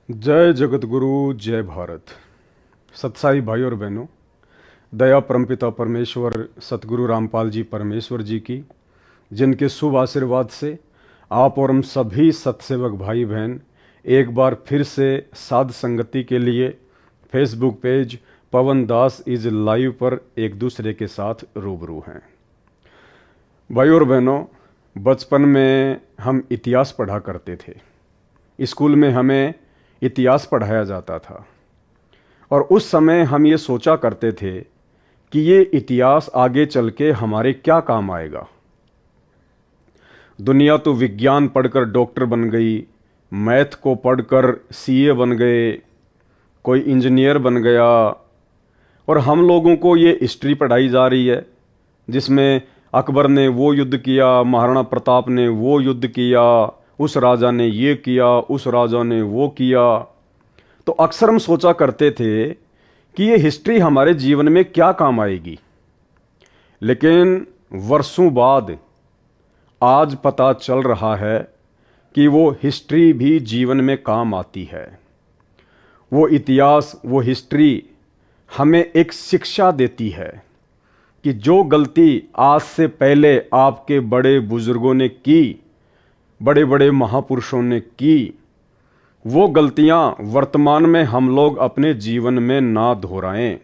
जय जगत गुरु, जय भारत। सत्साई भाई और बहनों, दया परमपिता परमेश्वर सतगुरु रामपाल जी परमेश्वर जी की, जिनके शुभ आशीर्वाद से आप और हम सभी सत्सेवक भाई बहन एक बार फिर से साध संगति के लिए Facebook page Pawan Das is live पर एक दूसरे के साथ रूबरू हैं। भाई और बहनों, बचपन में हम इतिहास पढ़ा करते थे। स्कूल में हमें इतिहास पढ़ाया जाता था और उस समय हम ये सोचा करते थे कि ये इतिहास आगे चल के हमारे क्या काम आएगा। दुनिया तो विज्ञान पढ़कर डॉक्टर बन गई, मैथ को पढ़कर सीए बन गए, कोई इंजीनियर बन गया, और हम लोगों को ये हिस्ट्री पढ़ाई जा रही है जिसमें अकबर ने वो युद्ध किया, महाराणा प्रताप ने वो युद्ध किया, उस राजा ने ये किया, उस राजा ने वो किया। तो अक्सर हम सोचा करते थे कि ये हिस्ट्री हमारे जीवन में क्या काम आएगी। लेकिन वर्षों बाद आज पता चल रहा है कि वो हिस्ट्री भी जीवन में काम आती है। वो इतिहास, वो हिस्ट्री हमें एक शिक्षा देती है कि जो गलती आज से पहले आपके बड़े बुजुर्गों ने की, बड़े बड़े महापुरुषों ने की, वो गलतियां वर्तमान में हम लोग अपने जीवन में ना दोहराएं।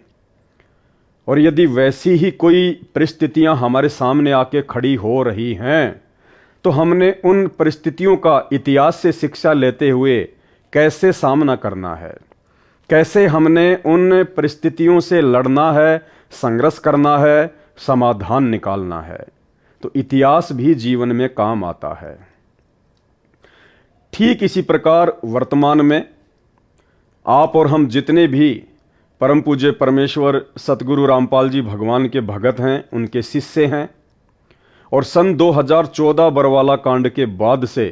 और यदि वैसी ही कोई परिस्थितियां हमारे सामने आके खड़ी हो रही हैं तो हमने उन परिस्थितियों का इतिहास से शिक्षा लेते हुए कैसे सामना करना है, कैसे हमने उन परिस्थितियों से लड़ना है, संघर्ष करना है, समाधान निकालना है। तो इतिहास भी जीवन में काम आता है। ठीक इसी प्रकार वर्तमान में आप और हम जितने भी परम पूज्य परमेश्वर सतगुरु रामपाल जी भगवान के भगत हैं, उनके शिष्य हैं, और सन 2014 बरवाला कांड के बाद से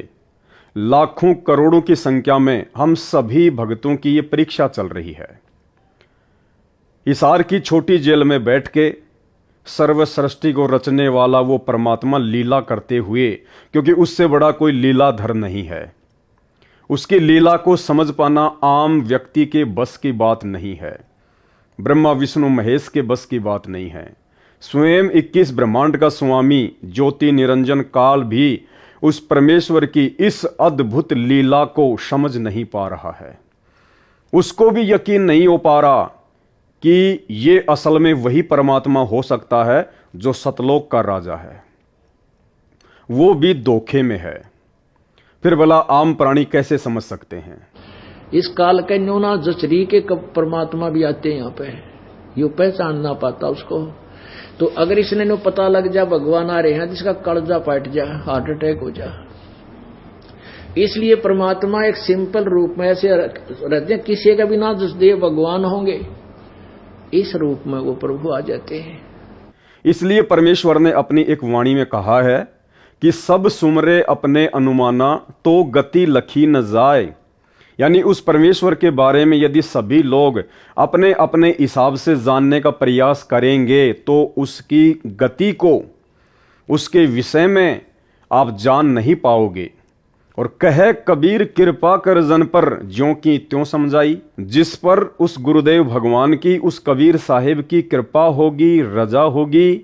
लाखों करोड़ों की संख्या में हम सभी भक्तों की ये परीक्षा चल रही है। हिसार की छोटी जेल में बैठ के सर्व सृष्टि को रचने वाला वो परमात्मा लीला करते हुए, क्योंकि उससे बड़ा कोई लीलाधर नहीं है, उसकी लीला को समझ पाना आम व्यक्ति के बस की बात नहीं है, ब्रह्मा विष्णु महेश के बस की बात नहीं है। स्वयं 21 ब्रह्मांड का स्वामी ज्योति निरंजन काल भी उस परमेश्वर की इस अद्भुत लीला को समझ नहीं पा रहा है। उसको भी यकीन नहीं हो पा रहा कि ये असल में वही परमात्मा हो सकता है जो सतलोक का राजा है, वो भी धोखे में है। फिर भला आम प्राणी कैसे समझ सकते हैं? इस काल के न्यूना जचरी के कब परमात्मा भी आते हैं यहाँ पे, यू पहचान ना पाता उसको। तो अगर इसने नो पता लग जा भगवान आ रहे हैं, जिसका कलजा पाट जा, हार्ट अटैक हो जा। इसलिए परमात्मा एक सिंपल रूप में ऐसे रहते हैं, किसी का भी ना जस दे भगवान होंगे, इस रूप में वो प्रभु आ जाते हैं। इसलिए परमेश्वर ने अपनी एक वाणी में कहा है कि सब सुमरे अपने अनुमाना तो गति लखी न जाए। यानी उस परमेश्वर के बारे में यदि सभी लोग अपने अपने हिसाब से जानने का प्रयास करेंगे तो उसकी गति को, उसके विषय में आप जान नहीं पाओगे। और कहे कबीर कृपा कर जन पर ज्यों की त्यों समझाई। जिस पर उस गुरुदेव भगवान की, उस कबीर साहिब की कृपा होगी, रजा होगी,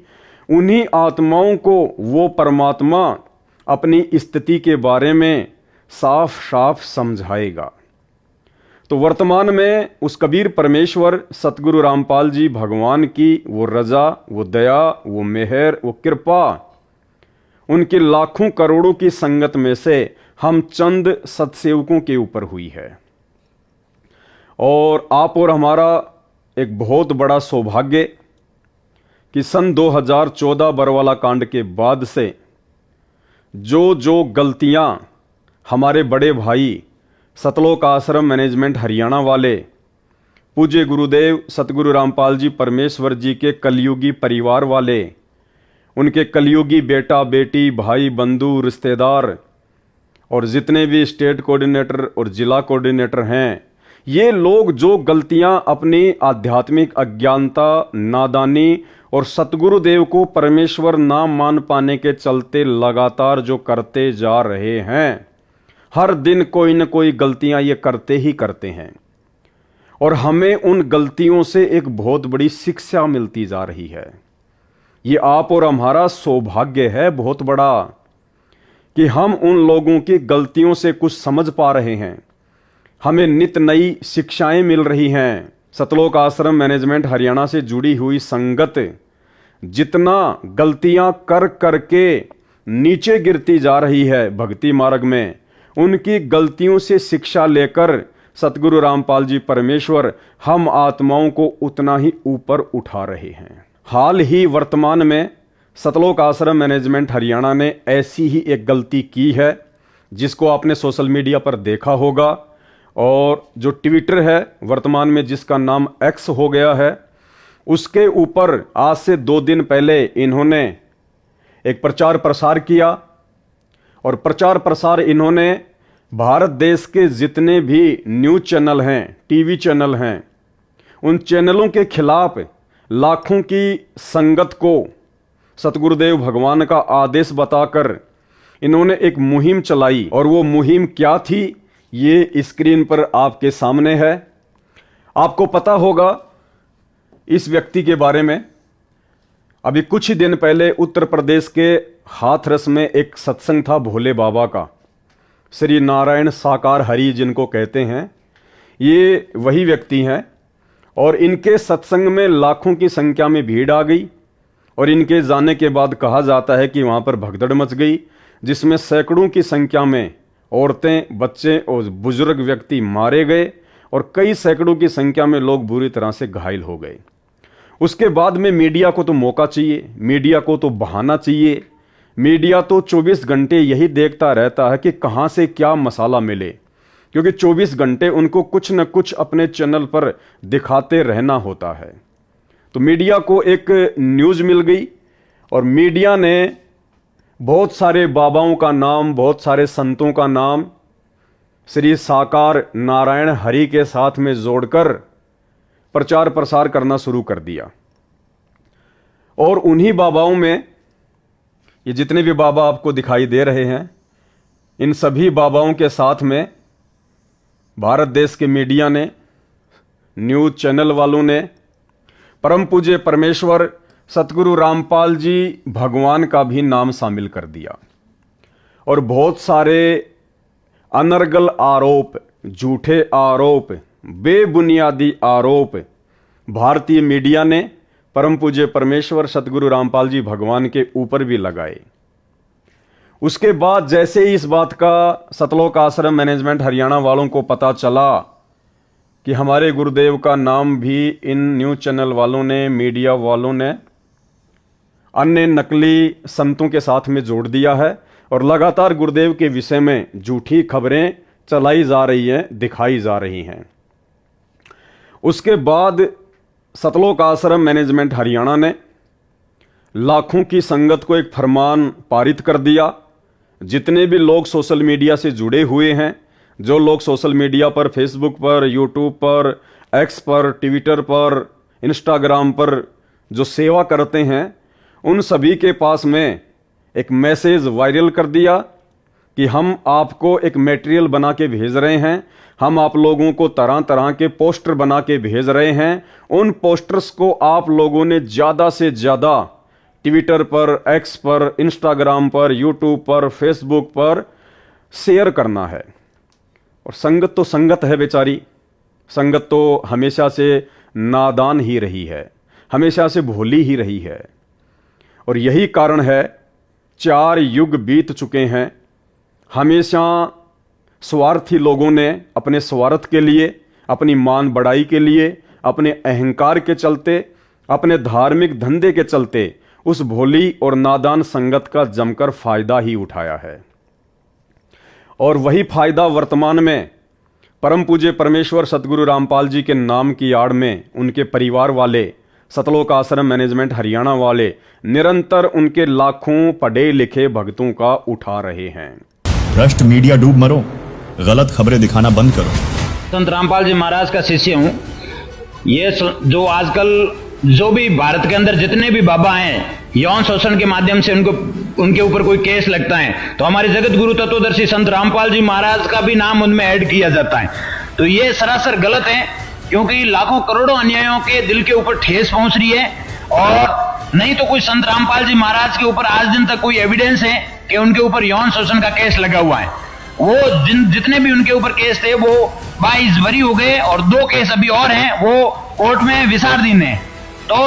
उन्हीं आत्माओं को वो परमात्मा अपनी स्थिति के बारे में साफ साफ समझाएगा। तो वर्तमान में उस कबीर परमेश्वर सतगुरु रामपाल जी भगवान की वो रजा, वो दया, वो मेहर, वो कृपा, उनके लाखों करोड़ों की संगत में से हम चंद सत्सेवकों के ऊपर हुई है। और आप और हमारा एक बहुत बड़ा सौभाग्य कि सन 2014 बरवाला कांड के बाद से जो गलतियां हमारे बड़े भाई सतलोक आश्रम मैनेजमेंट हरियाणा वाले पूज्य गुरुदेव सतगुरु रामपाल जी परमेश्वर जी के कलयुगी परिवार वाले, उनके कलयुगी बेटा बेटी, भाई बंधु, रिश्तेदार और जितने भी स्टेट कोऑर्डिनेटर और जिला कोऑर्डिनेटर हैं, ये लोग जो गलतियां अपनी आध्यात्मिक अज्ञानता, नादानी और सतगुरुदेव को परमेश्वर ना मान पाने के चलते लगातार जो करते जा रहे हैं, हर दिन कोई न कोई गलतियां ये करते ही करते हैं और हमें उन गलतियों से एक बहुत बड़ी शिक्षा मिलती जा रही है। ये आप और हमारा सौभाग्य है बहुत बड़ा कि हम उन लोगों की गलतियों से कुछ समझ पा रहे हैं, हमें नित नई शिक्षाएं मिल रही हैं। सतलोक आश्रम मैनेजमेंट हरियाणा से जुड़ी हुई संगत जितना गलतियां कर करके नीचे गिरती जा रही है भक्ति मार्ग में, उनकी गलतियों से शिक्षा लेकर सतगुरु रामपाल जी परमेश्वर हम आत्माओं को उतना ही ऊपर उठा रहे हैं। हाल ही वर्तमान में सतलोक आश्रम मैनेजमेंट हरियाणा ने ऐसी ही एक गलती की है जिसको आपने सोशल मीडिया पर देखा होगा, और जो ट्विटर है वर्तमान में जिसका नाम एक्स हो गया है, उसके ऊपर आज से 2 दिन पहले इन्होंने एक प्रचार प्रसार किया और प्रचार प्रसार इन्होंने भारत देश के जितने भी न्यूज़ चैनल हैं, टीवी चैनल हैं, उन चैनलों के खिलाफ लाखों की संगत को सतगुरुदेव भगवान का आदेश बताकर इन्होंने एक मुहिम चलाई। और वो मुहिम क्या थी ये स्क्रीन पर आपके सामने है। आपको पता होगा इस व्यक्ति के बारे में। अभी कुछ ही दिन पहले उत्तर प्रदेश के हाथरस में एक सत्संग था भोले बाबा का, श्री नारायण साकार हरि जिनको कहते हैं, ये वही व्यक्ति हैं। और इनके सत्संग में लाखों की संख्या में भीड़ आ गई और इनके जाने के बाद कहा जाता है कि वहाँ पर भगदड़ मच गई, जिसमें सैकड़ों की संख्या में औरतें, बच्चे और बुजुर्ग व्यक्ति मारे गए और कई सैकड़ों की संख्या में लोग बुरी तरह से घायल हो गए। उसके बाद में मीडिया को तो मौका चाहिए, मीडिया को तो बहाना चाहिए। मीडिया तो 24 घंटे यही देखता रहता है कि कहाँ से क्या मसाला मिले, क्योंकि 24 घंटे उनको कुछ न कुछ अपने चैनल पर दिखाते रहना होता है। तो मीडिया को एक न्यूज़ मिल गई और मीडिया ने बहुत सारे बाबाओं का नाम, बहुत सारे संतों का नाम श्री साकार नारायण हरि के साथ में जोड़कर प्रचार प्रसार करना शुरू कर दिया। और उन्हीं बाबाओं में ये जितने भी बाबा आपको दिखाई दे रहे हैं, इन सभी बाबाओं के साथ में भारत देश के मीडिया ने, न्यूज़ चैनल वालों ने परम पूज्य परमेश्वर सतगुरु रामपाल जी भगवान का भी नाम शामिल कर दिया। और बहुत सारे अनर्गल आरोप, झूठे आरोप, बेबुनियादी आरोप भारतीय मीडिया ने परम पूज्य परमेश्वर सतगुरु रामपाल जी भगवान के ऊपर भी लगाए। उसके बाद जैसे ही इस बात का सतलोक आश्रम मैनेजमेंट हरियाणा वालों को पता चला कि हमारे गुरुदेव का नाम भी इन न्यूज़ चैनल वालों ने, मीडिया वालों ने अन्य नकली संतों के साथ में जोड़ दिया है और लगातार गुरुदेव के विषय में झूठी खबरें चलाई जा रही हैं, दिखाई जा रही हैं। उसके बाद सतलोक आश्रम मैनेजमेंट हरियाणा ने लाखों की संगत को एक फरमान पारित कर दिया। जितने भी लोग सोशल मीडिया से जुड़े हुए हैं, जो लोग सोशल मीडिया पर, फेसबुक पर, यूट्यूब पर, एक्स पर, ट्विटर पर, इंस्टाग्राम पर जो सेवा करते हैं, उन सभी के पास में एक मैसेज वायरल कर दिया कि हम आपको एक मटेरियल बना के भेज रहे हैं, हम आप लोगों को तरह तरह के पोस्टर बना के भेज रहे हैं। उन पोस्टर्स को आप लोगों ने ज़्यादा से ज़्यादा ट्विटर पर, एक्स पर, इंस्टाग्राम पर, यूट्यूब पर, फेसबुक पर शेयर करना है। और संगत तो संगत है बेचारी, संगत तो हमेशा से नादान ही रही है, हमेशा से भोली ही रही है। और यही कारण है 4 युग बीत चुके हैं, हमेशा स्वार्थी लोगों ने अपने स्वार्थ के लिए, अपनी मान बढ़ाई के लिए, अपने अहंकार के चलते, अपने धार्मिक धंधे के चलते उस भोली और नादान संगत का जमकर फायदा ही उठाया है। और वही फायदा वर्तमान में परम पूज्य परमेश्वर सतगुरु रामपाल जी के नाम की आड़ में उनके परिवार वाले, सतलोक आश्रम मैनेजमेंट हरियाणा वाले निरंतर उनके लाखों पढ़े लिखे भक्तों का उठा रहे हैं। भ्रष्ट मीडिया डूब मरो, गलत खबरें दिखाना बंद करो। संत रामपाल जी महाराज का शिष्य हूँ। ये जो आजकल जो भी भारत के अंदर जितने भी बाबा हैं, यौन शोषण के माध्यम से उनके ऊपर कोई केस लगता है तो हमारे जगत गुरु तत्वदर्शी संत रामपाल जी महाराज का भी नाम उनमें ऐड किया जाता है। तो ये सरासर गलत है, क्योंकि लाखों करोड़ों अन्यायों के दिल के ऊपर ठेस पहुंच रही है। और नहीं तो कोई संत रामपाल जी महाराज के ऊपर आज दिन तक कोई एविडेंस है कि उनके ऊपर यौन शोषण का केस लगा हुआ है। वो जितने भी उनके ऊपर केस थे वो 22 बरी हो गए और 2 केस अभी और हैं, वो कोर्ट में विचाराधीन है। तो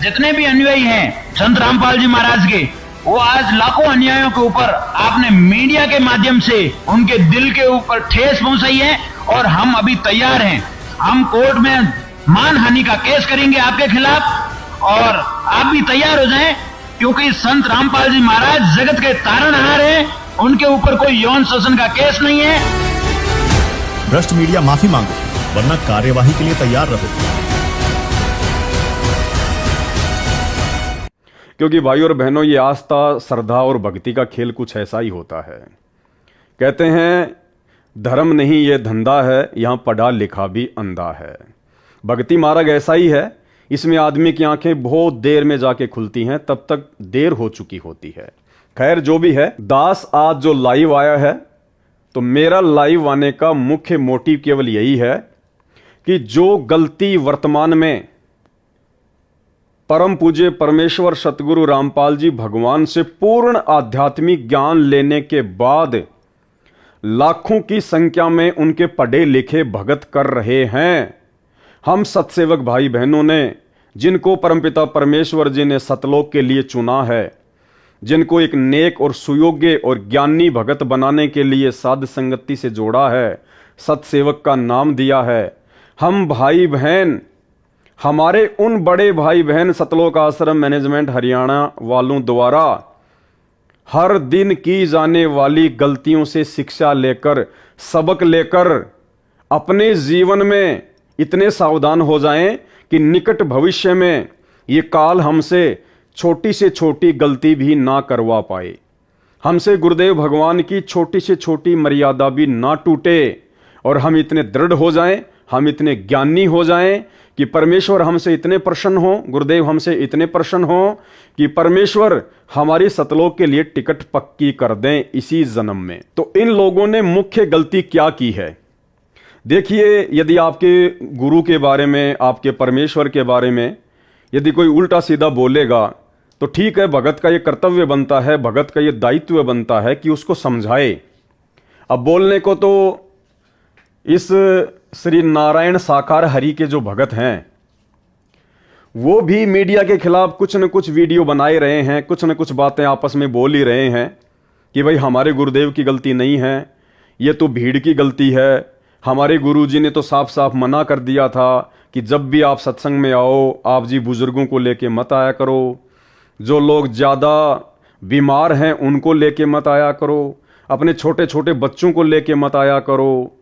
जितने भी अनुयायी हैं संत रामपाल जी महाराज के, वो आज लाखों अन्यायों के ऊपर आपने मीडिया के माध्यम से उनके दिल के ऊपर ठेस पहुंचाई है। और हम अभी तैयार हैं, हम कोर्ट में मानहानि का केस करेंगे आपके खिलाफ, और आप भी तैयार हो जाएं, क्योंकि संत रामपाल जी महाराज जगत के तारणहार हैं, उनके ऊपर कोई यौन शोषण का केस नहीं है। भ्रष्ट मीडिया माफी मांगो, वरना कार्यवाही के लिए तैयार रहो। क्योंकि भाई और बहनों, ये आस्था, श्रद्धा और भक्ति का खेल कुछ ऐसा ही होता है। कहते हैं धर्म नहीं ये धंधा है, यहां पढ़ा लिखा भी अंधा है। भक्ति मार्ग ऐसा ही है, इसमें आदमी की आंखें बहुत देर में जाके खुलती हैं, तब तक देर हो चुकी होती है। खैर जो भी है, दास आज जो लाइव आया है, तो मेरा लाइव आने का मुख्य मोटिव केवल यही है कि जो गलती वर्तमान में परम पूज्य परमेश्वर सतगुरु रामपाल जी भगवान से पूर्ण आध्यात्मिक ज्ञान लेने के बाद लाखों की संख्या में उनके पढ़े लिखे भगत कर रहे हैं, हम सत्सेवक भाई बहनों ने, जिनको परमपिता परमेश्वर जी ने सतलोक के लिए चुना है, जिनको एक नेक और सुयोग्य और ज्ञानी भगत बनाने के लिए साध संगति से जोड़ा है, सत्सेवक का नाम दिया है, हम भाई बहन, हमारे उन बड़े भाई बहन सतलोक आश्रम मैनेजमेंट हरियाणा वालों द्वारा हर दिन की जाने वाली गलतियों से शिक्षा लेकर, सबक लेकर अपने जीवन में इतने सावधान हो जाएं कि निकट भविष्य में ये काल हमसे छोटी से छोटी गलती भी ना करवा पाए, हमसे गुरुदेव भगवान की छोटी से छोटी मर्यादा भी ना टूटे, और हम इतने दृढ़ हो जाएं, हम इतने ज्ञानी हो जाएं कि परमेश्वर हमसे इतने प्रसन्न हो, गुरुदेव हमसे इतने प्रसन्न हो कि परमेश्वर हमारी सतलोक के लिए टिकट पक्की कर दें इसी जन्म में। तो इन लोगों ने मुख्य गलती क्या की है? देखिए, यदि आपके गुरु के बारे में, आपके परमेश्वर के बारे में यदि कोई उल्टा सीधा बोलेगा तो ठीक है, भगत का ये कर्तव्य बनता है, भगत का ये दायित्व बनता है कि उसको समझाए। अब बोलने को तो इस श्री नारायण साकार हरि के जो भगत हैं वो भी मीडिया के खिलाफ कुछ न कुछ वीडियो बनाए रहे हैं, कुछ न कुछ बातें आपस में बोल ही रहे हैं कि भाई हमारे गुरुदेव की गलती नहीं है, ये तो भीड़ की गलती है। हमारे गुरुजी ने तो साफ साफ मना कर दिया था कि जब भी आप सत्संग में आओ, आप जी बुजुर्गों को लेके मत आया करो, जो लोग ज़्यादा बीमार हैं उनको लेके मत आया करो, अपने छोटे छोटे बच्चों को लेके मत आया करो।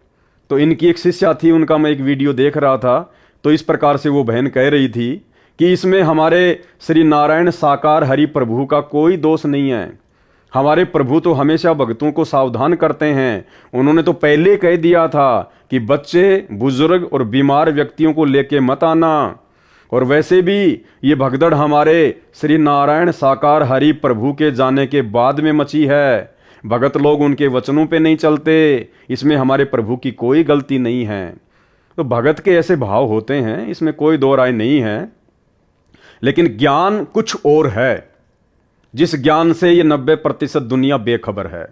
तो इनकी एक शिष्या थी, उनका मैं एक वीडियो देख रहा था, तो इस प्रकार से वो बहन कह रही थी कि इसमें हमारे श्री नारायण साकार हरि प्रभु का कोई दोष नहीं है, हमारे प्रभु तो हमेशा भक्तों को सावधान करते हैं। उन्होंने तो पहले कह दिया था कि बच्चे, बुजुर्ग और बीमार व्यक्तियों को लेके मत आना। और वैसे भी ये भगदड़ हमारे श्री नारायण साकार हरि प्रभु के जाने के बाद में मची है, भगत लोग उनके वचनों पे नहीं चलते, इसमें हमारे प्रभु की कोई गलती नहीं है। तो भगत के ऐसे भाव होते हैं, इसमें कोई दो राय नहीं है, लेकिन ज्ञान कुछ और है। जिस ज्ञान से ये 90% दुनिया बेखबर है,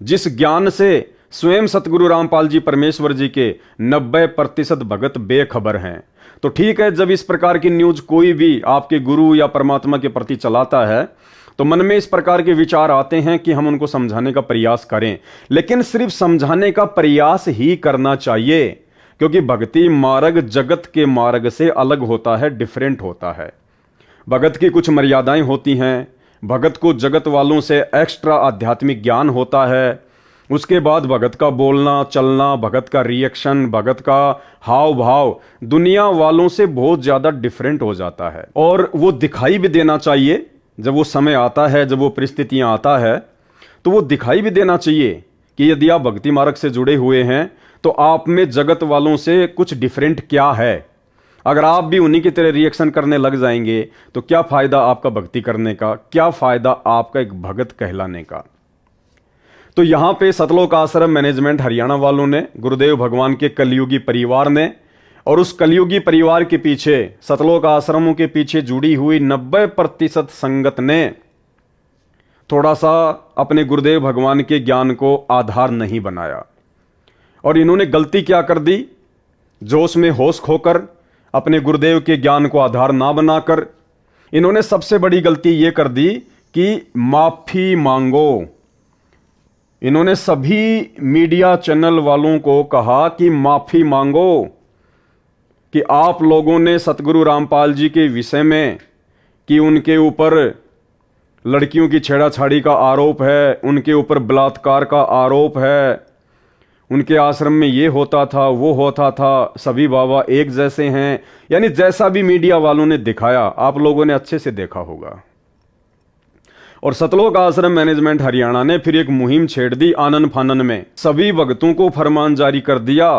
जिस ज्ञान से स्वयं सतगुरु रामपाल जी परमेश्वर जी के 90% भगत बेखबर हैं। तो ठीक है, जब इस प्रकार की न्यूज कोई भी आपके गुरु या परमात्मा के प्रति चलाता है तो मन में इस प्रकार के विचार आते हैं कि हम उनको समझाने का प्रयास करें, लेकिन सिर्फ समझाने का प्रयास ही करना चाहिए, क्योंकि भक्ति मार्ग जगत के मार्ग से अलग होता है, डिफरेंट होता है। भगत की कुछ मर्यादाएं होती हैं, भगत को जगत वालों से एक्स्ट्रा आध्यात्मिक ज्ञान होता है, उसके बाद भगत का बोलना चलना, भगत का रिएक्शन, भगत का हाव भाव दुनिया वालों से बहुत ज़्यादा डिफरेंट हो जाता है। और वो दिखाई भी देना चाहिए, जब वो समय आता है, जब वो परिस्थितियाँ आता है, तो वो दिखाई भी देना चाहिए कि यदि आप भक्ति मार्ग से जुड़े हुए हैं तो आप में जगत वालों से कुछ डिफरेंट क्या है। अगर आप भी उन्हीं की तरह रिएक्शन करने लग जाएंगे तो क्या फायदा आपका भक्ति करने का, क्या फायदा आपका एक भगत कहलाने का। तो यहां पे सतलोक आश्रम मैनेजमेंट हरियाणा वालों ने, गुरुदेव भगवान के कलयुगी परिवार ने, और उस कलयुगी परिवार के पीछे, सतलोक आश्रमों के पीछे जुड़ी हुई 90% संगत ने थोड़ा सा अपने गुरुदेव भगवान के ज्ञान को आधार नहीं बनाया। और इन्होंने गलती क्या कर दी, जोश में होश खोकर अपने गुरुदेव के ज्ञान को आधार ना बनाकर इन्होंने सबसे बड़ी गलती यह कर दी कि माफी मांगो। इन्होंने सभी मीडिया चैनल वालों को कहा कि माफी मांगो कि आप लोगों ने सतगुरु रामपाल जी के विषय में, कि उनके ऊपर लड़कियों की छेड़ाछाड़ी का आरोप है, उनके ऊपर बलात्कार का आरोप है, उनके आश्रम में ये होता था वो होता था, सभी बाबा एक जैसे हैं, यानी जैसा भी मीडिया वालों ने दिखाया आप लोगों ने अच्छे से देखा होगा। और सतलोक आश्रम मैनेजमेंट हरियाणा ने फिर एक मुहिम छेड़ दी आनन फानन में। सभी भक्तों को फरमान जारी कर दिया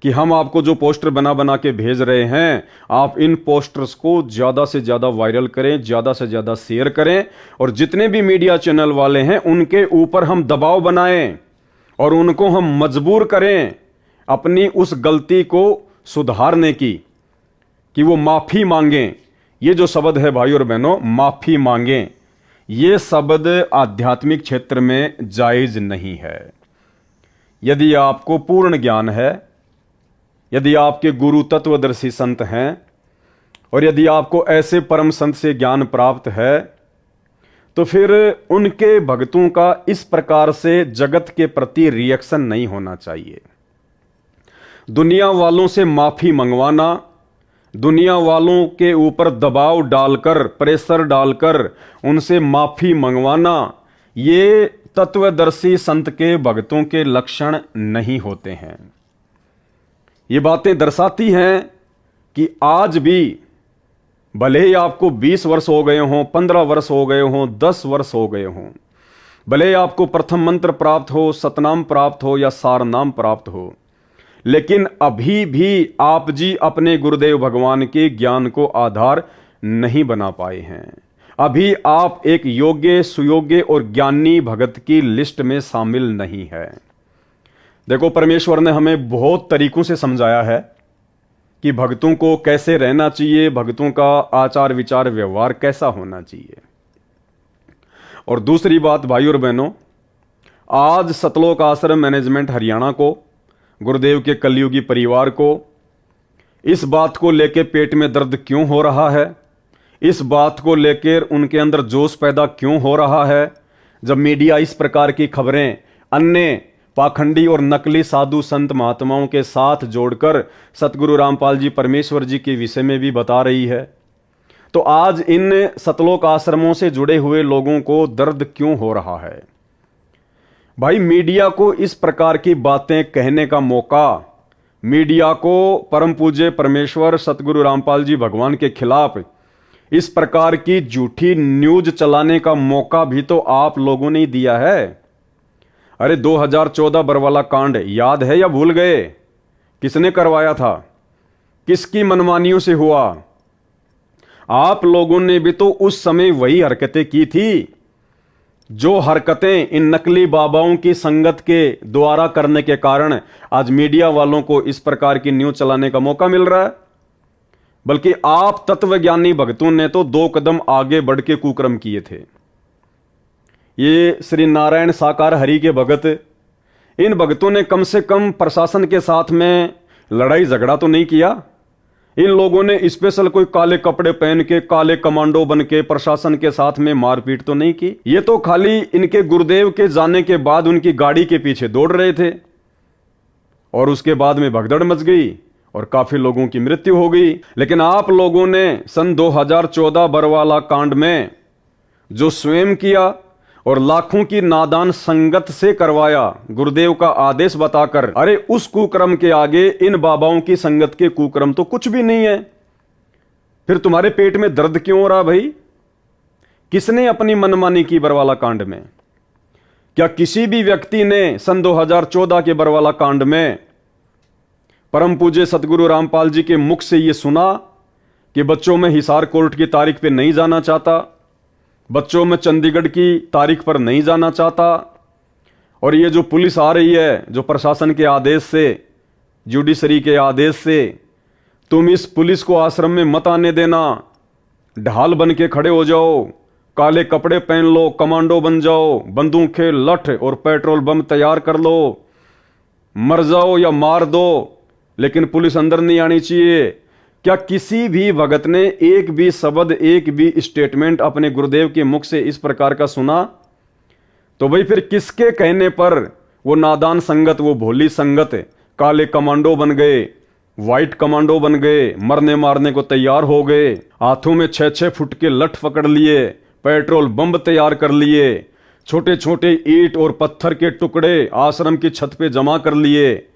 कि हम आपको जो पोस्टर बना बना के भेज रहे हैं, आप इन पोस्टर्स को ज्यादा से ज्यादा वायरल करें, ज्यादा से ज्यादा शेयर करें, और जितने भी मीडिया चैनल वाले हैं उनके ऊपर हम दबाव बनाएं और उनको हम मजबूर करें अपनी उस गलती को सुधारने की, कि वो माफी मांगें। ये जो शब्द है भाई और बहनों, माफी मांगें, ये शब्द आध्यात्मिक क्षेत्र में जायज नहीं है। यदि आपको पूर्ण ज्ञान है, यदि आपके गुरु तत्वदर्शी संत हैं, और यदि आपको ऐसे परम संत से ज्ञान प्राप्त है, तो फिर उनके भक्तों का इस प्रकार से जगत के प्रति रिएक्शन नहीं होना चाहिए। दुनिया वालों से माफी मंगवाना, दुनिया वालों के ऊपर दबाव डालकर, प्रेशर डालकर उनसे माफी मंगवाना, ये तत्वदर्शी संत के भक्तों के लक्षण नहीं होते हैं। ये बातें दर्शाती हैं कि आज भी भले ही आपको 20 वर्ष हो गए हों, 15 वर्ष हो गए हों, 10 वर्ष हो गए हों, भले ही आपको प्रथम मंत्र प्राप्त हो, सतनाम प्राप्त हो या सारनाम प्राप्त हो, लेकिन अभी भी आप जी अपने गुरुदेव भगवान के ज्ञान को आधार नहीं बना पाए हैं। अभी आप एक योग्य, सुयोग्य और ज्ञानी भगत की लिस्ट में शामिल नहीं है। देखो, परमेश्वर ने हमें बहुत तरीकों से समझाया है कि भक्तों को कैसे रहना चाहिए, भक्तों का आचार विचार व्यवहार कैसा होना चाहिए। और दूसरी बात भाई और बहनों, आज सतलोक आश्रम मैनेजमेंट हरियाणा को, गुरुदेव के कलयुगी परिवार को इस बात को लेकर पेट में दर्द क्यों हो रहा है, इस बात को लेकर उनके अंदर जोश पैदा क्यों हो रहा है, जब मीडिया इस प्रकार की खबरें अन्य पाखंडी और नकली साधु संत महात्माओं के साथ जोड़कर सतगुरु रामपाल जी परमेश्वर जी के विषय में भी बता रही है। तो आज इन सतलोक आश्रमों से जुड़े हुए लोगों को दर्द क्यों हो रहा है? भाई, मीडिया को इस प्रकार की बातें कहने का मौका, मीडिया को परम पूज्य परमेश्वर सतगुरु रामपाल जी भगवान के खिलाफ इस प्रकार की झूठी न्यूज चलाने का मौका भी तो आप लोगों ने ही दिया है। अरे 2014 बरवाला कांड याद है या भूल गए? किसने करवाया था? किसकी मनमानियों से हुआ? आप लोगों ने भी तो उस समय वही हरकतें की थी, जो हरकतें इन नकली बाबाओं की संगत के द्वारा करने के कारण आज मीडिया वालों को इस प्रकार की न्यूज चलाने का मौका मिल रहा है। बल्कि आप तत्वज्ञानी भक्तों ने तो 2 कदम आगे बढ़ के कुकर्म किए थे। ये श्री नारायण साकार हरि के भगत, इन भक्तों ने कम से कम प्रशासन के साथ में लड़ाई झगड़ा तो नहीं किया। इन लोगों ने स्पेशल कोई काले कपड़े पहन के, काले कमांडो बन के प्रशासन के साथ में मारपीट तो नहीं की। ये तो खाली इनके गुरुदेव के जाने के बाद उनकी गाड़ी के पीछे दौड़ रहे थे और उसके बाद में भगदड़ मच गई और काफी लोगों की मृत्यु हो गई। लेकिन आप लोगों ने सन 2014 बरवाला कांड में जो स्वयं किया और लाखों की नादान संगत से करवाया, गुरुदेव का आदेश बताकर, अरे उस कुक्रम के आगे इन बाबाओं की संगत के कुक्रम तो कुछ भी नहीं है। फिर तुम्हारे पेट में दर्द क्यों हो रहा भाई? किसने अपनी मनमानी की बरवाला कांड में? क्या किसी भी व्यक्ति ने सन 2014 के बरवाला कांड में परम पूज्य सतगुरु रामपाल जी के मुख से यह सुना कि बच्चों में हिसार कोर्ट की तारीख पे नहीं जाना चाहता, बच्चों में चंडीगढ़ की तारीख पर नहीं जाना चाहता। और ये जो पुलिस आ रही है, जो प्रशासन के आदेश से, जुडिशरी के आदेश से, तुम इस पुलिस को आश्रम में मत आने देना, ढाल बन के खड़े हो जाओ, काले कपड़े पहन लो, कमांडो बन जाओ, बंदूकें, लठ और पेट्रोल बम तैयार कर लो, मर जाओ या मार दो, लेकिन पुलिस अंदर नहीं आनी चाहिए। क्या किसी भी भगत ने एक भी शब्द, एक भी स्टेटमेंट अपने गुरुदेव के मुख से इस प्रकार का सुना? तो भाई फिर किसके कहने पर वो नादान संगत, वो भोली संगत काले कमांडो बन गए, व्हाइट कमांडो बन गए, मरने मारने को तैयार हो गए, हाथों में 6-6 फुट के लठ पकड़ लिए, पेट्रोल बम तैयार कर लिए, छोटे छोटे ईंट और पत्थर के टुकड़े आश्रम की छत पे जमा कर लिए।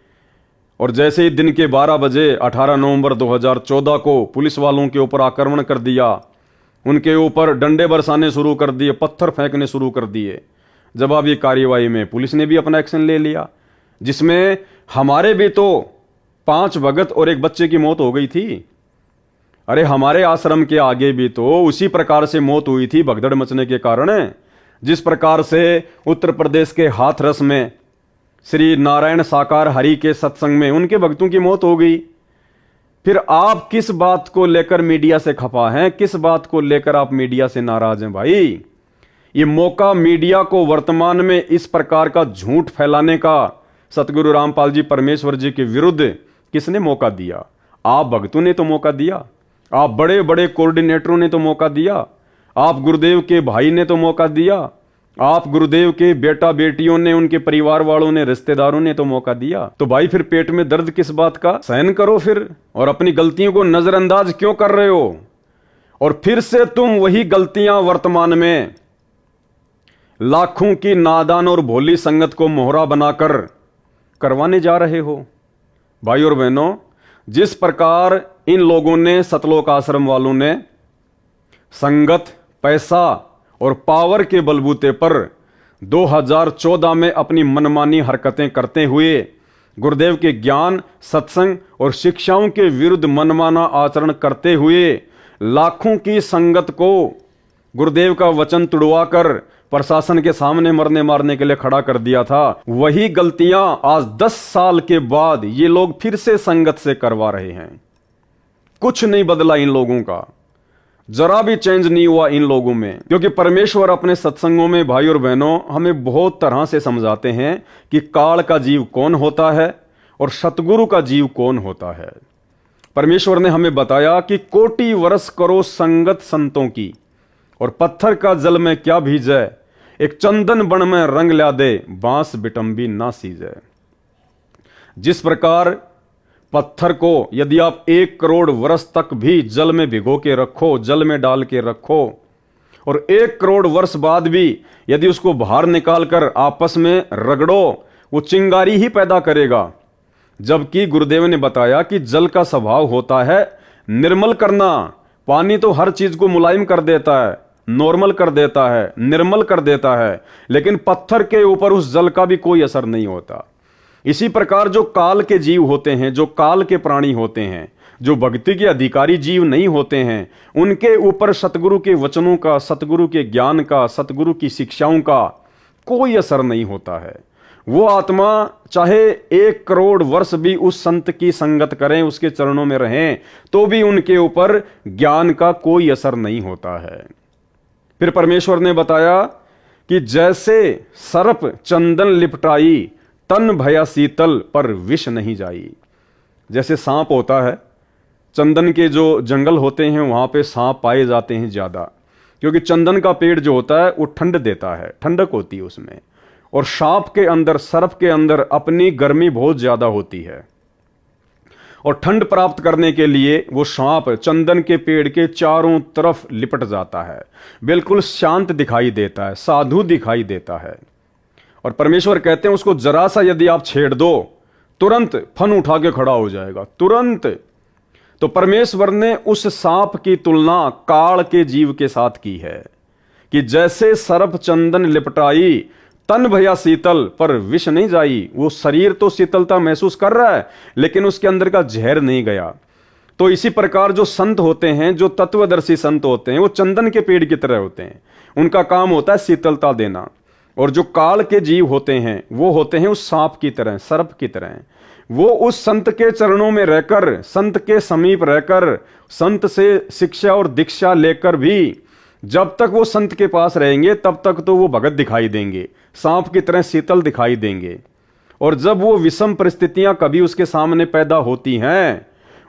और जैसे ही दिन के 12 बजे 18 नवंबर 2014 को पुलिस वालों के ऊपर आक्रमण कर दिया, उनके ऊपर डंडे बरसाने शुरू कर दिए, पत्थर फेंकने शुरू कर दिए। जवाबी कार्यवाही में पुलिस ने भी अपना एक्शन ले लिया, जिसमें हमारे भी तो 5 भगत और 1 बच्चे की मौत हो गई थी। अरे हमारे आश्रम के आगे भी तो उसी प्रकार से मौत हुई थी भगदड़ मचने के कारण। जिस प्रकार से उत्तर प्रदेश के हाथरस में श्री नारायण साकार हरि के सत्संग में उनके भक्तों की मौत हो गई। फिर आप किस बात को लेकर मीडिया से खफा हैं? किस बात को लेकर आप मीडिया से नाराज हैं भाई? ये मौका मीडिया को वर्तमान में इस प्रकार का झूठ फैलाने का सतगुरु रामपाल जी परमेश्वर जी के विरुद्ध किसने मौका दिया? आप भक्तों ने तो मौका दिया, आप बड़े बड़े कोऑर्डिनेटरों ने तो मौका दिया, आप गुरुदेव के भाई ने तो मौका दिया, आप गुरुदेव के बेटा बेटियों ने, उनके परिवार वालों ने, रिश्तेदारों ने तो मौका दिया। तो भाई फिर पेट में दर्द किस बात का? सहन करो फिर, और अपनी गलतियों को नजरअंदाज क्यों कर रहे हो? और फिर से तुम वही गलतियां वर्तमान में लाखों की नादान और भोली संगत को मोहरा बनाकर करवाने जा रहे हो। भाई और बहनों, जिस प्रकार इन लोगों ने, सतलोक आश्रम वालों ने संगत, पैसा और पावर के बलबूते पर 2014 में अपनी मनमानी हरकतें करते हुए गुरुदेव के ज्ञान, सत्संग और शिक्षाओं के विरुद्ध मनमाना आचरण करते हुए लाखों की संगत को गुरुदेव का वचन तुड़वाकर प्रशासन के सामने मरने मारने के लिए खड़ा कर दिया था, वही गलतियां आज 10 साल के बाद ये लोग फिर से संगत से करवा रहे हैं। कुछ नहीं बदला इन लोगों का, जरा भी चेंज नहीं हुआ इन लोगों में। क्योंकि परमेश्वर अपने सत्संगों में भाई और बहनों हमें बहुत तरह से समझाते हैं कि काल का जीव कौन होता है और सतगुरु का जीव कौन होता है। परमेश्वर ने हमें बताया कि कोटि वर्ष करो संगत संतों की, और पत्थर का जल में क्या भीजे, एक चंदन बन में रंग ला दे, बांस बिटंबी ना सीजे। जिस प्रकार पत्थर को यदि आप 1 करोड़ वर्ष तक भी जल में भिगो के रखो, जल में डाल के रखो, और 1 करोड़ वर्ष बाद भी यदि उसको बाहर निकालकर आपस में रगड़ो, वो चिंगारी ही पैदा करेगा। जबकि गुरुदेव ने बताया कि जल का स्वभाव होता है निर्मल करना। पानी तो हर चीज को मुलायम कर देता है, नॉर्मल कर देता है, निर्मल कर देता है, लेकिन पत्थर के ऊपर उस जल का भी कोई असर नहीं होता। इसी प्रकार जो काल के जीव होते हैं, जो काल के प्राणी होते हैं, जो भक्ति के अधिकारी जीव नहीं होते हैं, उनके ऊपर सतगुरु के वचनों का, सतगुरु के ज्ञान का, सतगुरु की शिक्षाओं का कोई असर नहीं होता है। वो आत्मा चाहे 1 करोड़ वर्ष भी उस संत की संगत करें, उसके चरणों में रहें, तो भी उनके ऊपर ज्ञान का कोई असर नहीं होता है। फिर परमेश्वर ने बताया कि जैसे सर्प चंदन लिपटाई, तन भया शीतल पर विष नहीं जाई। जैसे सांप होता है, चंदन के जो जंगल होते हैं वहां पे सांप पाए जाते हैं ज्यादा, क्योंकि चंदन का पेड़ जो होता है वो ठंड देता है, ठंडक होती है उसमें। और सांप के अंदर, सर्प के अंदर अपनी गर्मी बहुत ज्यादा होती है, और ठंड प्राप्त करने के लिए वो सांप चंदन के पेड़ के चारों तरफ लिपट जाता है, बिल्कुल शांत दिखाई देता है, साधु दिखाई देता है। और परमेश्वर कहते हैं उसको जरा सा यदि आप छेड़ दो, तुरंत फन उठा के खड़ा हो जाएगा, तुरंत। तो परमेश्वर ने उस सांप की तुलना काल के जीव के साथ की है कि जैसे सर्प चंदन लिपटाई, तन भया शीतल पर विष नहीं जाई। वो शरीर तो शीतलता महसूस कर रहा है, लेकिन उसके अंदर का जहर नहीं गया। तो इसी प्रकार जो संत होते हैं, जो तत्वदर्शी संत होते हैं, वो चंदन के पेड़ की तरह होते हैं। उनका काम होता है शीतलता देना। और जो काल के जीव होते हैं वो होते हैं उस सांप की तरह, सर्प की तरह। वो उस संत के चरणों में रहकर, संत के समीप रहकर, संत से शिक्षा और दीक्षा लेकर भी जब तक वो संत के पास रहेंगे तब तक तो वो भगत दिखाई देंगे, सांप की तरह शीतल दिखाई देंगे। और जब वो विषम परिस्थितियां कभी उसके सामने पैदा होती हैं,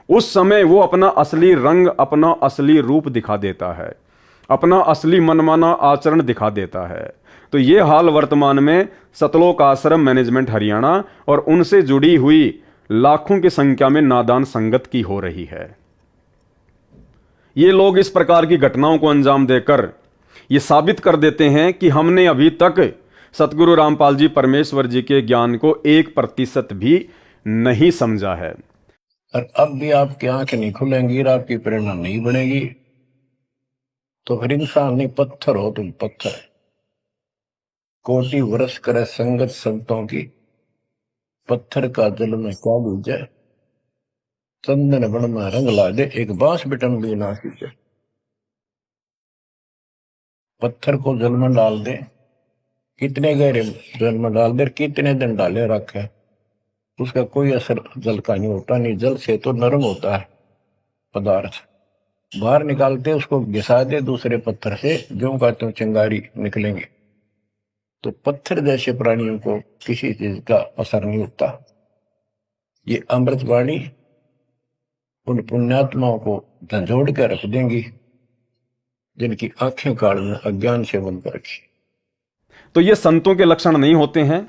उस समय वो अपना असली रंग, अपना असली रूप दिखा देता है, अपना असली मनमाना आचरण दिखा देता है। तो ये हाल वर्तमान में सतलोक आश्रम मैनेजमेंट हरियाणा और उनसे जुड़ी हुई लाखों की संख्या में नादान संगत की हो रही है। ये लोग इस प्रकार की घटनाओं को अंजाम देकर ये साबित कर देते हैं कि हमने अभी तक सतगुरु रामपाल जी परमेश्वर जी के ज्ञान को 1% भी नहीं समझा है। और अब भी आपकी आंखें नहीं खुलेंगी और आपकी प्रेरणा नहीं बनेगी तो फिर इंसान नहीं, पत्थर हो तुम, पत्थर। कोटि वर्ष करे संगत संतों की, पत्थर का जल में क्या बूझे, चंदन बन में रंग ला दे, एक बांस बिटन भी ना सींचे। पत्थर को जल में डाल दे, कितने गहरे जल में डाल दे, कितने दिन डाले रखे, उसका कोई असर जल का नहीं होता। नहीं, जल से तो नरम होता है पदार्थ, बाहर निकालते उसको घिसा दे दूसरे पत्थर से, जो का तुम चिंगारी निकलेंगे। तो पत्थर जैसे प्राणियों को किसी चीज का असर नहीं होता। ये अमृतवाणी उन पुण्यात्माओं को झंझोड़ कर रख देंगी जिनकी आंखें काल में अज्ञान से बंद कर रखी। तो ये संतों के लक्षण नहीं होते हैं।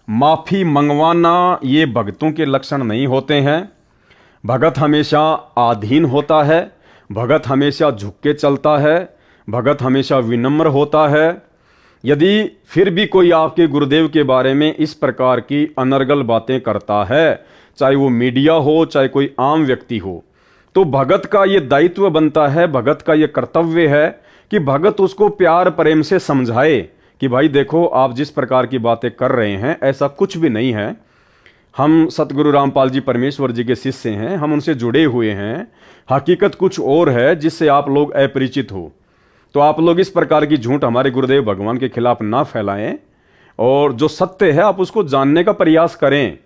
माफी मंगवाना ये भगतों के लक्षण नहीं होते हैं। भगत हमेशा आधीन होता है, भगत हमेशा झुक के चलता है, भगत हमेशा विनम्र होता है। यदि फिर भी कोई आपके गुरुदेव के बारे में इस प्रकार की अनर्गल बातें करता है, चाहे वो मीडिया हो, चाहे कोई आम व्यक्ति हो, तो भगत का ये दायित्व बनता है, भगत का ये कर्तव्य है कि भगत उसको प्यार प्रेम से समझाए कि भाई देखो, आप जिस प्रकार की बातें कर रहे हैं ऐसा कुछ भी नहीं है। हम सतगुरु रामपाल जी परमेश्वर जी के शिष्य हैं, हम उनसे जुड़े हुए हैं, हकीकत कुछ और है जिससे आप लोग अपरिचित हो। तो आप लोग इस प्रकार की झूठ हमारे गुरुदेव भगवान के खिलाफ ना फैलाएं और जो सत्य है आप उसको जानने का प्रयास करें।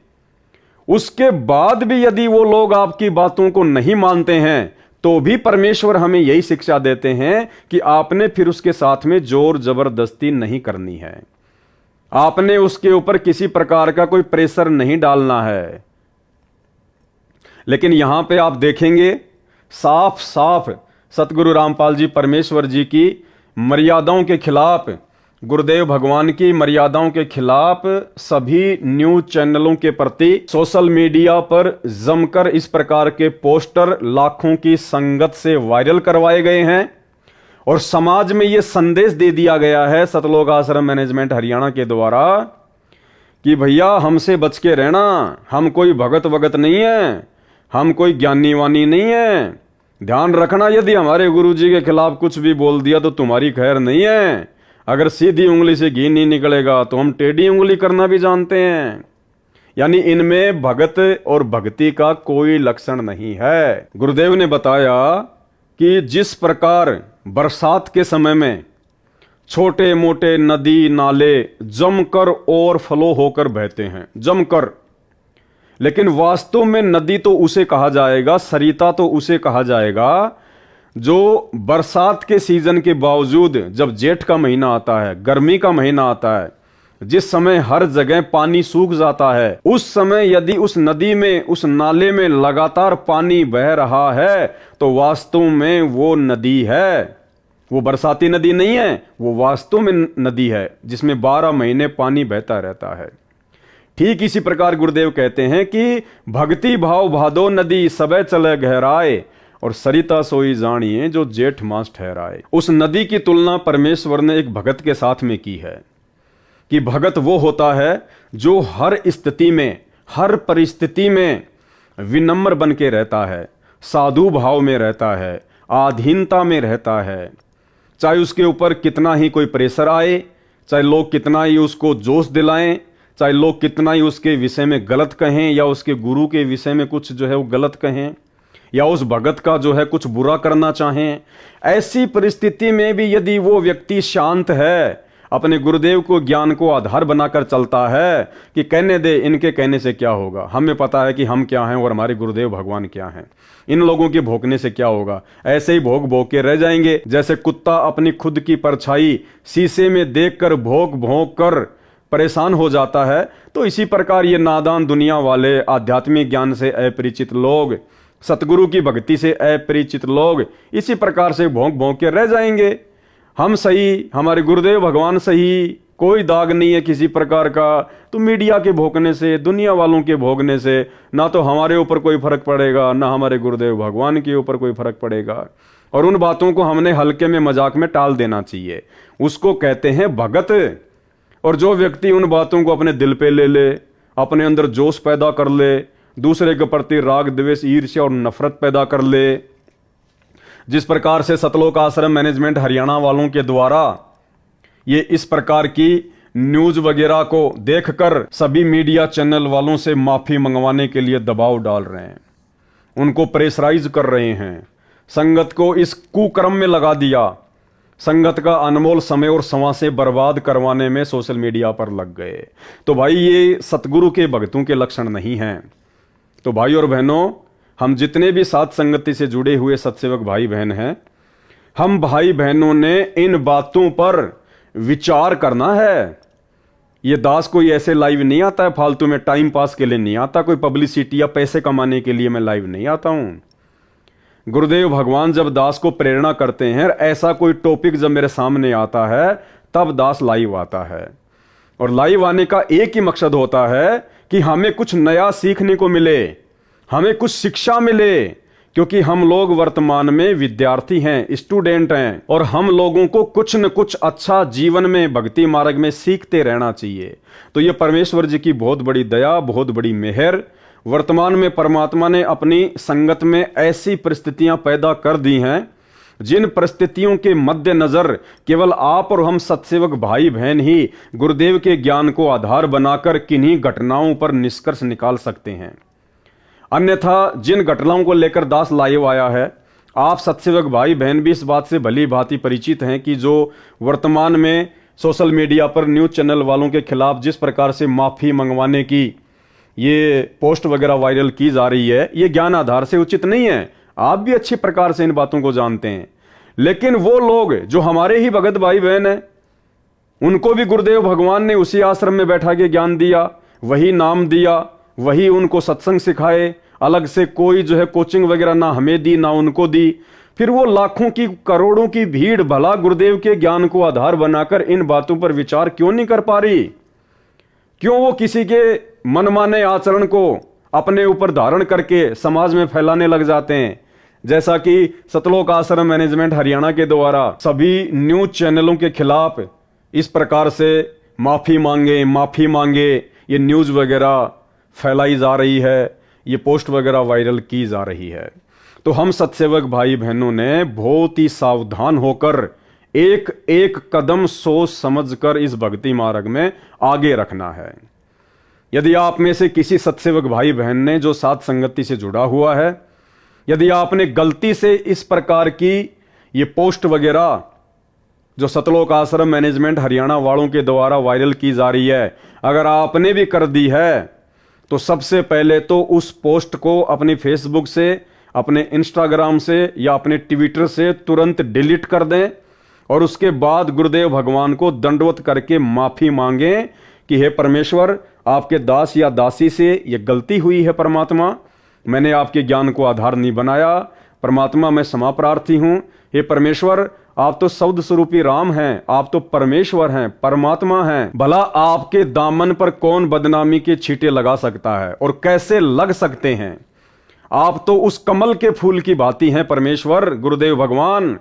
उसके बाद भी यदि वो लोग आपकी बातों को नहीं मानते हैं तो भी परमेश्वर हमें यही शिक्षा देते हैं कि आपने फिर उसके साथ में जोर जबरदस्ती नहीं करनी है, आपने उसके ऊपर किसी प्रकार का कोई प्रेशर नहीं डालना है। लेकिन यहां पे आप देखेंगे साफ साफ सतगुरु रामपाल जी परमेश्वर जी की मर्यादाओं के खिलाफ, गुरुदेव भगवान की मर्यादाओं के खिलाफ सभी न्यूज चैनलों के प्रति सोशल मीडिया पर जमकर इस प्रकार के पोस्टर लाखों की संगत से वायरल करवाए गए हैं और समाज में यह संदेश दे दिया गया है सतलोक आश्रम मैनेजमेंट हरियाणा के द्वारा कि भैया हमसे बच के रहना, हम कोई भगत वगत नहीं है, हम कोई ज्ञानी वानी नहीं है। ध्यान रखना, यदि हमारे गुरुजी के खिलाफ कुछ भी बोल दिया तो तुम्हारी खैर नहीं है। अगर सीधी उंगली से घी नहीं निकलेगा तो हम टेढ़ी उंगली करना भी जानते हैं। यानी इनमें भगत और भक्ति का कोई लक्षण नहीं है। गुरुदेव ने बताया कि जिस प्रकार बरसात के समय में छोटे मोटे नदी नाले जमकर ओवरफ्लो होकर बहते हैं, जमकर, लेकिन वास्तव में नदी तो उसे कहा जाएगा, सरिता तो उसे कहा जाएगा जो बरसात के सीजन के बावजूद जब जेठ का महीना आता है, गर्मी का महीना आता है, जिस समय हर जगह पानी सूख जाता है, उस समय यदि उस नदी में, उस नाले में लगातार पानी बह रहा है तो वास्तव में वो नदी है। वो बरसाती नदी नहीं है, वो वास्तव में नदी है जिसमें 12 महीने पानी बहता रहता है। ठीक इसी प्रकार गुरुदेव कहते हैं कि भक्ति भाव भादो नदी सबे चले गहराए और सरिता सोई जानिए जो जेठ मास ठहराए। उस नदी की तुलना परमेश्वर ने एक भगत के साथ में की है कि भगत वो होता है जो हर स्थिति में, हर परिस्थिति में विनम्र बन के रहता है, साधु भाव में रहता है, आधीनता में रहता है। चाहे उसके ऊपर कितना ही कोई प्रेशर आए, चाहे लोग कितना ही उसको जोश दिलाएं, चाहे लोग कितना ही उसके विषय में गलत कहें या उसके गुरु के विषय में कुछ जो है वो गलत कहें, या उस भगत का जो है कुछ बुरा करना चाहें, ऐसी परिस्थिति में भी यदि वो व्यक्ति शांत है, अपने गुरुदेव को ज्ञान को आधार बनाकर चलता है कि कहने दे, इनके कहने से क्या होगा, हमें पता है कि हम क्या हैं और हमारे गुरुदेव भगवान क्या हैं, इन लोगों के भोंकने से क्या होगा, ऐसे ही भोंक भोंक के रह जाएंगे। जैसे कुत्ता अपनी खुद की परछाई शीशे में देखकर भोंक भोंक कर परेशान हो जाता है, तो इसी प्रकार ये नादान दुनिया वाले, आध्यात्मिक ज्ञान से अपरिचित लोग, सतगुरु की भक्ति से अपरिचित लोग इसी प्रकार से भोंक भोंक के रह जाएंगे। हम सही, हमारे गुरुदेव भगवान सही, कोई दाग नहीं है किसी प्रकार का। तो मीडिया के भोंकने से, दुनिया वालों के भोंकने से ना तो हमारे ऊपर कोई फर्क पड़ेगा, ना हमारे गुरुदेव भगवान के ऊपर कोई फर्क पड़ेगा। और उन बातों को हमने हल्के में मजाक में टाल देना चाहिए, उसको कहते हैं भगत। और जो व्यक्ति उन बातों को अपने दिल पे ले ले, अपने अंदर जोश पैदा कर ले, दूसरे के प्रति राग द्वेष ईर्ष्या और नफरत पैदा कर ले, जिस प्रकार से सतलोक आश्रम मैनेजमेंट हरियाणा वालों के द्वारा ये इस प्रकार की न्यूज वगैरह को देखकर सभी मीडिया चैनल वालों से माफी मंगवाने के लिए दबाव डाल रहे हैं, उनको प्रेशराइज कर रहे हैं, संगत को इस कुक्रम में लगा दिया, संगत का अनमोल समय और संवासें बर्बाद करवाने में सोशल मीडिया पर लग गए। तो भाई ये सतगुरु के भक्तों के लक्षण नहीं हैं। तो भाई और बहनों, हम जितने भी साथ संगति से जुड़े हुए सत्सेवक भाई बहन हैं, हम भाई बहनों ने इन बातों पर विचार करना है। ये दास कोई ऐसे लाइव नहीं आता है फालतू में, टाइम पास के लिए नहीं आता, कोई पब्लिसिटी या पैसे कमाने के लिए मैं लाइव नहीं आता हूं। गुरुदेव भगवान जब दास को प्रेरणा करते हैं, ऐसा कोई टॉपिक जब मेरे सामने आता है, तब दास लाइव आता है। और लाइव आने का एक ही मकसद होता है कि हमें कुछ नया सीखने को मिले, हमें कुछ शिक्षा मिले, क्योंकि हम लोग वर्तमान में विद्यार्थी हैं, स्टूडेंट हैं, और हम लोगों को कुछ न कुछ अच्छा जीवन में, भक्ति मार्ग में सीखते रहना चाहिए। तो ये परमेश्वर जी की बहुत बड़ी दया, बहुत बड़ी मेहर, वर्तमान में परमात्मा ने अपनी संगत में ऐसी परिस्थितियां पैदा कर दी हैं, जिन परिस्थितियों के मद्देनजर केवल आप और हम सत्सेवक भाई बहन ही गुरुदेव के ज्ञान को आधार बनाकर किन्हीं घटनाओं पर निष्कर्ष निकाल सकते हैं। अन्यथा जिन घटनाओं को लेकर दास लाइव आया है, आप सत्सेवक भाई बहन भी इस बात से भली भांति परिचित हैं कि जो वर्तमान में सोशल मीडिया पर न्यूज चैनल वालों के खिलाफ जिस प्रकार से माफी मंगवाने की ये पोस्ट वगैरह वायरल की जा रही है, ये ज्ञान आधार से उचित नहीं है। आप भी अच्छी प्रकार से इन बातों को जानते हैं। लेकिन वो लोग जो हमारे ही भगत भाई बहन हैं, उनको भी गुरुदेव भगवान ने उसी आश्रम में बैठा के ज्ञान दिया, वही नाम दिया, वही उनको सत्संग सिखाए, अलग से कोई जो है कोचिंग वगैरह ना हमें दी ना उनको दी। फिर वो लाखों की करोड़ों की भीड़ भला गुरुदेव के ज्ञान को आधार बनाकर इन बातों पर विचार क्यों नहीं कर पा रही? क्यों वो किसी के मनमाने आचरण को अपने ऊपर धारण करके समाज में फैलाने लग जाते हैं? जैसा कि सतलोक आश्रम मैनेजमेंट हरियाणा के द्वारा सभी न्यूज चैनलों के खिलाफ इस प्रकार से माफी मांगे ये न्यूज वगैरह फैलाई जा रही है, ये पोस्ट वगैरह वायरल की जा रही है। तो हम सत्सेवक भाई बहनों ने बहुत ही सावधान होकर एक एक कदम सोच समझकर इस भक्ति मार्ग में आगे रखना है। यदि आप में से किसी सत्सेवक भाई बहन ने जो साथ संगति से जुड़ा हुआ है, यदि आपने गलती से इस प्रकार की ये पोस्ट वगैरह जो सतलोक आश्रम मैनेजमेंट हरियाणा वालों के द्वारा वायरल की जा रही है, अगर आपने भी कर दी है, तो सबसे पहले तो उस पोस्ट को अपनी फेसबुक से, अपने इंस्टाग्राम से या अपने ट्विटर से तुरंत डिलीट कर दें और उसके बाद गुरुदेव भगवान को दंडवत करके माफी मांगें कि हे परमेश्वर, आपके दास या दासी से ये गलती हुई है। परमात्मा, मैंने आपके ज्ञान को आधार नहीं बनाया। परमात्मा, मैं क्षमा प्रार्थी हूं। हे परमेश्वर, आप तो शब्द स्वरूपी राम हैं, आप तो परमेश्वर हैं, परमात्मा हैं। भला आपके दामन पर कौन बदनामी के छींटे लगा सकता है और कैसे लग सकते हैं? आप तो उस कमल के फूल की भांति हैं परमेश्वर गुरुदेव भगवान,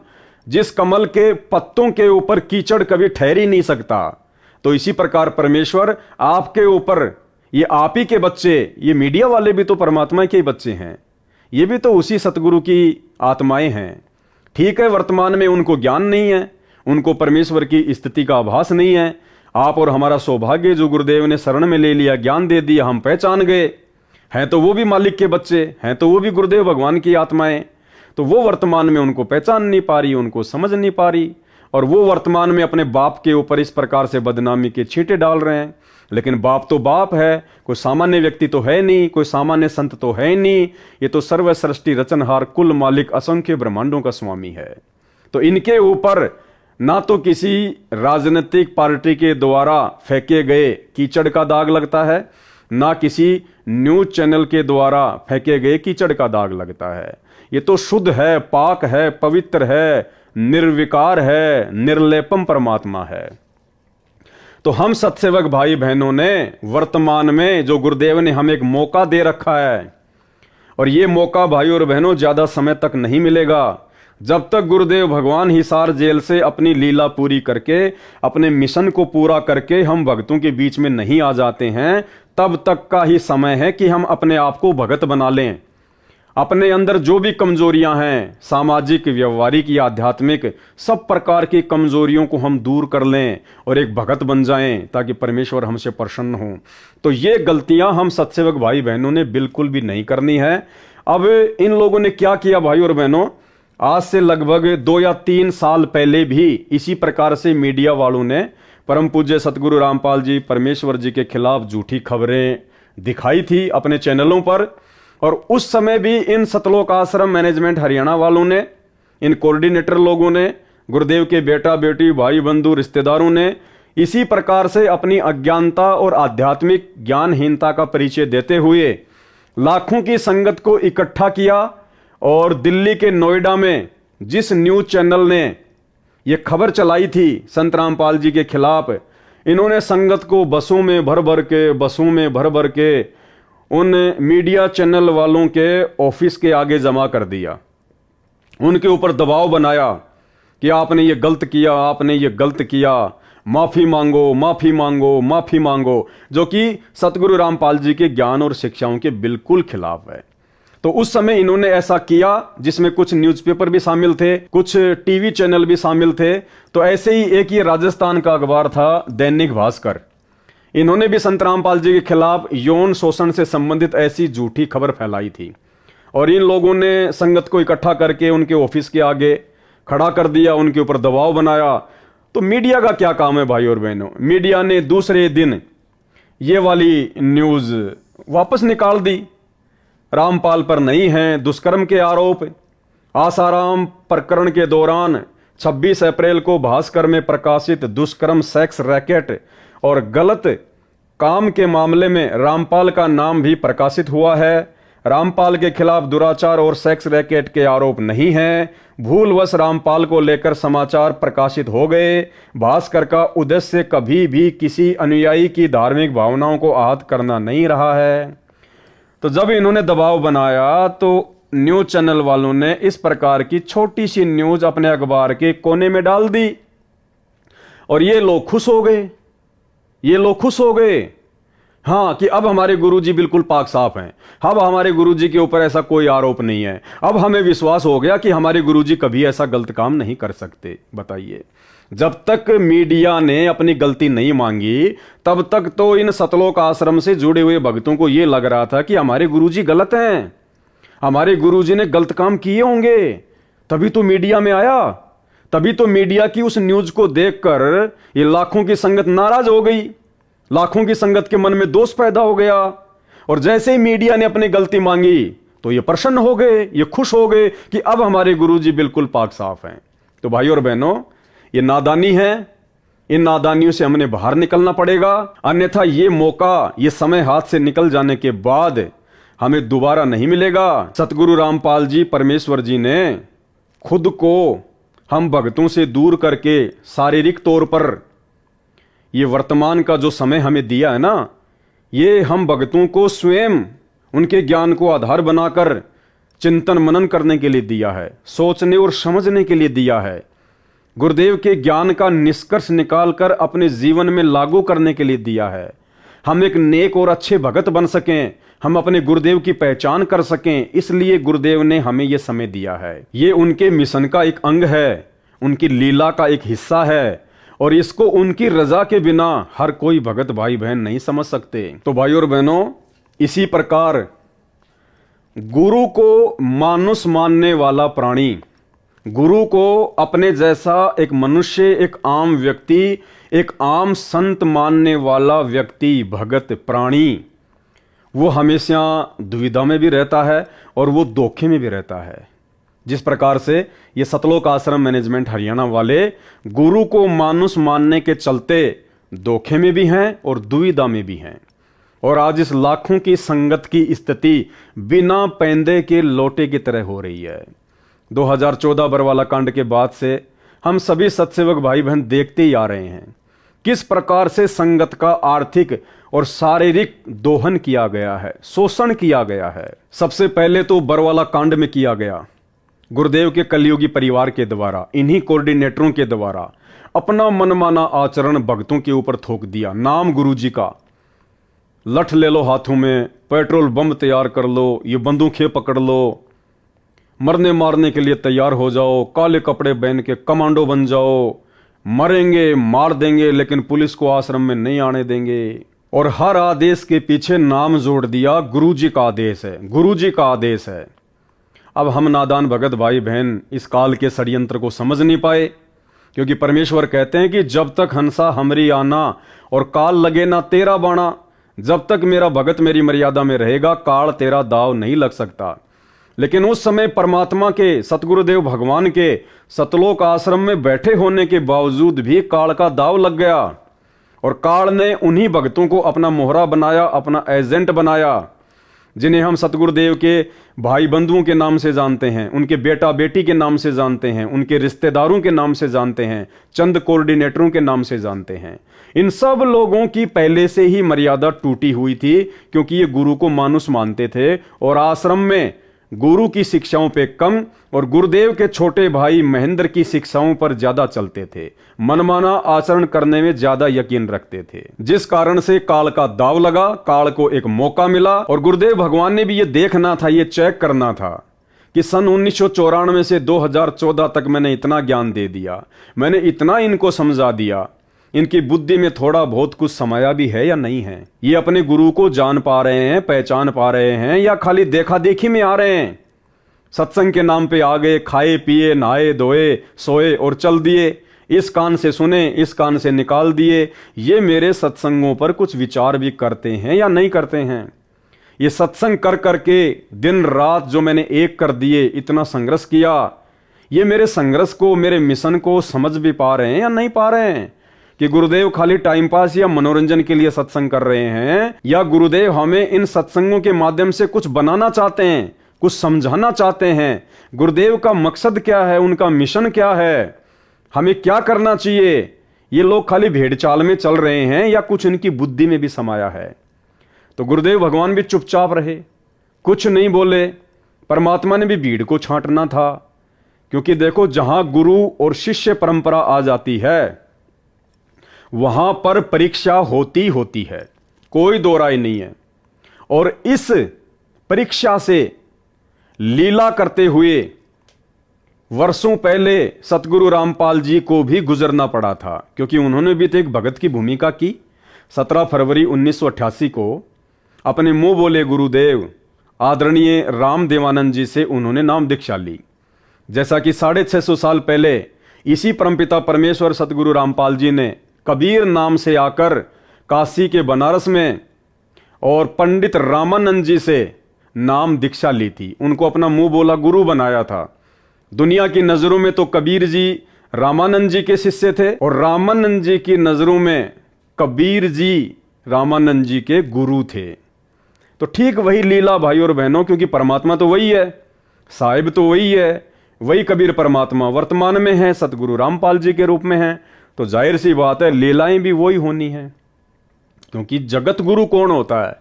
जिस कमल के पत्तों के ऊपर कीचड़ कभी ठहर ही नहीं सकता। तो इसी प्रकार परमेश्वर, आपके ऊपर ये आप ही के बच्चे, ये मीडिया वाले भी तो परमात्मा के ही बच्चे हैं, ये भी तो उसी सतगुरु की आत्माएं हैं। ठीक है, वर्तमान में उनको ज्ञान नहीं है, उनको परमेश्वर की स्थिति का आभास नहीं है। आप और हमारा सौभाग्य जो गुरुदेव ने शरण में ले लिया, ज्ञान दे दिया, हम पहचान गए। हैं तो वो भी मालिक के बच्चे, हैं तो वो भी गुरुदेव भगवान की आत्माएं। तो वो वर्तमान में उनको पहचान नहीं पा रही, उनको समझ नहीं पा रही, और वो वर्तमान में अपने बाप के ऊपर इस प्रकार से बदनामी के छींटे डाल रहे हैं। लेकिन बाप तो बाप है, कोई सामान्य व्यक्ति तो है नहीं, कोई सामान्य संत तो है नहीं, ये तो सर्व सृष्टि रचनहार कुल मालिक असंख्य ब्रह्मांडों का स्वामी है। तो इनके ऊपर ना तो किसी राजनीतिक पार्टी के द्वारा फेंके गए कीचड़ का दाग लगता है, ना किसी न्यूज चैनल के द्वारा फेंके गए कीचड़ का दाग लगता है। ये तो शुद्ध है, पाक है, पवित्र है, निर्विकार है, निर्लेपम परमात्मा है। तो हम सत्सेवक भाई बहनों ने वर्तमान में जो गुरुदेव ने हमें एक मौका दे रखा है, और ये मौका भाई और बहनों ज्यादा समय तक नहीं मिलेगा। जब तक गुरुदेव भगवान हिसार जेल से अपनी लीला पूरी करके, अपने मिशन को पूरा करके हम भक्तों के बीच में नहीं आ जाते हैं, तब तक का ही समय है कि हम अपने आप को भगत बना लें। अपने अंदर जो भी कमजोरियां हैं, सामाजिक, व्यवहारिक या आध्यात्मिक, सब प्रकार की कमजोरियों को हम दूर कर लें और एक भगत बन जाएं, ताकि परमेश्वर हमसे प्रसन्न हो। तो ये गलतियां हम सत्सेवक भाई बहनों ने बिल्कुल भी नहीं करनी है। अब इन लोगों ने क्या किया भाई और बहनों, आज से लगभग 2 या 3 साल पहले भी इसी प्रकार से मीडिया वालों ने परम पूज्य सतगुरु रामपाल जी परमेश्वर जी के खिलाफ झूठी खबरें दिखाई थी अपने चैनलों पर। और उस समय भी इन सतलोक आश्रम मैनेजमेंट हरियाणा वालों ने, इन कोऑर्डिनेटर लोगों ने, गुरुदेव के बेटा बेटी, भाई बंधु, रिश्तेदारों ने इसी प्रकार से अपनी अज्ञानता और आध्यात्मिक ज्ञानहीनता का परिचय देते हुए लाखों की संगत को इकट्ठा किया। और दिल्ली के नोएडा में जिस न्यूज चैनल ने यह खबर चलाई थी संत रामपाल जी के खिलाफ, इन्होंने संगत को बसों में भर भर के उन मीडिया चैनल वालों के ऑफिस के आगे जमा कर दिया। उनके ऊपर दबाव बनाया कि आपने ये गलत किया, आपने ये गलत किया, माफी मांगो, माफी मांगो, माफी मांगो, जो कि सतगुरु रामपाल जी के ज्ञान और शिक्षाओं के बिल्कुल खिलाफ है। तो उस समय इन्होंने ऐसा किया, जिसमें कुछ न्यूज़पेपर भी शामिल थे, कुछ टीवी चैनल भी शामिल थे। तो ऐसे ही एक ये राजस्थान का अखबार था दैनिक भास्कर, इन्होंने भी संत रामपाल जी के खिलाफ यौन शोषण से संबंधित ऐसी झूठी खबर फैलाई थी। और इन लोगों ने संगत को इकट्ठा करके उनके ऑफिस के आगे खड़ा कर दिया, उनके ऊपर दबाव बनाया। तो मीडिया का क्या काम है भाई और बहनों, मीडिया ने दूसरे दिन ये वाली न्यूज वापस निकाल दी। रामपाल पर नहीं है दुष्कर्म के आरोप। आसाराम प्रकरण के दौरान 26 अप्रैल को भास्कर में प्रकाशित दुष्कर्म, सेक्स रैकेट और गलत काम के मामले में रामपाल का नाम भी प्रकाशित हुआ है। रामपाल के खिलाफ दुराचार और सेक्स रैकेट के आरोप नहीं हैं। भूलवश रामपाल को लेकर समाचार प्रकाशित हो गए। भास्कर का उद्देश्य कभी भी किसी अनुयायी की धार्मिक भावनाओं को आहत करना नहीं रहा है। तो जब इन्होंने दबाव बनाया तो न्यूज चैनल वालों ने इस प्रकार की छोटी सी न्यूज अपने अखबार के कोने में डाल दी और ये लोग खुश हो गए। हाँ, कि अब हमारे गुरुजी बिल्कुल पाक साफ हैं, अब हमारे गुरुजी के ऊपर ऐसा कोई आरोप नहीं है। अब हमें विश्वास हो गया कि हमारे गुरुजी कभी ऐसा गलत काम नहीं कर सकते। बताइए, जब तक मीडिया ने अपनी गलती नहीं मांगी तब तक तो इन सतलोक आश्रम से जुड़े हुए भक्तों को यह लग रहा था कि हमारे गुरुजी गलत हैं, हमारे गुरुजी ने गलत काम किए होंगे, तभी तो मीडिया में आया। तभी तो मीडिया की उस न्यूज को देखकर ये लाखों की संगत नाराज हो गई, लाखों की संगत के मन में दोष पैदा हो गया। और जैसे ही मीडिया ने अपनी गलती मांगी तो ये प्रसन्न हो गए, ये खुश हो गए कि अब हमारे गुरुजी बिल्कुल पाक साफ हैं। तो भाइयों और बहनों, ये नादानी है, इन नादानियों से हमने बाहर निकलना पड़ेगा, अन्यथा ये मौका, ये समय हाथ से निकल जाने के बाद हमें दोबारा नहीं मिलेगा। सतगुरु रामपाल जी परमेश्वर जी ने खुद को हम भक्तों से दूर करके शारीरिक तौर पर ये वर्तमान का जो समय हमें दिया है ना, ये हम भक्तों को स्वयं उनके ज्ञान को आधार बनाकर चिंतन मनन करने के लिए दिया है, सोचने और समझने के लिए दिया है, गुरुदेव के ज्ञान का निष्कर्ष निकालकर अपने जीवन में लागू करने के लिए दिया है। हम एक नेक और अच्छे भगत बन सकें, हम अपने गुरुदेव की पहचान कर सकें, इसलिए गुरुदेव ने हमें यह समय दिया है। ये उनके मिशन का एक अंग है, उनकी लीला का एक हिस्सा है, और इसको उनकी रजा के बिना हर कोई भगत भाई बहन नहीं समझ सकते। तो भाई और बहनों, इसी प्रकार गुरु को मानुष मानने वाला प्राणी, गुरु को अपने जैसा एक मनुष्य, एक आम व्यक्ति, एक आम संत मानने वाला व्यक्ति, भगत, प्राणी, वो हमेशा दुविधा में भी रहता है और वो धोखे में भी रहता है। जिस प्रकार से ये सतलोक आश्रम मैनेजमेंट हरियाणा वाले गुरु को मानुष मानने के चलते धोखे में भी हैं और दुविधा में भी हैं, और आज इस लाखों की संगत की स्थिति बिना पैंदे के लोटे की तरह हो रही है। 2014 बरवाला कांड के बाद से हम सभी सत्सेवक भाई बहन देखते ही आ रहे हैं किस प्रकार से संगत का आर्थिक और शारीरिक दोहन किया गया है, शोषण किया गया है। सबसे पहले तो बरवाला कांड में किया गया, गुरुदेव के कलयुगी परिवार के द्वारा, इन्हीं कोऑर्डिनेटरों के द्वारा अपना मनमाना आचरण भक्तों के ऊपर थोप दिया। नाम गुरुजी का, लठ ले लो हाथों में, पेट्रोल बम तैयार कर लो, ये बंदूकें पकड़ लो, मरने मारने के लिए तैयार हो जाओ, काले कपड़े पहन के कमांडो बन जाओ, मरेंगे, मार देंगे, लेकिन पुलिस को आश्रम में नहीं आने देंगे। और हर आदेश के पीछे नाम जोड़ दिया, गुरुजी का आदेश है, गुरुजी का आदेश है। अब हम नादान भगत भाई बहन इस काल के षड्यंत्र को समझ नहीं पाए, क्योंकि परमेश्वर कहते हैं कि जब तक हंसा हमरी आना और काल लगे ना तेरा बाणा, जब तक मेरा भगत मेरी मर्यादा में रहेगा काल तेरा दाव नहीं लग सकता। लेकिन उस समय परमात्मा के, सतगुरुदेव भगवान के सतलोक आश्रम में बैठे होने के बावजूद भी काल का दाव लग गया, और काल ने उन्हीं भक्तों को अपना मोहरा बनाया, अपना एजेंट बनाया, जिन्हें हम सतगुरुदेव के भाई बंधुओं के नाम से जानते हैं, उनके बेटा बेटी के नाम से जानते हैं, उनके रिश्तेदारों के नाम से जानते हैं, चंद कोऑर्डिनेटरों के नाम से जानते हैं। इन सब लोगों की पहले से ही मर्यादा टूटी हुई थी, क्योंकि ये गुरु को मानुष मानते थे और आश्रम में गुरु की शिक्षाओं पे कम और गुरुदेव के छोटे भाई महेंद्र की शिक्षाओं पर ज्यादा चलते थे, मनमाना आचरण करने में ज्यादा यकीन रखते थे, जिस कारण से काल का दाव लगा, काल को एक मौका मिला। और गुरुदेव भगवान ने भी ये देखना था, ये चेक करना था कि सन 1994 से 2014 तक मैंने इतना ज्ञान दे दिया, मैंने इतना इनको समझा दिया, इनकी बुद्धि में थोड़ा बहुत कुछ समाया भी है या नहीं है, ये अपने गुरु को जान पा रहे हैं, पहचान पा रहे हैं, या खाली देखा देखी में आ रहे हैं। सत्संग के नाम पे आ गए, खाए पिए, नहाए धोए, सोए और चल दिए, इस कान से सुने, इस कान से निकाल दिए। ये मेरे सत्संगों पर कुछ विचार भी करते हैं या नहीं करते हैं? ये सत्संग कर करके दिन रात जो मैंने एक कर दिए, इतना संघर्ष किया, ये मेरे संघर्ष को, मेरे मिशन को समझ भी पा रहे हैं या नहीं पा रहे हैं? कि गुरुदेव खाली टाइम पास या मनोरंजन के लिए सत्संग कर रहे हैं, या गुरुदेव हमें इन सत्संगों के माध्यम से कुछ बनाना चाहते हैं, कुछ समझाना चाहते हैं? गुरुदेव का मकसद क्या है, उनका मिशन क्या है, हमें क्या करना चाहिए? ये लोग खाली भेड़ चाल में चल रहे हैं या कुछ इनकी बुद्धि में भी समाया है? तो गुरुदेव भगवान भी चुपचाप रहे, कुछ नहीं बोले। परमात्मा ने भी भीड़ को छांटना था, क्योंकि देखो जहां गुरु और शिष्य परंपरा आ जाती है वहां पर परीक्षा होती होती है, कोई दो राय नहीं है। और इस परीक्षा से लीला करते हुए वर्षों पहले सतगुरु रामपाल जी को भी गुजरना पड़ा था, क्योंकि उन्होंने भी तो एक भगत की भूमिका की। 17 फरवरी 1988 को अपने मुंह बोले गुरुदेव आदरणीय राम देवानंद जी से उन्होंने नाम दीक्षा ली। जैसा कि 650 साल पहले इसी परमपिता परमेश्वर सतगुरु रामपाल जी ने कबीर नाम से आकर काशी के बनारस में और पंडित रामानंद जी से नाम दीक्षा ली थी, उनको अपना मुंह बोला गुरु बनाया था। दुनिया की नजरों में तो कबीर जी रामानंद जी के शिष्य थे, और रामानंद जी की नजरों में कबीर जी रामानंद जी के गुरु थे। तो ठीक वही लीला भाई और बहनों, क्योंकि परमात्मा तो वही है, साहिब तो वही है, वही कबीर परमात्मा वर्तमान में है, सतगुरु रामपाल जी के रूप में है। तो जाहिर सी बात है लीलाएं भी वही होनी है, क्योंकि जगत गुरु कौन होता है?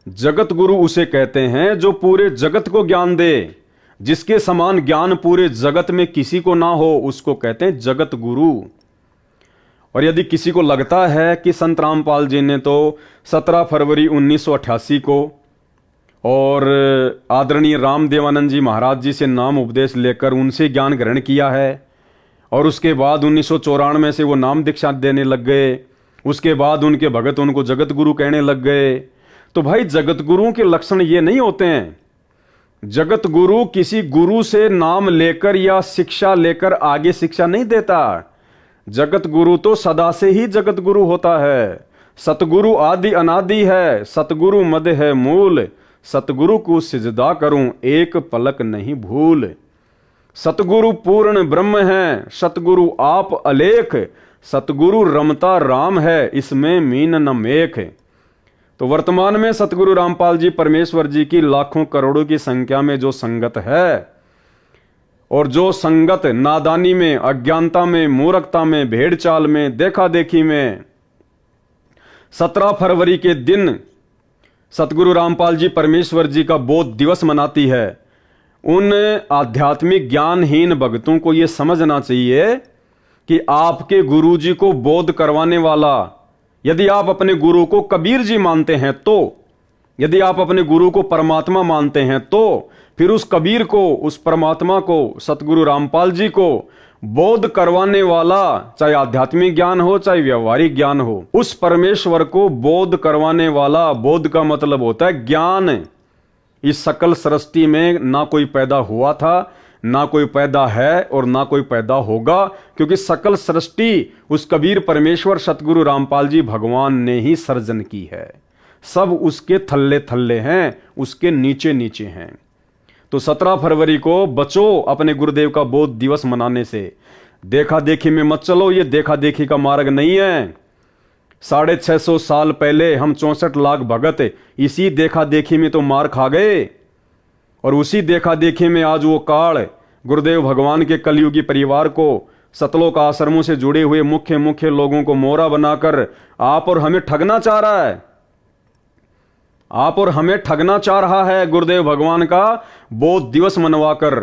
जगत गुरु उसे कहते हैं जो पूरे जगत को ज्ञान दे, जिसके समान ज्ञान पूरे जगत में किसी को ना हो, उसको कहते हैं जगत गुरु। और यदि किसी को लगता है कि संत रामपाल जी ने तो 17 फरवरी 1988 को और आदरणीय राम देवानंद जी महाराज जी से नाम उपदेश लेकर उनसे ज्ञान ग्रहण किया है, और उसके बाद 1994 से वो नाम दीक्षा देने लग गए, उसके बाद उनके भगत उनको जगत गुरु कहने लग गए, तो भाई जगत गुरुओं के लक्षण ये नहीं होते हैं। जगत गुरु किसी गुरु से नाम लेकर या शिक्षा लेकर आगे शिक्षा नहीं देता। जगत गुरु तो सदा से ही जगत गुरु होता है। सतगुरु आदि अनादि है, सतगुरु मद है मूल, सतगुरु को सिजदा करूं एक पलक नहीं भूल। सतगुरु पूर्ण ब्रह्म है, सतगुरु आप अलेख, सतगुरु रमता राम है, इसमें मीन न मेख। तो वर्तमान में सतगुरु रामपाल जी परमेश्वर जी की लाखों करोड़ों की संख्या में जो संगत है, और जो संगत नादानी में, अज्ञानता में, मूर्खता में, भेड़ चाल में, देखा देखी में 17 फरवरी के दिन सतगुरु रामपाल जी परमेश्वर जी का बोध दिवस मनाती है, उन आध्यात्मिक ज्ञानहीन भक्तों को यह समझना चाहिए कि आपके गुरु जी को बोध करवाने वाला, यदि आप अपने गुरु को कबीर जी मानते हैं तो, यदि आप अपने गुरु को परमात्मा मानते हैं तो फिर उस कबीर को, उस परमात्मा को, सतगुरु रामपाल जी को बोध करवाने वाला, चाहे आध्यात्मिक ज्ञान हो चाहे व्यवहारिक ज्ञान हो, उस परमेश्वर को बोध करवाने वाला, बोध का मतलब होता है ज्ञान। इस सकल सृष्टि में ना कोई पैदा हुआ था, ना कोई पैदा है और ना कोई पैदा होगा, क्योंकि सकल सृष्टि उस कबीर परमेश्वर सतगुरु रामपाल जी भगवान ने ही सर्जन की है। सब उसके थल्ले थल्ले हैं, उसके नीचे नीचे हैं। तो 17 फरवरी को बचो अपने गुरुदेव का बोध दिवस मनाने से। देखा देखी में मत चलो, ये देखा देखी का मार्ग नहीं है। 650 साल पहले हम 64 लाख भगत इसी देखा देखी में तो मार खा गए, और उसी देखा देखी में आज वो काल गुरुदेव भगवान के कलयुगी परिवार को, सतलोक आश्रमों से जुड़े हुए मुख्य मुख्य लोगों को मोहरा बनाकर आप और हमें ठगना चाह रहा है। आप और हमें ठगना चाह रहा है गुरुदेव भगवान का बोध दिवस मनवाकर।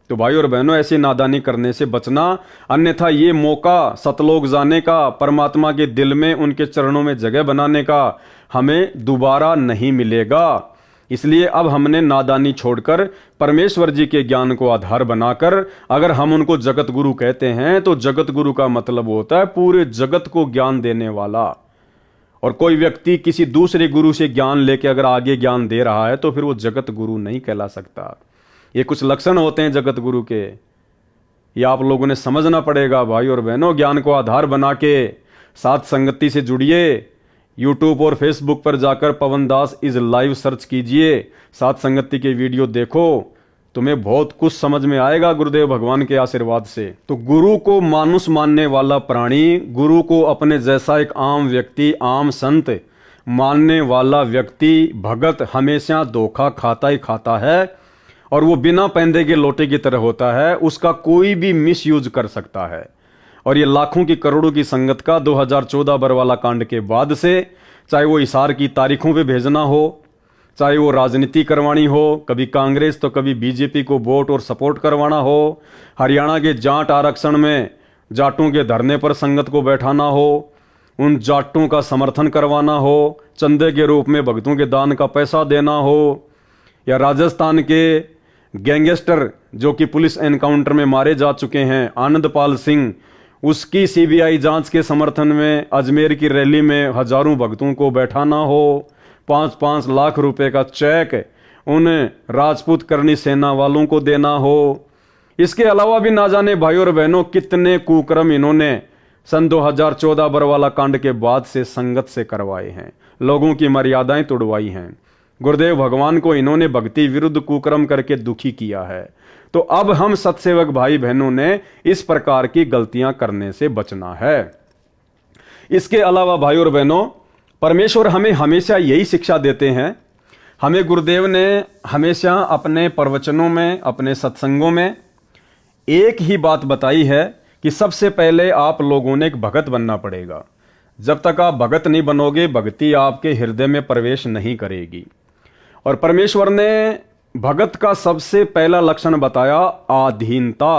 तो भाई और बहनों, ऐसी नादानी करने से बचना, अन्यथा ये मौका सतलोक जाने का, परमात्मा के दिल में उनके चरणों में जगह बनाने का हमें दोबारा नहीं मिलेगा। इसलिए अब हमने नादानी छोड़कर परमेश्वर जी के ज्ञान को आधार बनाकर, अगर हम उनको जगत गुरु कहते हैं तो जगत गुरु का मतलब होता है पूरे जगत को ज्ञान देने वाला। और कोई व्यक्ति किसी दूसरे गुरु से ज्ञान लेके अगर आगे ज्ञान दे रहा है तो फिर वो जगत गुरु नहीं कहला सकता। ये कुछ लक्षण होते हैं जगत गुरु के, ये आप लोगों ने समझना पड़ेगा। भाई और बहनों, ज्ञान को आधार बना के साथ संगति से जुड़िए। यूट्यूब और फेसबुक पर जाकर पवन दास इज लाइव सर्च कीजिए, साथ संगति के वीडियो देखो, तुम्हें बहुत कुछ समझ में आएगा गुरुदेव भगवान के आशीर्वाद से। तो गुरु को मानुष मानने वाला प्राणी, गुरु को अपने जैसा एक आम व्यक्ति, आम संत मानने वाला व्यक्ति, भगत हमेशा धोखा खाता ही खाता है, और वो बिना पैंदे के लोटे की तरह होता है। उसका कोई भी मिस यूज कर सकता है। और ये लाखों की करोड़ों की संगत का 2014 बरवाला कांड के बाद से, चाहे वो इशार की तारीखों पे भेजना हो, चाहे वो राजनीति करवानी हो, कभी कांग्रेस तो कभी बीजेपी को वोट और सपोर्ट करवाना हो, हरियाणा के जाट आरक्षण में जाटों के धरने पर संगत को बैठाना हो, उन जाटों का समर्थन करवाना हो, चंदे के रूप में भक्तों के दान का पैसा देना हो, या राजस्थान के गैंगस्टर जो कि पुलिस एनकाउंटर में मारे जा चुके हैं आनंदपाल सिंह, उसकी सीबीआई जांच के समर्थन में अजमेर की रैली में हजारों भक्तों को बैठाना हो, 5-5 लाख रुपए का चेक उन राजपूत करनी सेना वालों को देना हो। इसके अलावा भी ना जाने भाई और बहनों कितने कुकर्म इन्होंने सन 2014 बरवाला कांड के बाद से संगत से करवाए हैं, लोगों की मर्यादाएं तोड़वाई हैं। गुरुदेव भगवान को इन्होंने भक्ति विरुद्ध कुकर्म करके दुखी किया है। तो अब हम सत्सेवक भाई बहनों ने इस प्रकार की गलतियां करने से बचना है। इसके अलावा भाई और बहनों, परमेश्वर हमें हमेशा यही शिक्षा देते हैं। हमें गुरुदेव ने हमेशा अपने प्रवचनों में, अपने सत्संगों में एक ही बात बताई है कि सबसे पहले आप लोगों ने एक भगत बनना पड़ेगा। जब तक आप भगत नहीं बनोगे, भक्ति आपके हृदय में प्रवेश नहीं करेगी। और परमेश्वर ने भगत का सबसे पहला लक्षण बताया आधीनता।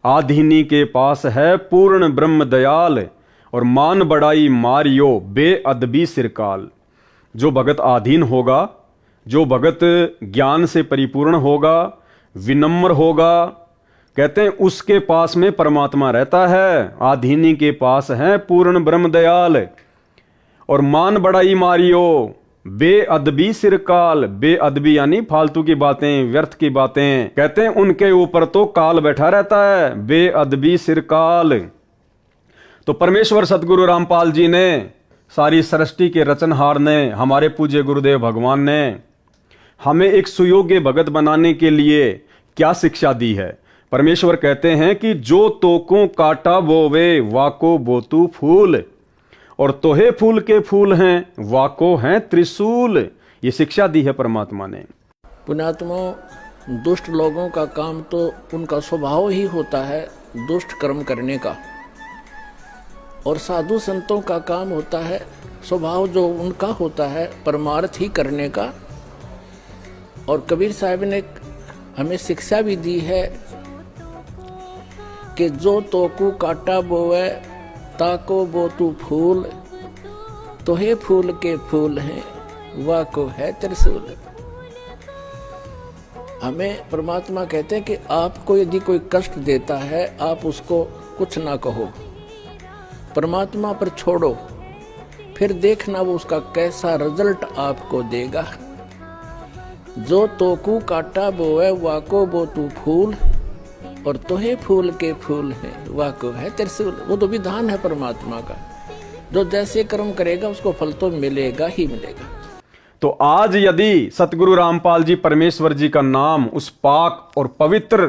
आधीनी के पास है पूर्ण ब्रह्म दयाल, और मान बड़ाई मारियो बेअदबी सिरकाल। जो भगत आधीन होगा, जो भगत ज्ञान से परिपूर्ण होगा, विनम्र होगा, कहते हैं उसके पास में परमात्मा रहता है। आधीनी के पास है पूर्ण ब्रह्म दयाल। और मान बड़ाई मारियो, बेअदबी सिरकाल, बेअदबी यानी फालतू की बातें, व्यर्थ की बातें, कहते हैं उनके ऊपर तो काल बैठा रहता है, बेअदबी सिरकाल। तो परमेश्वर सतगुरु रामपाल जी ने, सारी सृष्टि के रचनहार ने, हमारे पूज्य गुरुदेव भगवान ने हमें एक सुयोग्य भगत बनाने के लिए क्या शिक्षा दी है। परमेश्वर कहते हैं कि जो तोको काटा बोवे वाको बोतू फूल, और तोहे फूल के फूल हैं वाको हैं त्रिशूल। ये शिक्षा दी है परमात्मा ने। पुण्यात्मा, दुष्ट लोगों का काम तो उनका स्वभाव ही होता है दुष्ट कर्म करने का, और साधु संतों का काम होता है स्वभाव जो उनका होता है परमार्थ ही करने का। और कबीर साहब ने हमें शिक्षा भी दी है कि जो तोकू काटा बोवे ताको बोतू फूल, तोहे फूल के फूल हैं वाको है त्रिशूल। हमें परमात्मा कहते हैं कि आपको यदि कोई कष्ट देता है आप उसको कुछ ना कहो, परमात्मा पर छोड़ो, फिर देखना वो उसका कैसा रिजल्ट आपको देगा। जो तोकू काटा बोए वाको बोतू फूल, और तोहे फूल के फूल हैं वाको है त्रिशूल। वो तो विधान है परमात्मा का, जो जैसे कर्म करेगा उसको फल तो मिलेगा ही मिलेगा। तो आज यदि सतगुरु रामपाल जी परमेश्वर जी का नाम, उस पाक और पवित्र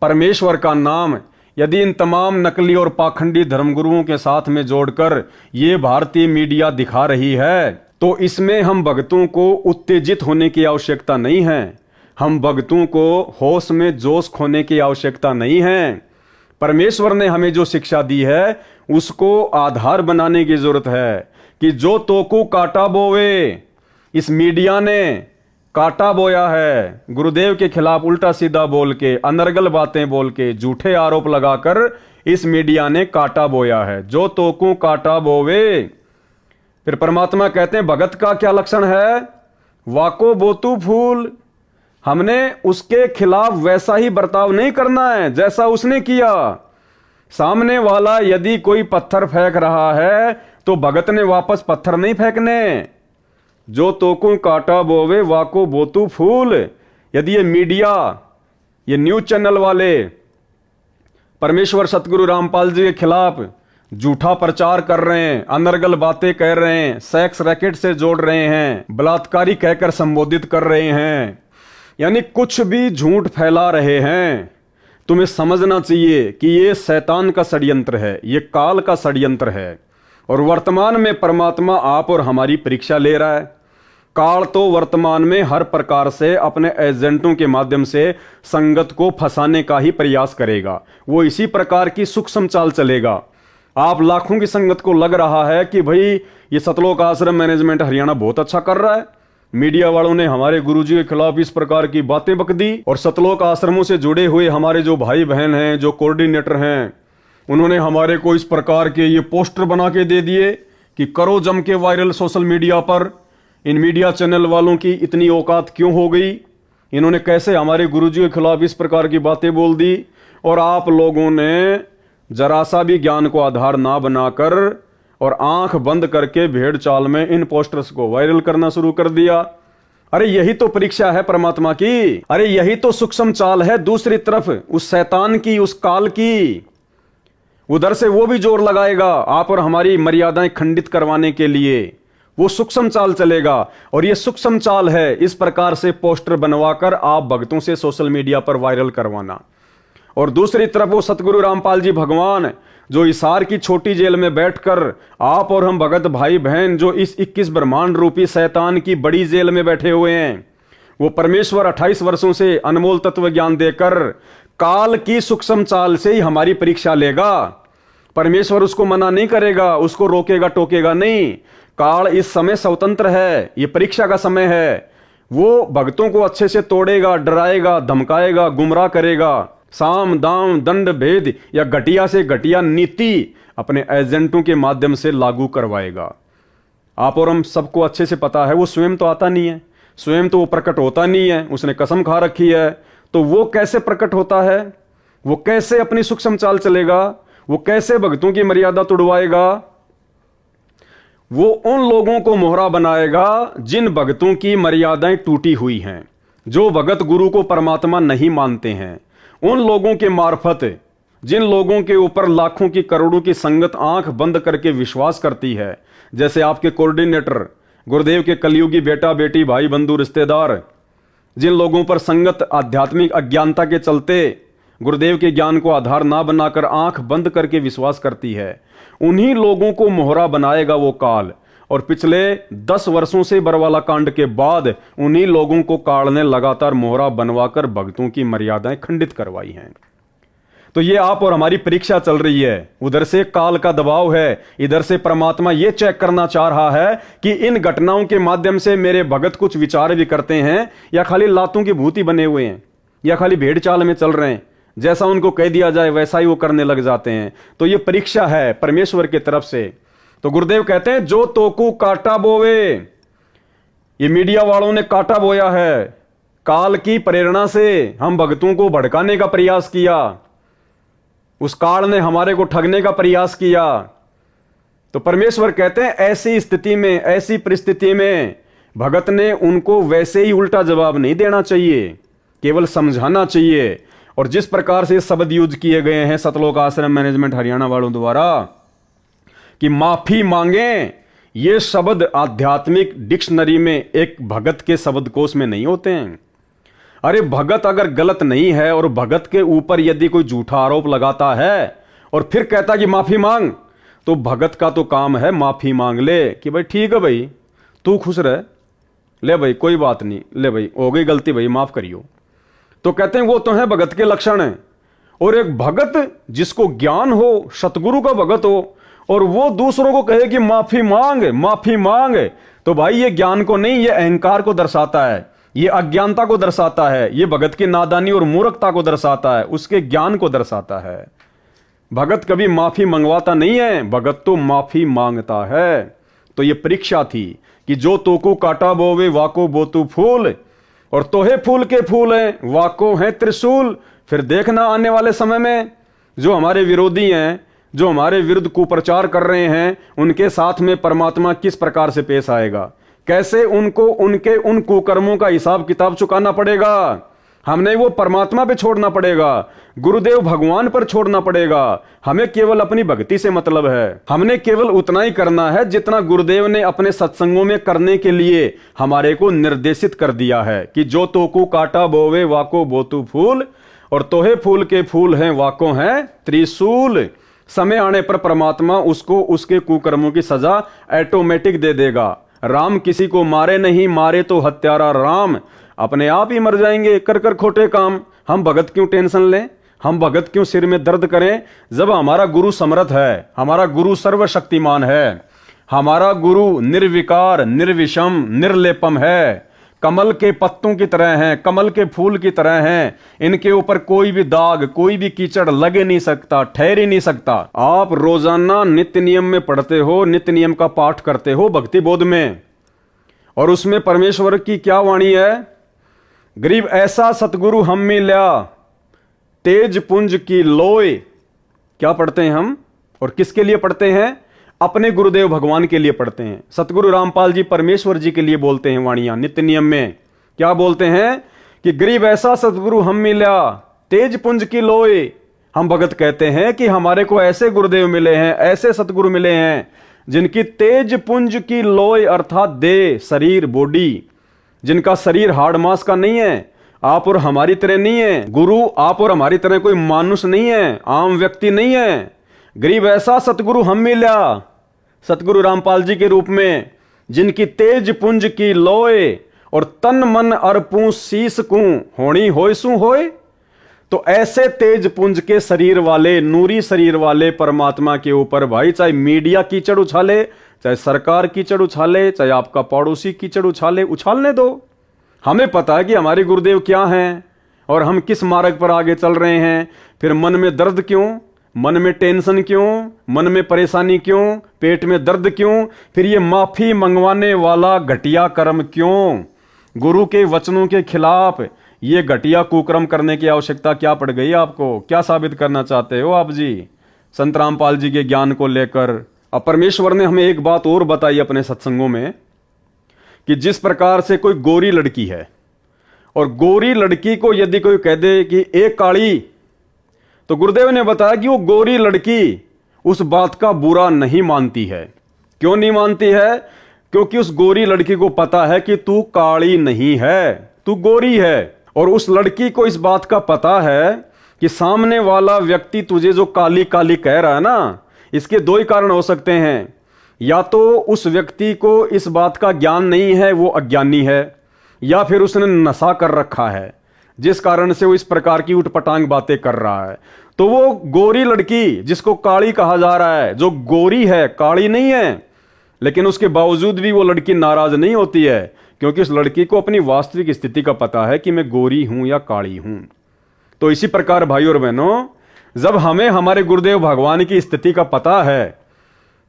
परमेश्वर का नाम, यदि इन तमाम नकली और पाखंडी धर्मगुरुओं के साथ में जोड़कर ये भारतीय मीडिया दिखा रही है, तो इसमें हम भक्तों को उत्तेजित होने की आवश्यकता नहीं है, हम भक्तों को होश में जोश खोने की आवश्यकता नहीं है। परमेश्वर ने हमें जो शिक्षा दी है उसको आधार बनाने की जरूरत है कि जो तोकू काटा बोवे, इस मीडिया ने काटा बोया है, गुरुदेव के खिलाफ उल्टा सीधा बोल के, अनर्गल बातें बोल के, झूठे आरोप लगाकर इस मीडिया ने काटा बोया है। जो तोकू काटा बोवे, फिर परमात्मा कहते हैं भगत का क्या लक्षण है, वाको बोतू फूल। हमने उसके खिलाफ वैसा ही बर्ताव नहीं करना है जैसा उसने किया। सामने वाला यदि कोई पत्थर फेंक रहा है तो भगत ने वापस पत्थर नहीं फेंकने। जो तोकू काटा बोवे वाको बोतू फूल। यदि ये मीडिया, ये न्यूज चैनल वाले परमेश्वर सतगुरु रामपाल जी के खिलाफ झूठा प्रचार कर रहे हैं, अनर्गल बातें कह रहे हैं, सेक्स रैकेट से जोड़ रहे हैं, बलात्कारी कहकर संबोधित कर रहे हैं, यानी कुछ भी झूठ फैला रहे हैं, तुम्हें समझना चाहिए कि ये शैतान का षड्यंत्र है, ये काल का षड्यंत्र है। और वर्तमान में परमात्मा आप और हमारी परीक्षा ले रहा है। काल तो वर्तमान में हर प्रकार से अपने एजेंटों के माध्यम से संगत को फंसाने का ही प्रयास करेगा। वो इसी प्रकार की सूक्ष्म चाल चलेगा। आप लाखों की संगत को लग रहा है कि भाई ये सतलोक आश्रम मैनेजमेंट हरियाणा बहुत अच्छा कर रहा है, मीडिया वालों ने हमारे गुरुजी के खिलाफ इस प्रकार की बातें बक दी, और सतलोक आश्रमों से जुड़े हुए हमारे जो भाई बहन हैं, जो कोऑर्डिनेटर हैं, उन्होंने हमारे को इस प्रकार के ये पोस्टर बना के दे दिए कि करो जम के वायरल सोशल मीडिया पर। इन मीडिया चैनल वालों की इतनी औकात क्यों हो गई, इन्होंने कैसे हमारे गुरुजी के खिलाफ इस प्रकार की बातें बोल दी। और आप लोगों ने जरा सा भी ज्ञान को आधार ना बनाकर और आंख बंद करके भेड़ चाल में इन पोस्टर्स को वायरल करना शुरू कर दिया। अरे यही तो परीक्षा है परमात्मा की, अरे यही तो सूक्ष्म चाल है दूसरी तरफ उस शैतान की, उस काल की। उधर से वो भी जोर लगाएगा आप और हमारी मर्यादाएं खंडित करवाने के लिए, वो सूक्ष्म चाल चलेगा। और ये सूक्ष्म चाल है इस प्रकार से पोस्टर बनवाकर आप भक्तों से सोशल मीडिया पर वायरल करवाना। और दूसरी तरफ वो सतगुरु रामपाल जी भगवान जो हिसार की छोटी जेल में बैठकर आप और हम भगत भाई बहन जो इस 21 ब्रह्मांड रूपी शैतान की बड़ी जेल में बैठे हुए हैं, वो परमेश्वर 28 वर्षों से अनमोल तत्व ज्ञान देकर काल की सूक्ष्म चाल से ही हमारी परीक्षा लेगा। परमेश्वर उसको मना नहीं करेगा, उसको रोकेगा टोकेगा नहीं। काल इस समय स्वतंत्र है, ये परीक्षा का समय है। वो भक्तों को अच्छे से तोड़ेगा, डराएगा, धमकाएगा, गुमराह करेगा, साम दाम दंड भेद या घटिया से घटिया नीति अपने एजेंटों के माध्यम से लागू करवाएगा। आप और हम सबको अच्छे से पता है वो स्वयं तो आता नहीं है, स्वयं तो वो प्रकट होता नहीं है, उसने कसम खा रखी है। तो वो कैसे प्रकट होता है, वो कैसे अपनी सूक्ष्म चाल चलेगा, वो कैसे भक्तों की मर्यादा तोड़वाएगा। वो उन लोगों को मोहरा बनाएगा जिन भगतों की मर्यादाएं टूटी हुई हैं, जो भगत गुरु को परमात्मा नहीं मानते हैं। उन लोगों के मार्फत, जिन लोगों के ऊपर लाखों की करोड़ों की संगत आंख बंद करके विश्वास करती है, जैसे आपके कोऑर्डिनेटर गुरुदेव के कलयुगी बेटा बेटी भाई बंधु रिश्तेदार, जिन लोगों पर संगत आध्यात्मिक अज्ञानता के चलते गुरुदेव के ज्ञान को आधार ना बनाकर आंख बंद करके विश्वास करती है, उन्हीं लोगों को मोहरा बनाएगा वो काल। और पिछले 10 वर्षों से बरवाला कांड के बाद उन्हीं लोगों को काल ने लगातार मोहरा बनवाकर भक्तों की मर्यादाएं खंडित करवाई हैं। तो ये आप और हमारी परीक्षा चल रही है। उधर से काल का दबाव है, इधर से परमात्मा ये चेक करना चाह रहा है कि इन घटनाओं के माध्यम से मेरे भगत कुछ विचार भी करते हैं या खाली लातों की भूति बने हुए हैं, या खाली भेड़ चाल में चल रहे हैं, जैसा उनको कह दिया जाए वैसा ही वो करने लग जाते हैं। तो ये परीक्षा है परमेश्वर की तरफ से। तो गुरुदेव कहते हैं जो तोकू काटा बोवे, ये मीडिया वालों ने काटा बोया है। काल की प्रेरणा से हम भक्तों को भड़काने का प्रयास किया, उस काल ने हमारे को ठगने का प्रयास किया। तो परमेश्वर कहते हैं ऐसी स्थिति में, ऐसी परिस्थिति में भगत ने उनको वैसे ही उल्टा जवाब नहीं देना चाहिए, केवल समझाना चाहिए। और जिस प्रकार से शब्द यूज किए गए हैं सतलोक आश्रम मैनेजमेंट हरियाणा वालों द्वारा कि माफी मांगे, ये शब्द आध्यात्मिक डिक्शनरी में एक भगत के शब्दकोश में नहीं होते हैं। अरे भगत अगर गलत नहीं है और भगत के ऊपर यदि कोई झूठा आरोप लगाता है और फिर कहता कि माफी मांग, तो भगत का तो काम है माफी मांग ले कि भाई ठीक है भाई तू खुश रह, ले भाई कोई बात नहीं, ले भाई हो गई गलती भाई माफ करियो। तो कहते हैं वो तो है भगत के लक्षण है। और एक भगत जिसको ज्ञान हो, सतगुरु का भगत हो, और वो दूसरों को कहे कि माफी मांग माफी मांग, तो भाई ये ज्ञान को नहीं, ये अहंकार को दर्शाता है, ये अज्ञानता को दर्शाता है, ये भगत की नादानी और मूर्खता को दर्शाता है, उसके ज्ञान को दर्शाता है। भगत कभी माफी मंगवाता नहीं है, भगत तो माफी मांगता है। तो ये परीक्षा थी कि जो तोकू काटा बोवे वाको बोतू फूल, और तोहे फूल के फूल हैं वाको हैं त्रिशूल। फिर देखना आने वाले समय में जो हमारे विरोधी हैं, जो हमारे विरुद्ध कुप्रचार कर रहे हैं, उनके साथ में परमात्मा किस प्रकार से पेश आएगा, कैसे उनको उनके उन कुकर्मों का हिसाब किताब चुकाना पड़ेगा। हमने वो परमात्मा पे छोड़ना पड़ेगा, गुरुदेव भगवान पर छोड़ना पड़ेगा। हमें केवल अपनी भक्ति से मतलब है, हमने केवल उतना ही करना है जितना गुरुदेव ने अपने सत्संगों में करने के लिए हमारे को निर्देशित कर दिया है कि जो तोकू काटा बोवे वाको बोतू फूल, और तोहे फूल के फूल हैं वाको हैं त्रिशूल। समय आने पर परमात्मा उसको उसके कुकर्मों की सजा ऑटोमेटिक दे देगा। राम किसी को मारे नहीं, मारे तो हत्यारा राम, अपने आप ही मर जाएंगे कर कर खोटे काम। हम भगत क्यों टेंशन लें, हम भगत क्यों सिर में दर्द करें, जब हमारा गुरु समर्थ है, हमारा गुरु सर्वशक्तिमान है, हमारा गुरु निर्विकार निर्विषम निर्लेपम है, कमल के पत्तों की तरह हैं, कमल के फूल की तरह हैं। इनके ऊपर कोई भी दाग, कोई भी कीचड़ लगे नहीं सकता, ठहर ही नहीं सकता। आप रोजाना नित्य नियम में पढ़ते हो, नित्य नियम का पाठ करते हो भक्ति बोध में, और उसमें परमेश्वर की क्या वाणी है, गरीब ऐसा सतगुरु हम मिल्या तेज पुंज की लोय। क्या पढ़ते हैं हम और किसके लिए पढ़ते हैं? अपने गुरुदेव भगवान के लिए पढ़ते हैं। सतगुरु रामपाल जी परमेश्वर जी के लिए बोलते हैं वाणियां नित्य नियम में। क्या बोलते हैं कि गरीब ऐसा सतगुरु हम मिल्या तेज पुंज की लोय। हम भगत कहते हैं कि हमारे को ऐसे गुरुदेव मिले हैं, ऐसे सतगुरु मिले हैं जिनकी तेज पुंज की लोय अर्थात देह, शरीर, बॉडी, जिनका शरीर हाड़ मांस का नहीं है। आप और हमारी तरह नहीं है गुरु, आप और हमारी तरह कोई मानुष नहीं है, आम व्यक्ति नहीं है। गरीब ऐसा सतगुरु हम मिल्या सतगुरु रामपाल जी के रूप में, जिनकी तेज पुंज की लोय और तन मन अर्पूं शीस कूं होनी होय सू होय। तो ऐसे तेज पुंज के शरीर वाले, नूरी शरीर वाले परमात्मा के ऊपर भाई चाहे मीडिया कीचड़ उछाले, चाहे सरकार कीचड़ उछाले, चाहे आपका पड़ोसी कीचड़ उछाले, उछालने दो। हमें पता है कि हमारे गुरुदेव क्या हैं और हम किस मार्ग पर आगे चल रहे हैं। फिर मन में दर्द क्यों, मन में टेंशन क्यों, मन में परेशानी क्यों, पेट में दर्द क्यों, फिर ये माफी मंगवाने वाला घटिया कर्म क्यों? गुरु के वचनों के खिलाफ ये घटिया कुकर्म करने की आवश्यकता क्या पड़ गई आपको? क्या साबित करना चाहते हो आप जी? संत रामपाल जी के ज्ञान को लेकर, अब परमेश्वर ने हमें एक बात और बताई अपने सत्संगों में कि जिस प्रकार से कोई गोरी लड़की है और गोरी लड़की को यदि कोई कह दे कि एक काली, तो गुरुदेव ने बताया कि वो गोरी लड़की उस बात का बुरा नहीं मानती है। क्यों नहीं मानती है? क्योंकि उस गोरी लड़की को पता है कि तू काली नहीं है, तू गोरी है। और उस लड़की को इस बात का पता है कि सामने वाला व्यक्ति तुझे जो काली काली कह रहा है ना, इसके दो ही कारण हो सकते हैं। या तो उस व्यक्ति को इस बात का ज्ञान नहीं है, वो अज्ञानी है, या फिर उसने नशा कर रखा है जिस कारण से वो इस प्रकार की उठपटांग बातें कर रहा है। तो वो गोरी लड़की जिसको काली कहा जा रहा है, जो गोरी है, काली नहीं है, लेकिन उसके बावजूद भी वो लड़की नाराज नहीं होती है, क्योंकि उस लड़की को अपनी वास्तविक स्थिति का पता है कि मैं गोरी हूं या काली हूं। तो इसी प्रकार भाई और बहनों, जब हमें हमारे गुरुदेव भगवान की स्थिति का पता है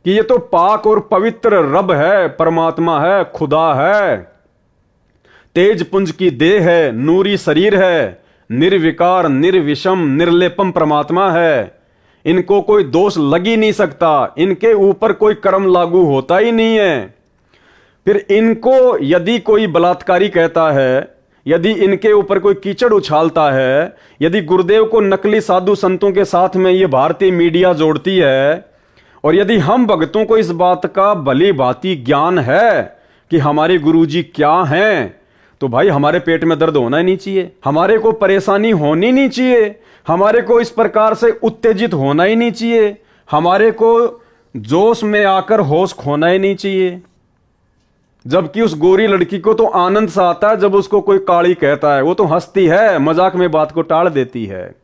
कि ये तो पाक और पवित्र रब है, परमात्मा है, खुदा है, तेज पुंज की देह है, नूरी शरीर है, निर्विकार निर्विषम निर्लेपम परमात्मा है, इनको कोई दोष लग ही नहीं सकता, इनके ऊपर कोई कर्म लागू होता ही नहीं है। फिर इनको यदि कोई बलात्कारी कहता है, यदि इनके ऊपर कोई कीचड़ उछालता है, यदि गुरुदेव को नकली साधु संतों के साथ में ये भारतीय मीडिया जोड़ती है, और यदि हम भक्तों को इस बात का भली भांति ज्ञान है कि हमारे गुरुजी क्या हैं, तो भाई हमारे पेट में दर्द होना ही नहीं चाहिए, हमारे को परेशानी होनी नहीं चाहिए, हमारे को इस प्रकार से उत्तेजित होना ही नहीं चाहिए, हमारे को जोश में आकर होश खोना ही नहीं चाहिए। जबकि उस गोरी लड़की को तो आनंद सा आता है जब उसको कोई काली कहता है, वो तो हंसती है, मजाक में बात को टाल देती है।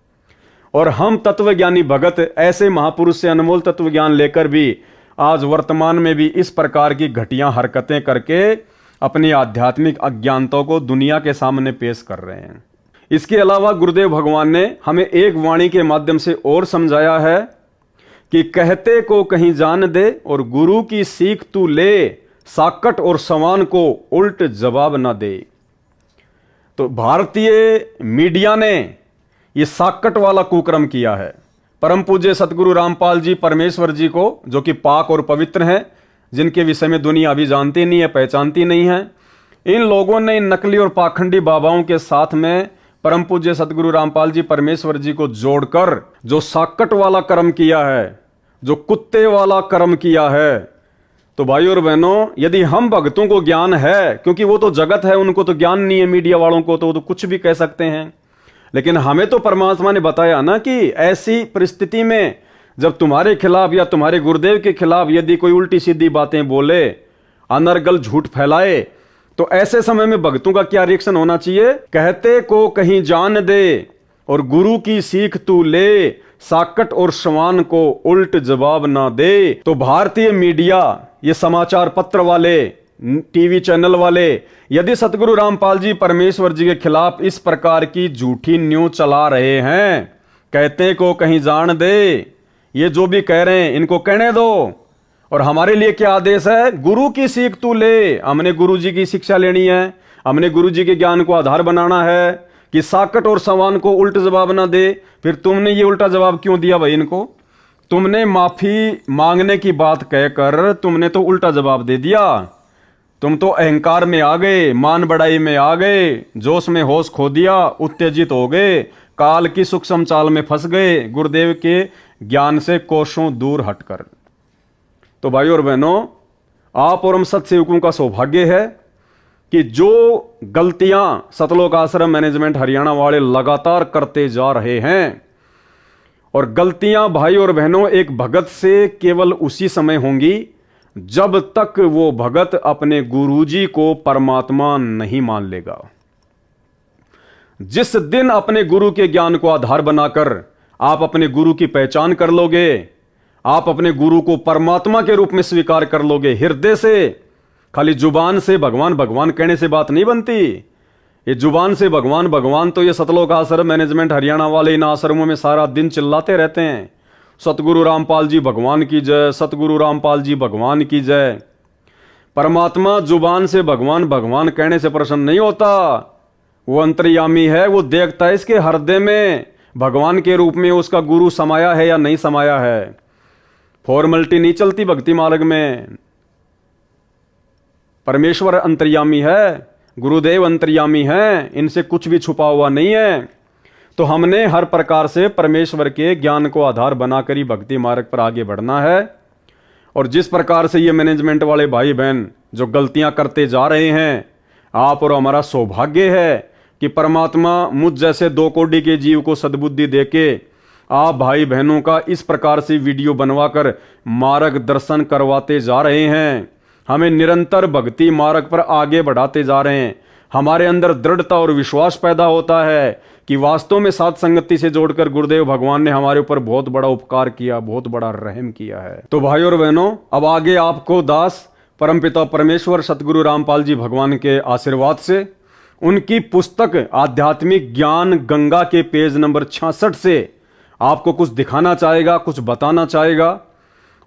और हम तत्वज्ञानी भगत ऐसे महापुरुष से अनमोल तत्वज्ञान लेकर भी आज वर्तमान में भी इस प्रकार की घटिया हरकतें करके अपनी आध्यात्मिक अज्ञानता को दुनिया के सामने पेश कर रहे हैं। इसके अलावा गुरुदेव भगवान ने हमें एक वाणी के माध्यम से और समझाया है कि कहते को कहीं जान दे और गुरु की सीख तू ले, साकट और सवान को उल्ट जवाब ना दे। तो भारतीय मीडिया ने ये साकट वाला कुकर्म किया है। परम पूज्य सतगुरु रामपाल जी परमेश्वर जी को, जो कि पाक और पवित्र हैं, जिनके विषय में दुनिया अभी जानती नहीं है, पहचानती नहीं है, इन लोगों ने इन नकली और पाखंडी बाबाओं के साथ में परम पूज्य सतगुरु रामपाल जी परमेश्वर जी को जोड़कर जो साकट वाला कर्म किया है, जो कुत्ते वाला कर्म किया है। तो भाई और बहनों, यदि हम भक्तों को ज्ञान है, क्योंकि वो तो जगत है, उनको तो ज्ञान नहीं है, मीडिया वालों को तो कुछ भी कह सकते हैं, लेकिन हमें तो परमात्मा ने बताया ना कि ऐसी परिस्थिति में जब तुम्हारे खिलाफ या तुम्हारे गुरुदेव के खिलाफ यदि कोई उल्टी सीधी बातें बोले, अनर्गल झूठ फैलाए, तो ऐसे समय में भक्तों का क्या रिएक्शन होना चाहिए? कहते को कहीं जान दे और गुरु की सीख तू ले, साकट और सवान को उल्ट जवाब ना दे। तो भारतीय मीडिया, ये समाचार पत्र वाले, टीवी चैनल वाले, यदि सतगुरु रामपाल जी परमेश्वर जी के खिलाफ इस प्रकार की झूठी न्यूज चला रहे हैं, कहते को कहीं जान दे, ये जो भी कह रहे हैं इनको कहने दो। और हमारे लिए क्या आदेश है? गुरु की सीख तू ले। हमने गुरु जी की शिक्षा लेनी है, हमने गुरु जी के ज्ञान को आधार बनाना है कि साकट और सवान को उल्ट जवाब ना दे। फिर तुमने ये उल्टा जवाब क्यों दिया भाई इनको? तुमने माफी मांगने की बात कहकर तुमने तो उल्टा जवाब दे दिया। तुम तो अहंकार में आ गए, मान बढ़ाई में आ गए, जोश में होश खो दिया, उत्तेजित हो गए, काल की सूक्ष्म चाल में फंस गए, गुरुदेव के ज्ञान से कोसों दूर हटकर। तो भाई और बहनों, आप और हम सत्सेवकों का सौभाग्य है कि जो गलतियां सतलोक आश्रम मैनेजमेंट हरियाणा वाले लगातार करते जा रहे हैं, और गलतियां भाई और बहनों एक भगत से केवल उसी समय होंगी जब तक वो भगत अपने गुरुजी को परमात्मा नहीं मान लेगा। जिस दिन अपने गुरु के ज्ञान को आधार बनाकर आप अपने गुरु की पहचान कर लोगे, आप अपने गुरु को परमात्मा के रूप में स्वीकार कर लोगे हृदय से, खाली जुबान से भगवान भगवान कहने से बात नहीं बनती। ये जुबान से भगवान भगवान तो ये सतलोक आश्रम मैनेजमेंट हरियाणा वाले इन आश्रमों में सारा दिन चिल्लाते रहते हैं, सतगुरु रामपाल जी भगवान की जय, सतगुरु रामपाल जी भगवान की जय। परमात्मा जुबान से भगवान भगवान कहने से प्रसन्न नहीं होता, वो अंतर्यामी है, वो देखता है इसके हृदय में भगवान के रूप में उसका गुरु समाया है या नहीं समाया है। फॉर्मेलिटी नहीं चलती भक्ति मार्ग में। परमेश्वर अंतर्यामी है, गुरुदेव अंतर्यामी हैं, इनसे कुछ भी छुपा हुआ नहीं है। तो हमने हर प्रकार से परमेश्वर के ज्ञान को आधार बनाकर ही भक्ति मार्ग पर आगे बढ़ना है। और जिस प्रकार से ये मैनेजमेंट वाले भाई बहन जो गलतियां करते जा रहे हैं, आप और हमारा सौभाग्य है कि परमात्मा मुझ जैसे 2 कोटि के जीव को सद्बुद्धि देके आप भाई बहनों का इस प्रकार से वीडियो बनवाकर मार्गदर्शन करवाते जा रहे हैं, हमें निरंतर भक्ति मार्ग पर आगे बढ़ाते जा रहे हैं। हमारे अंदर दृढ़ता और विश्वास पैदा होता है कि वास्तव में साथ संगति से जोड़कर गुरुदेव भगवान ने हमारे ऊपर बहुत बड़ा उपकार किया, बहुत बड़ा रहम किया है। तो भाई और बहनों, अब आगे आपको दास परमपिता परमेश्वर सतगुरु रामपाल जी भगवान के आशीर्वाद से उनकी पुस्तक आध्यात्मिक ज्ञान गंगा के पेज नंबर 66 से आपको कुछ दिखाना चाहेगा, कुछ बताना चाहेगा।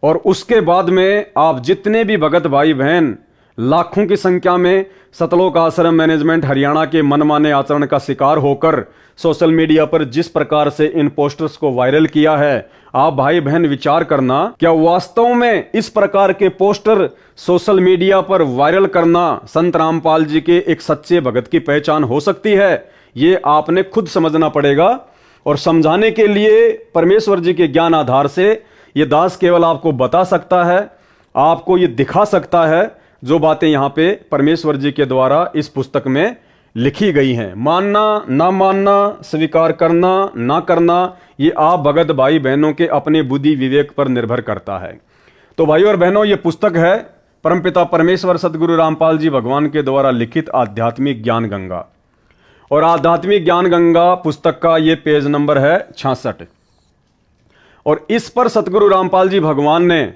और उसके बाद में आप जितने भी भगत भाई बहन लाखों की संख्या में सतलोक आश्रम मैनेजमेंट हरियाणा के मनमाने आचरण का शिकार होकर सोशल मीडिया पर जिस प्रकार से इन पोस्टर्स को वायरल किया है, आप भाई बहन विचार करना, क्या वास्तव में इस प्रकार के पोस्टर सोशल मीडिया पर वायरल करना संत रामपाल जी के एक सच्चे भगत की पहचान हो सकती है? ये आपने खुद समझना पड़ेगा। और समझाने के लिए परमेश्वर जी के ज्ञान आधार से ये दास केवल आपको बता सकता है, आपको ये दिखा सकता है जो बातें यहां पे परमेश्वर जी के द्वारा इस पुस्तक में लिखी गई हैं। मानना ना मानना, स्वीकार करना ना करना, ये आप भगत भाई बहनों के अपने बुद्धि विवेक पर निर्भर करता है। तो भाई और बहनों, ये पुस्तक है परमपिता परमेश्वर सतगुरु रामपाल जी भगवान के द्वारा लिखित आध्यात्मिक ज्ञान गंगा। और आध्यात्मिक ज्ञान गंगा पुस्तक का ये पेज नंबर है 66। और इस पर सतगुरु रामपाल जी भगवान ने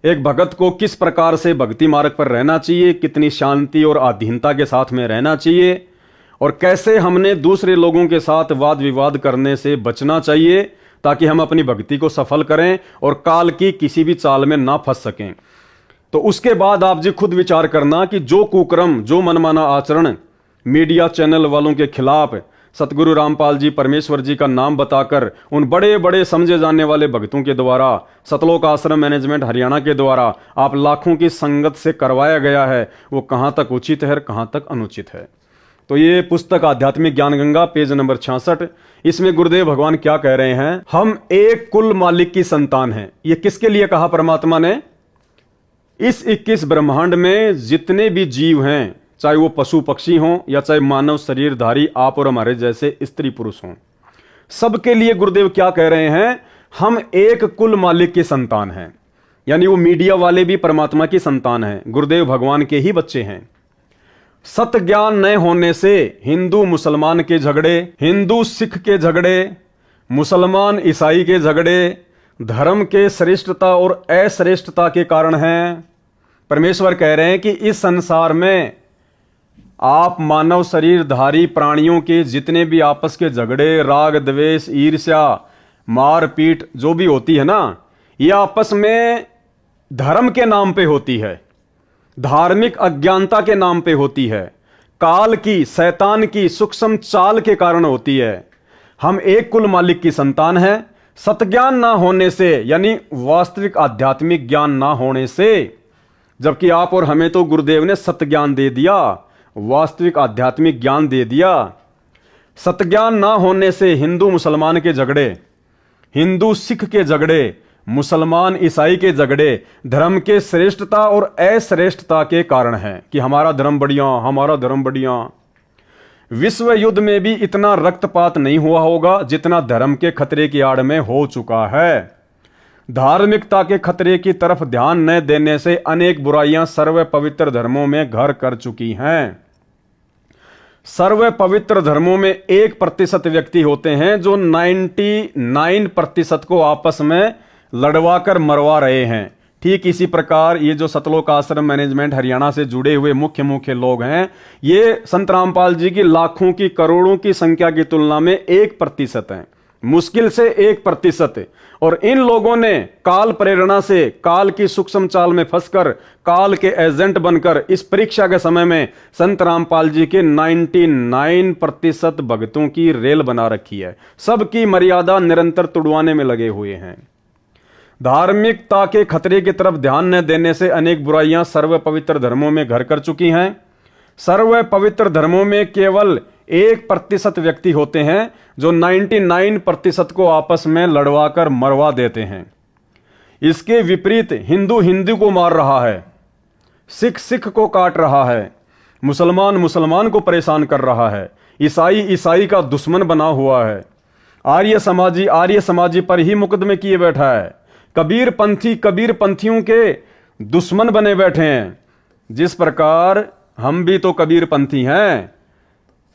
एक भगत को किस प्रकार से भक्ति मार्ग पर रहना चाहिए, कितनी शांति और अधीनता के साथ में रहना चाहिए, और कैसे हमने दूसरे लोगों के साथ वाद विवाद करने से बचना चाहिए ताकि हम अपनी भक्ति को सफल करें और काल की किसी भी चाल में ना फंस सकें। तो उसके बाद आप जी खुद विचार करना कि जो कुकर्म, जो मनमाना आचरण मीडिया चैनल वालों के खिलाफ सतगुरु रामपाल जी परमेश्वर जी का नाम बताकर उन बड़े बड़े समझे जाने वाले भक्तों के द्वारा सतलोक आश्रम मैनेजमेंट हरियाणा के द्वारा आप लाखों की संगत से करवाया गया है, वो कहां तक उचित है और कहां तक अनुचित है। तो ये पुस्तक आध्यात्मिक ज्ञान गंगा पेज नंबर 66, इसमें गुरुदेव भगवान क्या कह रहे हैं? हम एक कुल मालिक की संतान हैं। ये किसके लिए कहा परमात्मा ने? इस 21 ब्रह्मांड में जितने भी जीव हैं, चाहे वो पशु पक्षी हों या चाहे मानव शरीरधारी आप और हमारे जैसे स्त्री पुरुष हों, सबके लिए गुरुदेव क्या कह रहे हैं? हम एक कुल मालिक की संतान हैं। यानी वो मीडिया वाले भी परमात्मा की संतान हैं, गुरुदेव भगवान के ही बच्चे हैं। सत्य ज्ञान न होने से हिंदू मुसलमान के झगड़े, हिंदू सिख के झगड़े, मुसलमान ईसाई के झगड़े धर्म के श्रेष्ठता और अश्रेष्ठता के कारण हैं। परमेश्वर कह रहे हैं कि इस संसार में आप मानव शरीरधारी प्राणियों के जितने भी आपस के झगड़े, राग द्वेष, ईर्ष्या, मारपीट जो भी होती है ना, ये आपस में धर्म के नाम पे होती है, धार्मिक अज्ञानता के नाम पे होती है, काल की, शैतान की सूक्ष्म चाल के कारण होती है। हम एक कुल मालिक की संतान हैं। सतज्ञान ना होने से, यानी वास्तविक आध्यात्मिक ज्ञान ना होने से, जबकि आप और हमें तो गुरुदेव ने सत्य ज्ञान दे दिया, वास्तविक आध्यात्मिक ज्ञान दे दिया। सतज्ञान ना होने से हिंदू मुसलमान के झगड़े, हिंदू सिख के झगड़े, मुसलमान ईसाई के झगड़े धर्म के श्रेष्ठता और अश्रेष्ठता के कारण है कि हमारा धर्म बढ़िया, हमारा धर्म बढ़िया। विश्व युद्ध में भी इतना रक्तपात नहीं हुआ होगा जितना धर्म के खतरे की आड़ में हो चुका है। धार्मिकता के खतरे की तरफ ध्यान न देने से अनेक बुराइयां सर्व पवित्र धर्मों में घर कर चुकी हैं। सर्व पवित्र धर्मों में 1% व्यक्ति होते हैं जो 99% को आपस में लड़वाकर मरवा रहे हैं। ठीक इसी प्रकार ये जो सतलोक आश्रम मैनेजमेंट हरियाणा से जुड़े हुए मुख्य लोग हैं, ये संत रामपाल जी की लाखों की करोड़ों की संख्या की तुलना में 1% हैं, मुश्किल से 1%। और इन लोगों ने काल प्रेरणा से, काल की सूक्ष्म चाल में फंसकर, काल के एजेंट बनकर इस परीक्षा के समय में संत रामपाल जी के 99% भक्तों की रेल बना रखी है। सबकी मर्यादा निरंतर तुड़वाने में लगे हुए हैं। धार्मिकता के खतरे की तरफ ध्यान न देने से अनेक बुराइयां सर्व पवित्र धर्मों में घर कर चुकी हैं। सर्व पवित्र धर्मों में केवल 1% व्यक्ति होते हैं जो 99% को आपस में लड़वाकर मरवा देते हैं। इसके विपरीत हिंदू हिंदू को मार रहा है, सिख सिख को काट रहा है, मुसलमान मुसलमान को परेशान कर रहा है, ईसाई ईसाई का दुश्मन बना हुआ है, आर्य समाजी पर ही मुकदमे किए बैठा है, कबीर पंथियों के दुश्मन बने बैठे हैं। जिस प्रकार हम भी तो कबीर पंथी हैं,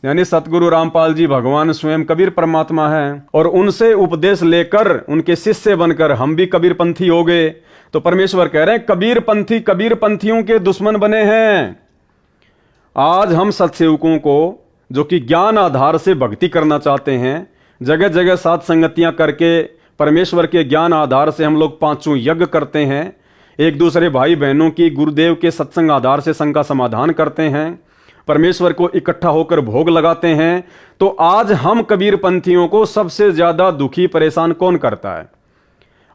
यानी सतगुरु रामपाल जी भगवान स्वयं कबीर परमात्मा हैं, और उनसे उपदेश लेकर उनके शिष्य बनकर हम भी कबीर पंथी हो गए। तो परमेश्वर कह रहे हैं कबीर पंथियों के दुश्मन बने हैं। आज हम सत्सेवकों को जो कि ज्ञान आधार से भक्ति करना चाहते हैं, जगह जगह साथ संगतियां करके परमेश्वर के ज्ञान आधार से हम लोग 5 यज्ञ करते हैं, एक दूसरे भाई बहनों की गुरुदेव के सत्संग आधार से शंका समाधान करते हैं, परमेश्वर को इकट्ठा होकर भोग लगाते हैं। तो आज हम कबीर पंथियों को सबसे ज्यादा दुखी परेशान कौन करता है?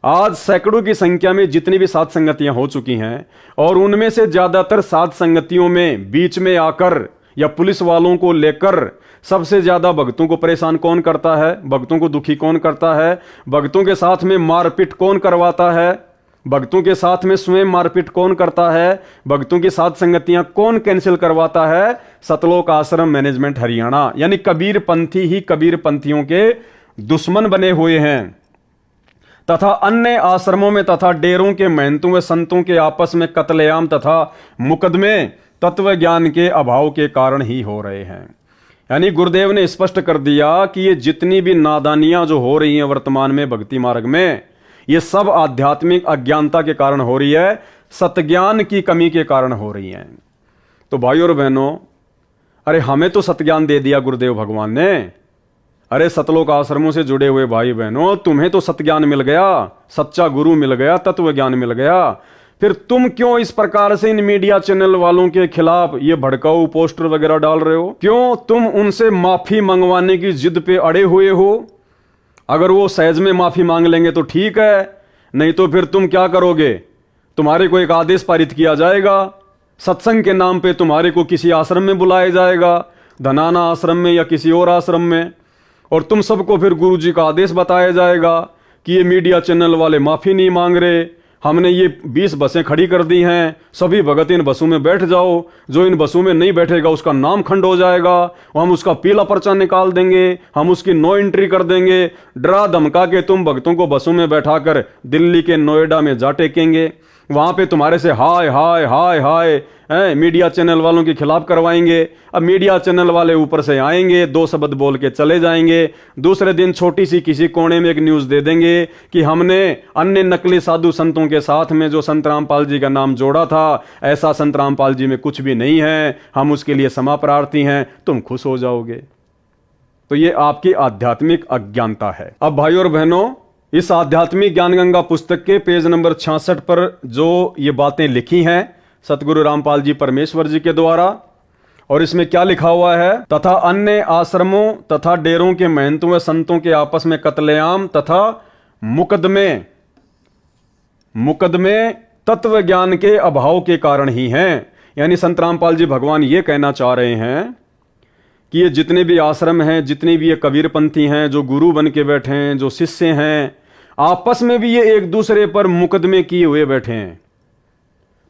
आज सैकड़ों की संख्या में जितनी भी साथ संगतियां हो चुकी हैं, और उनमें से ज्यादातर साथ संगतियों में बीच में आकर या पुलिस वालों को लेकर सबसे ज्यादा भक्तों को परेशान कौन करता है? भक्तों को दुखी कौन करता है? भक्तों के साथ में मारपीट कौन करवाता है? भक्तों के साथ में स्वयं मारपीट कौन करता है? भक्तों की साथ संगतियां कौन कैंसिल करवाता है? सतलोक आश्रम मैनेजमेंट हरियाणा, यानी कबीर पंथी ही कबीर पंथियों के दुश्मन बने हुए हैं, तथा अन्य आश्रमों में तथा डेरों के महंतों व संतों के आपस में कत्लेआम तथा मुकदमे तत्व ज्ञान के अभाव के कारण ही हो रहे हैं। यानी गुरुदेव ने स्पष्ट कर दिया कि ये जितनी भी नादानियां जो हो रही हैं वर्तमान में भक्ति मार्ग में, ये सब आध्यात्मिक अज्ञानता के कारण हो रही है, सतज्ञान की कमी के कारण हो रही है। तो भाइयों और बहनों, अरे हमें तो सतज्ञान दे दिया गुरुदेव भगवान ने। अरे सतलोक आश्रमों से जुड़े हुए भाई बहनों, तुम्हें तो सतज्ञान मिल गया, सच्चा गुरु मिल गया, तत्व ज्ञान मिल गया। फिर तुम क्यों इस प्रकार से इन मीडिया चैनल वालों के खिलाफ ये भड़काऊ पोस्टर वगैरह डाल रहे हो? क्यों तुम उनसे माफी मंगवाने की जिद पे अड़े हुए हो? अगर वो सहज में माफी मांग लेंगे तो ठीक है, नहीं तो फिर तुम क्या करोगे? तुम्हारे को एक आदेश पारित किया जाएगा, सत्संग के नाम पे तुम्हारे को किसी आश्रम में बुलाया जाएगा, धनाना आश्रम में या किसी और आश्रम में, और तुम सबको फिर गुरुजी का आदेश बताया जाएगा कि ये मीडिया चैनल वाले माफी नहीं मांग रहे, हमने ये 20 बसें खड़ी कर दी हैं, सभी भगत इन बसों में बैठ जाओ, जो इन बसों में नहीं बैठेगा उसका नाम खंड हो जाएगा, हम उसका पीला पर्चा निकाल देंगे, हम उसकी नो एंट्री कर देंगे। डरा धमका के तुम भक्तों को बसों में बैठाकर दिल्ली के नोएडा में जा टेकेंगे, वहां पे तुम्हारे से हाय हाय हाय हाय मीडिया चैनल वालों के खिलाफ करवाएंगे। अब मीडिया चैनल वाले ऊपर से आएंगे, 2 शब्द बोल के चले जाएंगे, दूसरे दिन छोटी सी किसी कोने में एक न्यूज दे देंगे कि हमने अन्य नकली साधु संतों के साथ में जो संत रामपाल जी का नाम जोड़ा था, ऐसा संत रामपाल जी में कुछ भी नहीं है, हम उसके लिए क्षमा प्रार्थी हैं। तुम खुश हो जाओगे। तो ये आपकी आध्यात्मिक अज्ञानता है। अब भाइयों और बहनों, इस आध्यात्मिक ज्ञान गंगा पुस्तक के पेज नंबर 66 पर जो ये बातें लिखी हैं सतगुरु रामपाल जी परमेश्वर जी के द्वारा, और इसमें क्या लिखा हुआ है? तथा अन्य आश्रमों तथा डेरों के महंतों व संतों के आपस में कत्लेआम तथा मुकदमे तत्व ज्ञान के अभाव के कारण ही हैं। यानी संत रामपाल जी भगवान ये कहना चाह रहे हैं कि ये जितने भी आश्रम हैं, जितने भी ये कबीरपंथी हैं, जो गुरु बन के बैठे हैं, जो शिष्य हैं, आपस में भी ये एक दूसरे पर मुकदमे किए हुए बैठे हैं।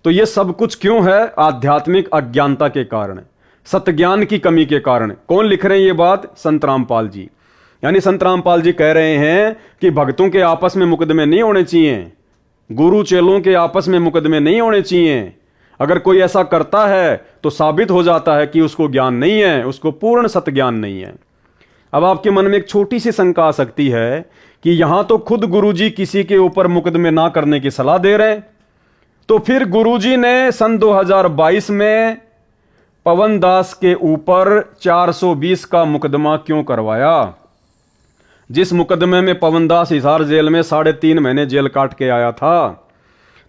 तो ये सब कुछ क्यों है? आध्यात्मिक अज्ञानता के कारण, सतज्ञान की कमी के कारण। कौन लिख रहे हैं ये बात? संत रामपाल जी। यानी संत रामपाल जी कह रहे हैं कि भक्तों के आपस में मुकदमे नहीं होने चाहिए, गुरु चेलों के आपस में मुकदमे नहीं होने चाहिए। अगर कोई ऐसा करता है तो साबित हो जाता है कि उसको ज्ञान नहीं है, उसको पूर्ण सतज्ञान नहीं है। अब आपके मन में एक छोटी सी शंका आ सकती है कि यहां तो खुद गुरुजी किसी के ऊपर मुकदमे ना करने की सलाह दे रहे हैं, तो फिर गुरुजी ने सन 2022 में पवन दास के ऊपर 420 का मुकदमा क्यों करवाया? जिस मुकदमे में पवन दास हिसार जेल में 3.5 महीने जेल काट के आया था,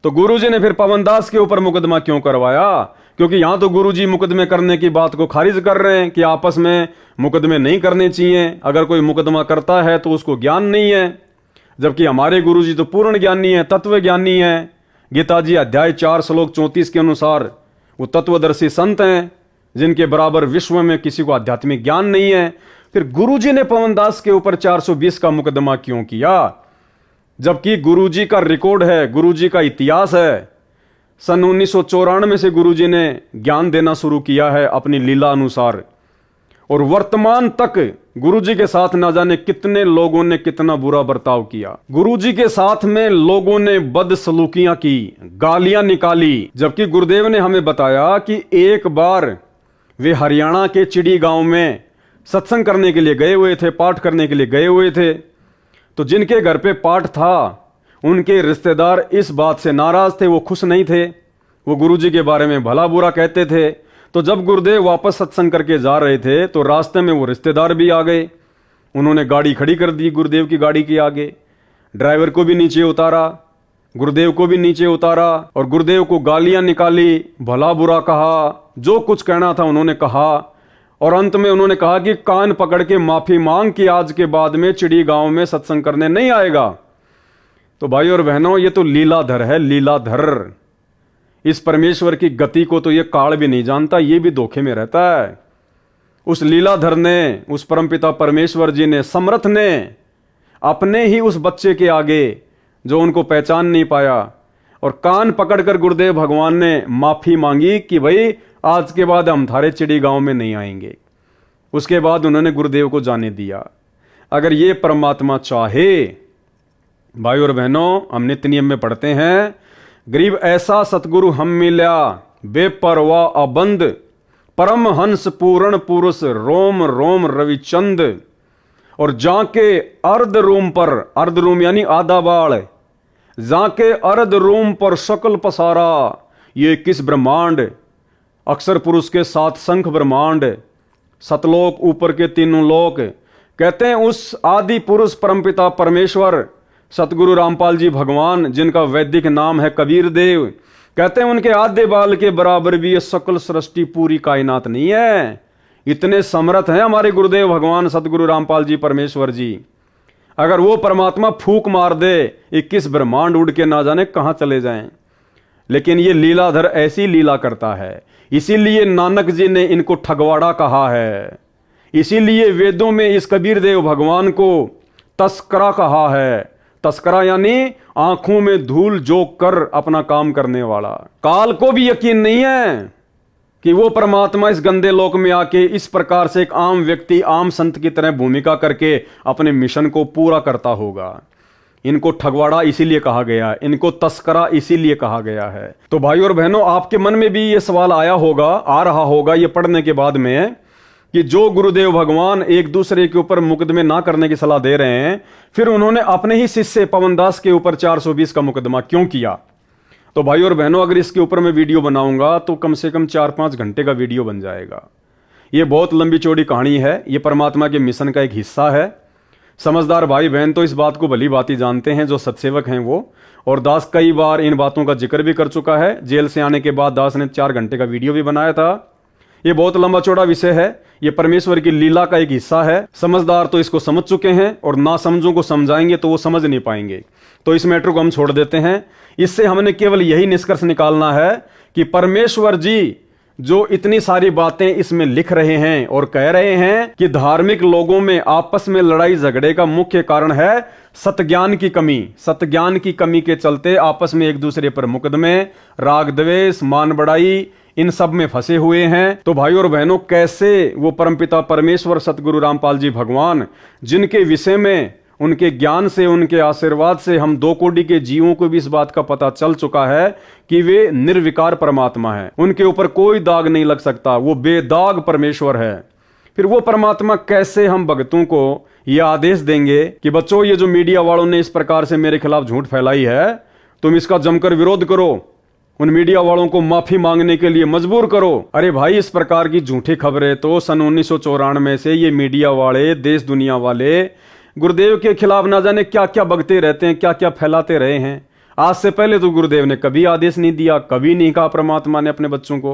तो गुरुजी ने फिर पवन दास के ऊपर मुकदमा क्यों करवाया? क्योंकि यहां तो गुरुजी मुकदमे करने की बात को खारिज कर रहे हैं कि आपस में मुकदमे नहीं करने चाहिए, अगर कोई मुकदमा करता है तो उसको ज्ञान नहीं है। जबकि हमारे गुरुजी तो पूर्ण ज्ञानी है, तत्व ज्ञानी है। गीता जी अध्याय 4 श्लोक 34 के अनुसार वो तत्वदर्शी संत हैं जिनके बराबर विश्व में किसी को आध्यात्मिक ज्ञान नहीं है। फिर गुरुजी ने पवनदास के ऊपर 420 का मुकदमा क्यों किया, जबकि गुरुजी का रिकॉर्ड है, गुरुजी का इतिहास है। सन 1994 से गुरुजी ने ज्ञान देना शुरू किया है अपनी लीला अनुसार, और वर्तमान तक गुरुजी के साथ ना जाने कितने लोगों ने कितना बुरा बर्ताव किया। गुरुजी के साथ में लोगों ने बदसलूकियां की, गालियां निकाली। जबकि गुरुदेव ने हमें बताया कि एक बार वे हरियाणा के चिड़ी गांव में सत्संग करने के लिए गए हुए थे, पाठ करने के लिए गए हुए थे। तो जिनके घर पे पाठ था उनके रिश्तेदार इस बात से नाराज थे, वो खुश नहीं थे, वो गुरुजी के बारे में भला बुरा कहते थे। तो जब गुरुदेव वापस सत्संग करके जा रहे थे तो रास्ते में वो रिश्तेदार भी आ गए। उन्होंने गाड़ी खड़ी कर दी गुरुदेव की गाड़ी के आगे, ड्राइवर को भी नीचे उतारा, गुरुदेव को भी नीचे उतारा और गुरुदेव को गालियां निकाली, भला बुरा कहा, जो कुछ कहना था उन्होंने कहा। और अंत में उन्होंने कहा कि कान पकड़ के माफी मांग कि आज के बाद में चिड़ी गांव में सत्संग करने नहीं आएगा। तो भाई और बहनों, ये तो लीलाधर है, लीलाधर। इस परमेश्वर की गति को तो ये काल भी नहीं जानता, ये भी धोखे में रहता है। उस लीलाधर ने, उस परमपिता परमेश्वर जी ने, समर्थ ने अपने ही उस बच्चे के आगे जो उनको पहचान नहीं पाया और कान पकड़कर गुरुदेव भगवान ने माफी मांगी कि भाई आज के बाद हम थारे चिड़ी गांव में नहीं आएंगे। उसके बाद उन्होंने गुरुदेव को जाने दिया। अगर ये परमात्मा चाहे, भाई और बहनों, हम नित्य नियम में पढ़ते हैं, गरीब ऐसा सतगुरु हम मिल्या, बेपरवाह अबंद, परम हंस पूर्ण पुरुष, रोम रोम रविचंद। और जाके अर्ध रूम पर, अर्ध रूम यानी आधा बाल, जाके अर्ध रूम पर शकल पसारा, ये किस ब्रह्मांड, अक्षर पुरुष के 7 शंख ब्रह्मांड, सतलोक ऊपर के 3 लोक। कहते हैं उस आदि पुरुष परमपिता परमेश्वर सतगुरु रामपाल जी भगवान, जिनका वैदिक नाम है कबीर देव, कहते हैं उनके आधे बाल के बराबर भी ये सकल सृष्टि पूरी कायनात नहीं है। इतने समर्थ हैं हमारे गुरुदेव भगवान सतगुरु रामपाल जी परमेश्वर जी। अगर वो परमात्मा फूंक मार दे, 21 ब्रह्मांड उड़ के ना जाने कहां चले जाएं। लेकिन ये लीलाधर ऐसी लीला करता है, इसीलिए नानक जी ने इनको ठगवाड़ा कहा है। इसीलिए वेदों में इस कबीर देव भगवान को तस्करा कहा है। तस्करा यानी आंखों में धूल जोक कर अपना काम करने वाला। काल को भी यकीन नहीं है कि वो परमात्मा इस गंदे लोक में आके इस प्रकार से एक आम व्यक्ति, आम संत की तरह भूमिका करके अपने मिशन को पूरा करता होगा। इनको ठगवाड़ा इसीलिए कहा गया है, इनको तस्करा इसीलिए कहा गया है। तो भाई और बहनों, आपके मन में भी ये सवाल आया होगा, आ रहा होगा ये पढ़ने के बाद में, कि जो गुरुदेव भगवान एक दूसरे के ऊपर मुकदमे ना करने की सलाह दे रहे हैं, फिर उन्होंने अपने ही शिष्य पवनदास के ऊपर 420 का मुकदमा क्यों किया। तो भाई और बहनों, अगर इसके ऊपर मैं वीडियो बनाऊंगा तो कम से कम 4-5 घंटे का वीडियो बन जाएगा। ये बहुत लंबी चौड़ी कहानी है, ये परमात्मा के मिशन का एक हिस्सा है। समझदार भाई बहन तो इस बात को भली भांति जानते हैं, जो सत्सेवक हैं वो। और दास कई बार इन बातों का जिक्र भी कर चुका है। जेल से आने के बाद दास ने 4 घंटे का वीडियो भी बनाया था। ये बहुत लंबा चौड़ा विषय है, ये परमेश्वर की लीला का एक हिस्सा है। समझदार तो इसको समझ चुके हैं, और ना समझों को समझाएंगे तो वो समझ नहीं पाएंगे। तो इस मैटर को हम छोड़ देते हैं। इससे हमने केवल यही निष्कर्ष निकालना है कि परमेश्वर जी जो इतनी सारी बातें इसमें लिख रहे हैं और कह रहे हैं कि धार्मिक लोगों में आपस में लड़ाई झगड़े का मुख्य कारण है सतज्ञान की कमी। सतज्ञान की कमी के चलते आपस में एक दूसरे पर मुकदमे, राग द्वेष, मान बढ़ाई, इन सब में फंसे हुए हैं। तो भाई और बहनों, कैसे वो परमपिता परमेश्वर सतगुरु रामपाल जी भगवान, जिनके विषय में उनके ज्ञान से, उनके आशीर्वाद से हम 2 कोटि के जीवों को भी इस बात का पता चल चुका है कि वे निर्विकार परमात्मा है, उनके ऊपर कोई दाग नहीं लग सकता, वो बेदाग परमेश्वर है। फिर वो परमात्मा कैसे हम भक्तों को यह आदेश देंगे कि बच्चों, ये जो मीडिया वालों ने इस प्रकार से मेरे खिलाफ झूठ फैलाई है, तुम इसका जमकर विरोध करो, उन मीडिया वालों को माफी मांगने के लिए मजबूर करो। अरे भाई, इस प्रकार की झूठी खबरें तो सन 1994 से ये मीडिया वाले, देश दुनिया वाले गुरुदेव के खिलाफ ना जाने क्या क्या बकते रहते हैं, क्या क्या फैलाते रहे हैं। आज से पहले तो गुरुदेव ने कभी आदेश नहीं दिया, कभी नहीं कहा परमात्मा ने अपने बच्चों को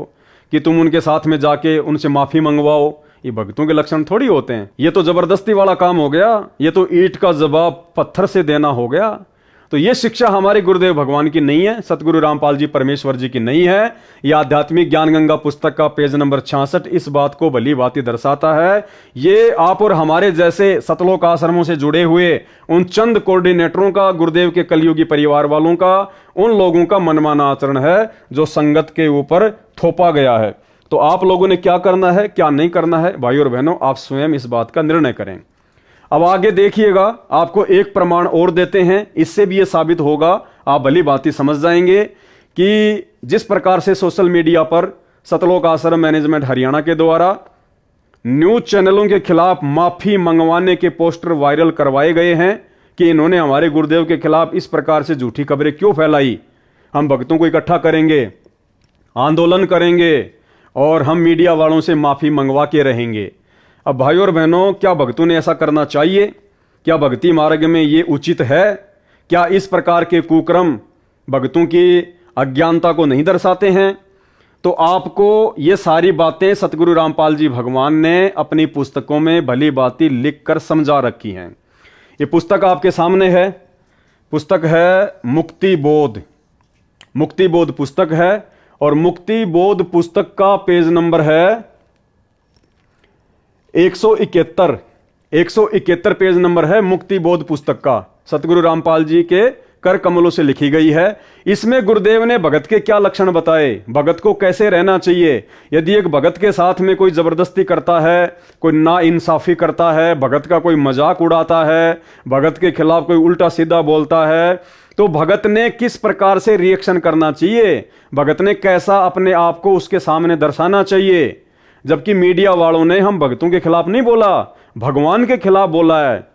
कि तुम उनके साथ में जाके उनसे माफी मंगवाओ, ये भक्तों के लक्षण थोड़ी होते हैं। ये तो जबरदस्ती वाला काम हो गया, ये तो ईंट का जवाब पत्थर से देना हो गया। तो ये शिक्षा हमारे गुरुदेव भगवान की नहीं है, सतगुरु रामपाल जी परमेश्वर जी की नहीं है। यह आध्यात्मिक ज्ञान गंगा पुस्तक का पेज नंबर 66 इस बात को भली भांति दर्शाता है। ये आप और हमारे जैसे सतलोक आश्रमों से जुड़े हुए उन चंद कोऑर्डिनेटरों का, गुरुदेव के कलयुगी परिवार वालों का, उन लोगों का मनमाना आचरण है जो संगत के ऊपर थोपा गया है। तो आप लोगों ने क्या करना है, क्या नहीं करना है, भाई और बहनों, आप स्वयं इस बात का निर्णय करें। अब आगे देखिएगा, आपको एक प्रमाण और देते हैं, इससे भी यह साबित होगा, आप भली भांति समझ जाएंगे कि जिस प्रकार से सोशल मीडिया पर सतलोक आश्रम मैनेजमेंट हरियाणा के द्वारा न्यूज चैनलों के खिलाफ माफी मंगवाने के पोस्टर वायरल करवाए गए हैं कि इन्होंने हमारे गुरुदेव के खिलाफ इस प्रकार से झूठी खबरें क्यों फैलाई। हम भक्तों को इकट्ठा करेंगे, आंदोलन करेंगे और हम मीडिया वालों से माफी मंगवा के रहेंगे। अब भाई और बहनों, क्या भक्तों ने ऐसा करना चाहिए? क्या भक्ति मार्ग में ये उचित है? क्या इस प्रकार के कुक्रम भक्तों की अज्ञानता को नहीं दर्शाते हैं? तो आपको ये सारी बातें सतगुरु रामपाल जी भगवान ने अपनी पुस्तकों में भली भांति लिखकर समझा रखी हैं। ये पुस्तक आपके सामने है, पुस्तक है मुक्ति बोध। मुक्ति बोध पुस्तक है और मुक्ति बोध पुस्तक का पेज नंबर है 171 पेज नंबर है मुक्ति बोध पुस्तक का। सतगुरु रामपाल जी के कर कमलों से लिखी गई है। इसमें गुरुदेव ने भगत के क्या लक्षण बताए, भगत को कैसे रहना चाहिए। यदि एक भगत के साथ में कोई जबरदस्ती करता है, कोई ना इंसाफी करता है, भगत का कोई मजाक उड़ाता है, भगत के खिलाफ कोई उल्टा सीधा बोलता है, तो भगत ने किस प्रकार से रिएक्शन करना चाहिए, भगत ने कैसा अपने आप को उसके सामने दर्शाना चाहिए। जबकि मीडिया वालों ने हम भक्तों के खिलाफ नहीं बोला, भगवान के खिलाफ बोला है।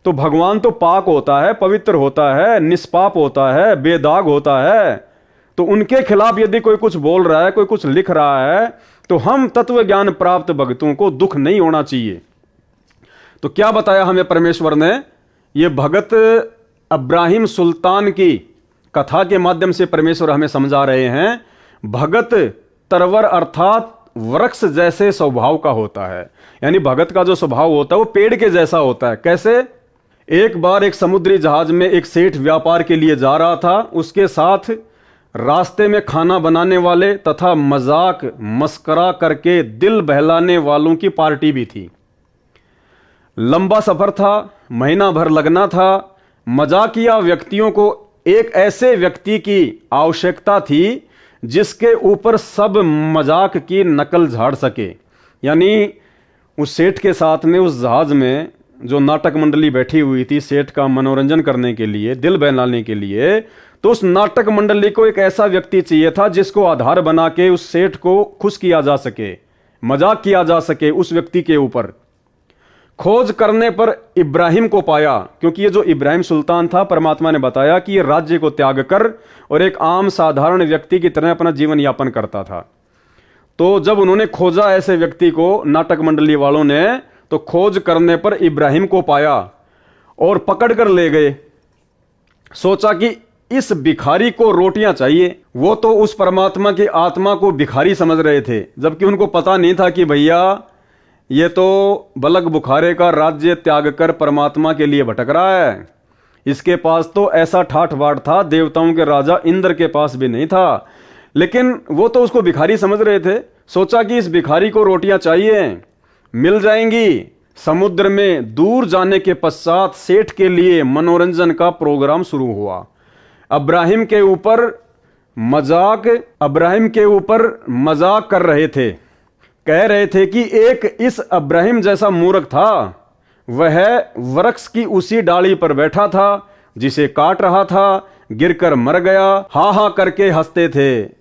तो भगवान तो पाक होता है, पवित्र होता है, निष्पाप होता है, बेदाग होता है। तो उनके खिलाफ यदि कोई कुछ बोल रहा है, कोई कुछ लिख रहा है, तो हम तत्व ज्ञान प्राप्त भक्तों को दुख नहीं होना चाहिए। तो क्या बताया हमें परमेश्वर ने? ये भगत इब्राहिम सुल्तान की कथा के माध्यम से परमेश्वर हमें समझा रहे हैं। भगत तरवर अर्थात वृक्ष जैसे स्वभाव का होता है, यानी भगत का जो स्वभाव होता है वो पेड़ के जैसा होता है। कैसे? एक बार एक समुद्री जहाज में एक सेठ व्यापार के लिए जा रहा था, उसके साथ रास्ते में खाना बनाने वाले तथा मजाक मस्करा करके दिल बहलाने वालों की पार्टी भी थी। लंबा सफर था, महीना भर लगना था। मजाकिया व्यक्तियों को एक ऐसे व्यक्ति की आवश्यकता थी जिसके ऊपर सब मजाक की नकल झाड़ सके। यानी उस सेठ के साथ में उस जहाज में जो नाटक मंडली बैठी हुई थी सेठ का मनोरंजन करने के लिए, दिल बहलाने के लिए, तो उस नाटक मंडली को एक ऐसा व्यक्ति चाहिए था जिसको आधार बना के उस सेठ को खुश किया जा सके, मजाक किया जा सके उस व्यक्ति के ऊपर। खोज करने पर इब्राहिम को पाया, क्योंकि ये जो इब्राहिम सुल्तान था, परमात्मा ने बताया कि ये राज्य को त्याग कर और एक आम साधारण व्यक्ति की तरह अपना जीवन यापन करता था। तो जब उन्होंने खोजा ऐसे व्यक्ति को, नाटक मंडली वालों ने, तो खोज करने पर इब्राहिम को पाया और पकड़ कर ले गए। सोचा कि इस भिखारी को रोटियां चाहिए। वो तो उस परमात्मा की आत्मा को भिखारी समझ रहे थे, जबकि उनको पता नहीं था कि भैया ये तो बलक बुखारे का राज्य त्याग कर परमात्मा के लिए भटक रहा है। इसके पास तो ऐसा ठाठ बाट था, देवताओं के राजा इंद्र के पास भी नहीं था। लेकिन वो तो उसको भिखारी समझ रहे थे। सोचा कि इस भिखारी को रोटियां चाहिए, मिल जाएंगी। समुद्र में दूर जाने के पश्चात सेठ के लिए मनोरंजन का प्रोग्राम शुरू हुआ। इब्राहिम के ऊपर मजाक कर रहे थे, कह रहे थे कि एक इस इब्राहिम जैसा मूर्ख था, वह वृक्ष की उसी डाली पर बैठा था जिसे काट रहा था, गिरकर मर गया। हा हा करके हंसते थे।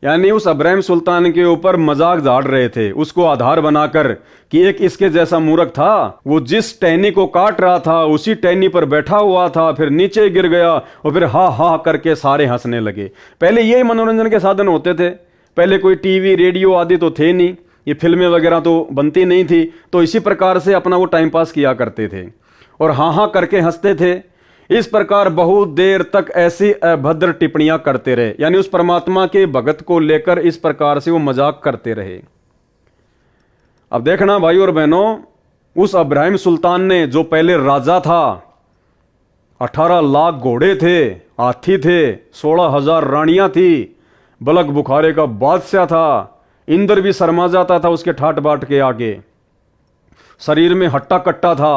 यानी उस इब्राहिम सुल्तान के ऊपर मजाक झाड़ रहे थे, उसको आधार बनाकर कि एक इसके जैसा मूर्ख था, वो जिस टहनी को काट रहा था उसी टहनी पर बैठा हुआ था, फिर नीचे गिर गया और फिर हा हा करके सारे हंसने लगे। पहले यही मनोरंजन के साधन होते थे। पहले कोई टीवी रेडियो आदि तो थे नहीं, ये फिल्में वगैरह तो बनती नहीं थी, तो इसी प्रकार से अपना वो टाइम पास किया करते थे और हाँ हाँ करके हंसते थे। इस प्रकार बहुत देर तक ऐसी अभद्र टिप्पणियां करते रहे, यानी उस परमात्मा के भगत को लेकर इस प्रकार से वो मजाक करते रहे। अब देखना भाई और बहनों, उस इब्राहिम सुल्तान ने, जो पहले राजा था, 18 लाख घोड़े थे, हाथी थे, 16,000 रानियां थी, बलक बुखारे का बादशाह था, इंद्र भी शर्मा जाता था उसके ठाट बाट के आगे, शरीर में हट्टा कट्टा था।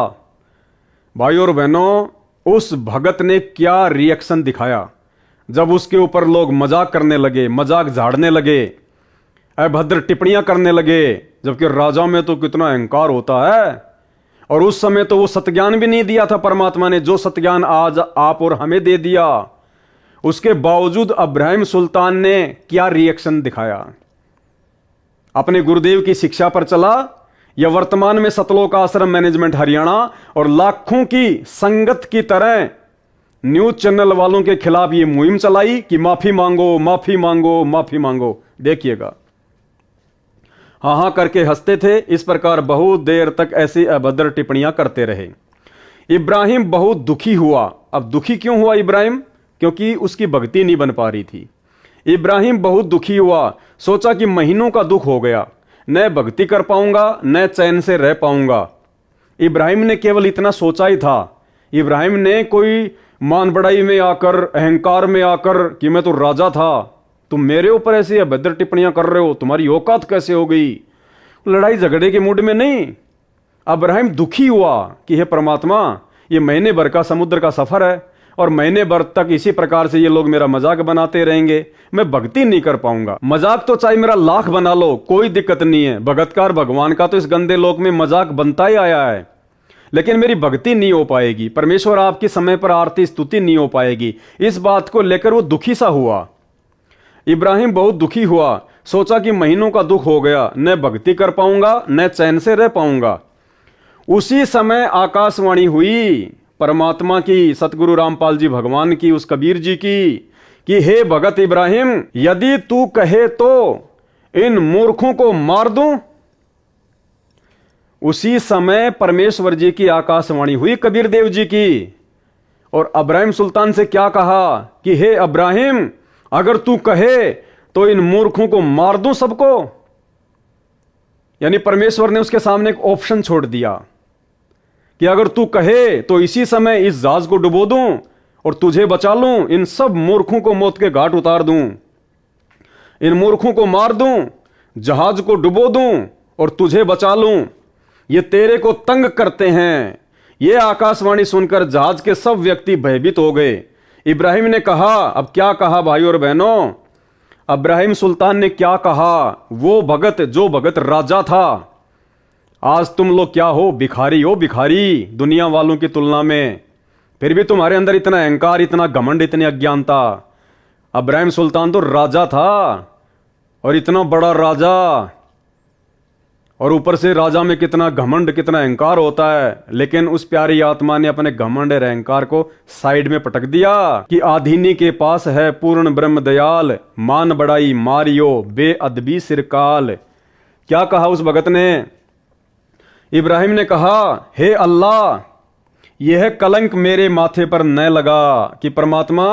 भाई और बहनों, उस भगत ने क्या रिएक्शन दिखाया जब उसके ऊपर लोग मजाक करने लगे, मजाक झाड़ने लगे, अभद्र टिप्पणियां करने लगे, जबकि राजा में तो कितना अहंकार होता है। और उस समय तो वो सत्ज्ञान भी नहीं दिया था परमात्मा ने, जो सत्ज्ञान आज आप और हमें दे दिया। उसके बावजूद इब्राहिम सुल्तान ने क्या रिएक्शन दिखाया? अपने गुरुदेव की शिक्षा पर चला, या वर्तमान में सतलोक आश्रम मैनेजमेंट हरियाणा और लाखों की संगत की तरह न्यूज चैनल वालों के खिलाफ ये मुहिम चलाई कि माफी मांगो, माफी मांगो, माफी मांगो। देखिएगा, हाँ हाँ करके हंसते थे। इस प्रकार बहुत देर तक ऐसी अभद्र टिप्पणियां करते रहे। इब्राहिम बहुत दुखी हुआ। अब दुखी क्यों हुआ इब्राहिम? क्योंकि उसकी भक्ति नहीं बन पा रही थी। इब्राहिम बहुत दुखी हुआ, सोचा कि महीनों का दुख हो गया, न भक्ति कर पाऊंगा, न चैन से रह पाऊंगा। इब्राहिम ने केवल इतना सोचा ही था। इब्राहिम ने कोई मान बढ़ाई में आकर, अहंकार में आकर कि मैं तो राजा था, तुम मेरे ऊपर ऐसी अभद्र टिप्पणियां कर रहे हो, तुम्हारी औकात कैसे हो गई? लड़ाई झगड़े के मूड में नहीं। इब्राहिम दुखी हुआ कि हे परमात्मा, ये महीने भर का समुद्र का सफर है और महीने भर तक इसी प्रकार से ये लोग मेरा मजाक बनाते रहेंगे, मैं भक्ति नहीं कर पाऊंगा। मजाक तो चाहे मेरा लाख बना लो, कोई दिक्कत नहीं है। भगतकार भगवान का तो इस गंदे लोक में मजाक बनता ही आया है, लेकिन मेरी भक्ति नहीं हो पाएगी, परमेश्वर आपकी समय पर आरती स्तुति नहीं हो पाएगी। इस बात को लेकर वो दुखी सा हुआ। इब्राहिम बहुत दुखी हुआ, सोचा कि महीनों का दुख हो गया, न भक्ति कर पाऊंगा, न चैन से रह पाऊंगा। उसी समय आकाशवाणी हुई परमात्मा की, सतगुरु रामपाल जी भगवान की, उस कबीर जी की, कि हे भगत इब्राहिम, यदि तू कहे तो इन मूर्खों को मार दूं। उसी समय परमेश्वर जी की आकाशवाणी हुई कबीर देव जी की, और इब्राहिम सुल्तान से क्या कहा कि हे इब्राहिम, अगर तू कहे तो इन मूर्खों को मार दूं सबको। यानी परमेश्वर ने उसके सामने एक ऑप्शन छोड़ दिया कि अगर तू कहे तो इसी समय इस जहाज को डुबो दूं और तुझे बचा लूं, इन सब मूर्खों को मौत के घाट उतार दूं, इन मूर्खों को मार दूं, जहाज को डुबो दूं और तुझे बचा लूं। ये तेरे को तंग करते हैं। ये आकाशवाणी सुनकर जहाज के सब व्यक्ति भयभीत हो गए। इब्राहिम ने कहा, अब क्या कहा भाई और बहनों? इब्राहिम सुल्तान ने क्या कहा? वो भगत, जो भगत राजा था, आज तुम लोग क्या हो? भिखारी हो, भिखारी दुनिया वालों की तुलना में। फिर भी तुम्हारे अंदर इतना अहंकार, इतना घमंड, इतनी अज्ञानता। इब्राहिम सुल्तान तो राजा था, और इतना बड़ा राजा, और ऊपर से राजा में कितना घमंड, कितना अहंकार होता है। लेकिन उस प्यारी आत्मा ने अपने घमंड और अहंकार को साइड में पटक दिया कि आधीनी के पास है पूर्ण ब्रह्म दयाल, मान बढ़ाई मारियो बेअदबी सिरकाल। क्या कहा उस भगत ने? इब्राहिम ने कहा, हे अल्लाह, यह कलंक मेरे माथे पर न लगा कि परमात्मा,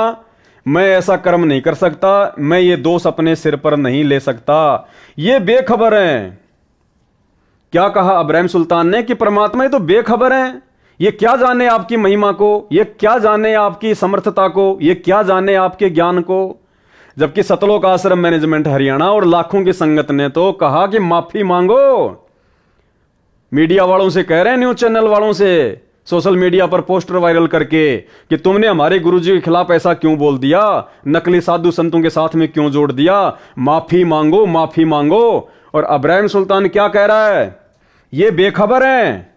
मैं ऐसा कर्म नहीं कर सकता, मैं ये दोष अपने सिर पर नहीं ले सकता। ये बेखबर हैं। क्या कहा इब्राहिम सुल्तान ने कि परमात्मा ये तो बेखबर हैं, ये क्या जाने आपकी महिमा को, ये क्या जाने आपकी समर्थता को, ये क्या जाने आपके ज्ञान को। जबकि सतलोक आश्रम मैनेजमेंट हरियाणा और लाखों की संगत ने तो कहा कि माफी मांगो। मीडिया वालों से कह रहे हैं, न्यूज चैनल वालों से, सोशल मीडिया पर पोस्टर वायरल करके कि तुमने हमारे गुरुजी के खिलाफ ऐसा क्यों बोल दिया, नकली साधु संतों के साथ में क्यों जोड़ दिया, माफी मांगो, माफी मांगो। और इब्राहिम सुल्तान क्या कह रहा है? ये बेखबर हैं,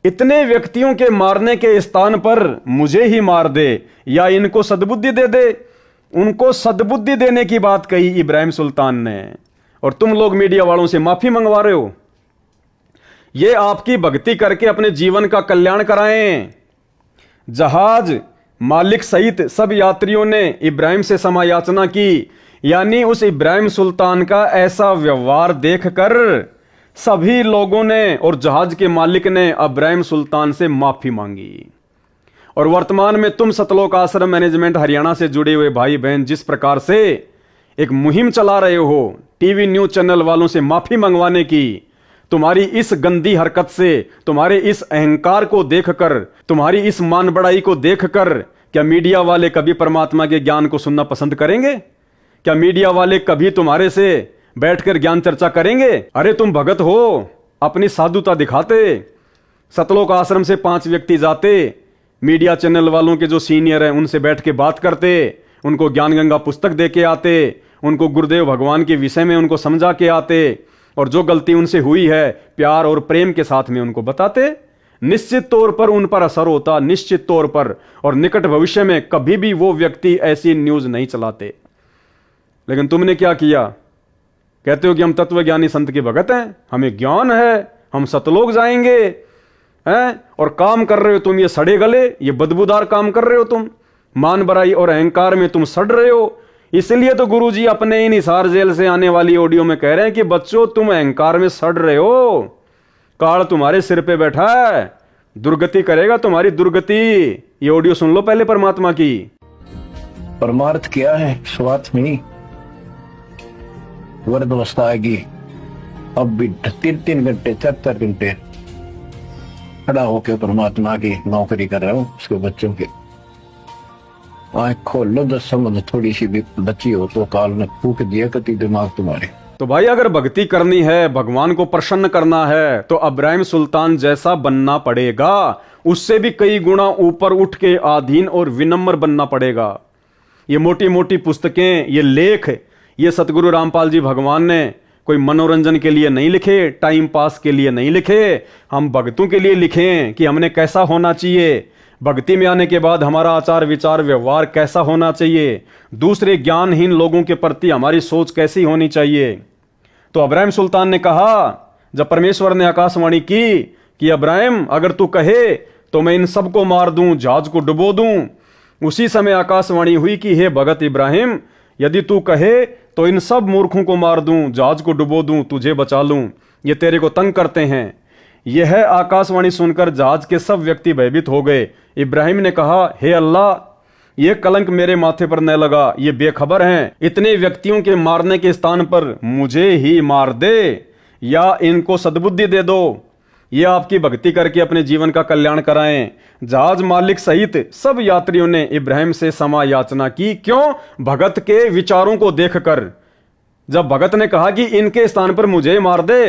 इतने व्यक्तियों के मारने के स्थान पर मुझे ही मार दे या इनको सद्बुद्धि दे दे। उनको सद्बुद्धि देने की बात कही इब्राहिम सुल्तान ने, और तुम लोग मीडिया वालों से माफी मंगवा रहे हो। ये आपकी भक्ति करके अपने जीवन का कल्याण कराएं। जहाज मालिक सहित सब यात्रियों ने इब्राहिम से क्षमा याचना की, यानी उस इब्राहिम सुल्तान का ऐसा व्यवहार देखकर सभी लोगों ने और जहाज के मालिक ने इब्राहिम सुल्तान से माफी मांगी। और वर्तमान में तुम सतलोक आश्रम मैनेजमेंट हरियाणा से जुड़े हुए भाई बहन जिस प्रकार से एक मुहिम चला रहे हो टीवी न्यूज चैनल वालों से माफी मंगवाने की, तुम्हारी इस गंदी हरकत से, तुम्हारे इस अहंकार को देखकर, तुम्हारी इस मान बढ़ाई को देखकर क्या मीडिया वाले कभी परमात्मा के ज्ञान को सुनना पसंद करेंगे? क्या मीडिया वाले कभी तुम्हारे से बैठकर ज्ञान चर्चा करेंगे? अरे तुम भगत हो, अपनी साधुता दिखाते, सतलोक आश्रम से 5 व्यक्ति जाते, मीडिया चैनल वालों के जो सीनियर हैं उनसे बैठ के बात करते, उनको ज्ञान गंगा पुस्तक दे के आते, उनको गुरुदेव भगवान के विषय में उनको समझा के आते, और जो गलती उनसे हुई है प्यार और प्रेम के साथ में उनको बताते। निश्चित तौर पर उन पर असर होता, निश्चित तौर पर, और निकट भविष्य में कभी भी वो व्यक्ति ऐसी न्यूज नहीं चलाते। लेकिन तुमने क्या किया? कहते हो कि हम तत्वज्ञानी संत के भगत हैं, हमें ज्ञान है, हम सतलोक जाएंगे हैं, और काम कर रहे हो तुम ये सड़े गले, ये बदबूदार काम कर रहे हो तुम, मान बराई और अहंकार में तुम सड़ रहे हो। इसलिए तो गुरुजी अपने इन हिसार जेल से आने वाली ऑडियो में कह रहे हैं कि बच्चों तुम अहंकार में सड़ रहे हो, काल तुम्हारे सिर पे बैठा है, दुर्गति करेगा तुम्हारी दुर्गति। ये ऑडियो सुन लो पहले परमात्मा की। परमार्थ क्या है? स्वार्थ में वर्द अवस्था आएगी। अब भी 3-3 घंटे 4-4 घंटे खड़ा होकर परमात्मा की नौकरी कर रहा हूं, उसके बच्चों के। आँख खोल लो, 10 समझ थोड़ी सी भी बची हो तो काल ने फूक दिया कति दिमाग तुम्हारे। तो भाई अगर भक्ति करनी है, भगवान को प्रसन्न करना है, तो इब्राहिम सुल्तान जैसा बनना पड़ेगा, उससे भी कई गुना ऊपर उठ के आधीन और विनम्र बनना पड़ेगा। ये मोटी मोटी पुस्तकें, ये लेख, ये सतगुरु रामपाल जी भगवान ने कोई मनोरंजन के लिए नहीं लिखे, टाइम पास के लिए नहीं लिखे, हम भक्तों के लिए लिखे कि हमने कैसा होना चाहिए, भक्ति में आने के बाद हमारा आचार विचार व्यवहार कैसा होना चाहिए, दूसरे ज्ञानहीन लोगों के प्रति हमारी सोच कैसी होनी चाहिए। तो इब्राहिम सुल्तान ने कहा, जब परमेश्वर ने आकाशवाणी की कि इब्राहिम अगर तू कहे तो मैं इन सबको मार दूं, जहाज को डुबो दूं, उसी समय आकाशवाणी हुई कि हे भगत इब्राहिम, यदि तू कहे तो इन सब मूर्खों को मार दूं, जहाज को डुबो दूं, तुझे बचा लूं, ये तेरे को तंग करते हैं। यह आकाशवाणी सुनकर जहाज के सब व्यक्ति भयभीत हो गए। इब्राहिम ने कहा, हे अल्लाह, यह कलंक मेरे माथे पर न लगा, ये बेखबर हैं, इतने व्यक्तियों के मारने के स्थान पर मुझे ही मार दे या इनको सद्बुद्धि दे दो, ये आपकी भक्ति करके अपने जीवन का कल्याण कराएं। जहाज मालिक सहित सब यात्रियों ने इब्राहिम से क्षमा याचना की। क्यों? भगत के विचारों को देखकर। जब भगत ने कहा कि इनके स्थान पर मुझे मार दे,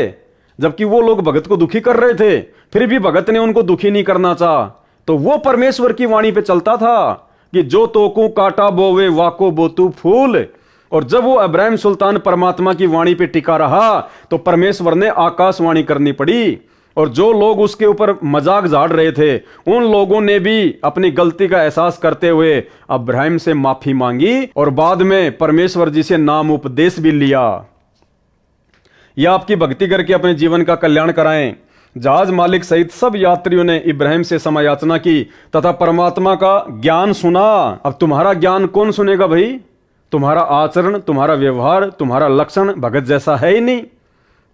जबकि वो लोग भगत को दुखी कर रहे थे, फिर भी भगत ने उनको दुखी नहीं करना चाहा, तो वो परमेश्वर की वाणी पे चलता था कि जो तोकू काटा बोवे वाको बोतू फूल। और जब वो इब्राहिम सुल्तान परमात्मा की वाणी पे टिका रहा तो परमेश्वर ने आकाशवाणी करनी पड़ी, और जो लोग उसके ऊपर मजाक झाड़ रहे थे उन लोगों ने भी अपनी गलती का एहसास करते हुए इब्राहिम से माफी मांगी, और बाद में परमेश्वर जी से नाम उपदेश भी लिया। यह आपकी भक्ति करके अपने जीवन का कल्याण कराएं। जहाज मालिक सहित सब यात्रियों ने इब्राहिम से क्षमा याचना की तथा परमात्मा का ज्ञान सुना। अब तुम्हारा ज्ञान कौन सुनेगा भाई? तुम्हारा आचरण, तुम्हारा व्यवहार, तुम्हारा लक्षण भगत जैसा है ही नहीं।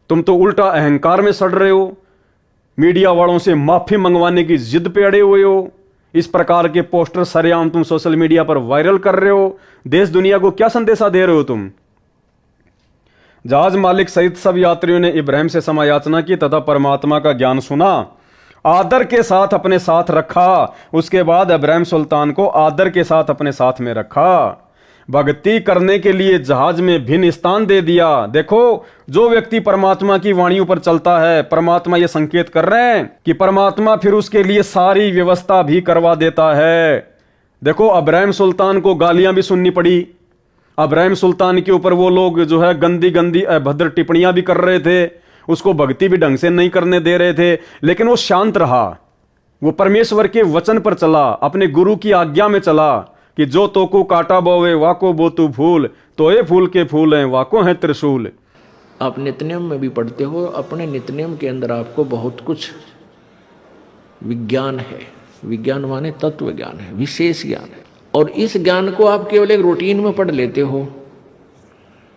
तुम तो उल्टा अहंकार में सड़ रहे हो, मीडिया वालों से माफी मंगवाने की जिद पे अड़े हुए हो, इस प्रकार के पोस्टर सरेआम तुम सोशल मीडिया पर वायरल कर रहे हो। देश दुनिया को क्या संदेशा दे रहे हो तुम? जहाज मालिक सहित सब यात्रियों ने इब्राहिम से क्षमा याचना की तथा परमात्मा का ज्ञान सुना, आदर के साथ अपने साथ रखा। उसके बाद इब्राहिम सुल्तान को आदर के साथ अपने साथ में रखा। भक्ति करने के लिए जहाज में भिन्न स्थान दे दिया। देखो, जो व्यक्ति परमात्मा की वाणियों पर चलता है, परमात्मा ये संकेत कर रहे हैं कि परमात्मा फिर उसके लिए सारी व्यवस्था भी करवा देता है। देखो, इब्राहिम सुल्तान को गालियां भी सुननी पड़ी। इब्राहिम सुल्तान के ऊपर वो लोग जो है गंदी गंदी अभद्र टिप्पणियां भी कर रहे थे, उसको भक्ति भी ढंग से नहीं करने दे रहे थे, लेकिन वो शांत रहा। वो परमेश्वर के वचन पर चला, अपने गुरु की आज्ञा में चला कि जो तोको काटा बोवे वाको बोतू फूल, तो ये फूल के फूल हैं, वाको हैं त्रिशूल। आप नित्यनियम में भी पढ़ते हो, अपने नित्यनियम के अंदर आपको बहुत कुछ विज्ञान है। विज्ञान माने तत्व ज्ञान है, विशेष ज्ञान है, और इस ज्ञान को आप केवल एक रूटीन में पढ़ लेते हो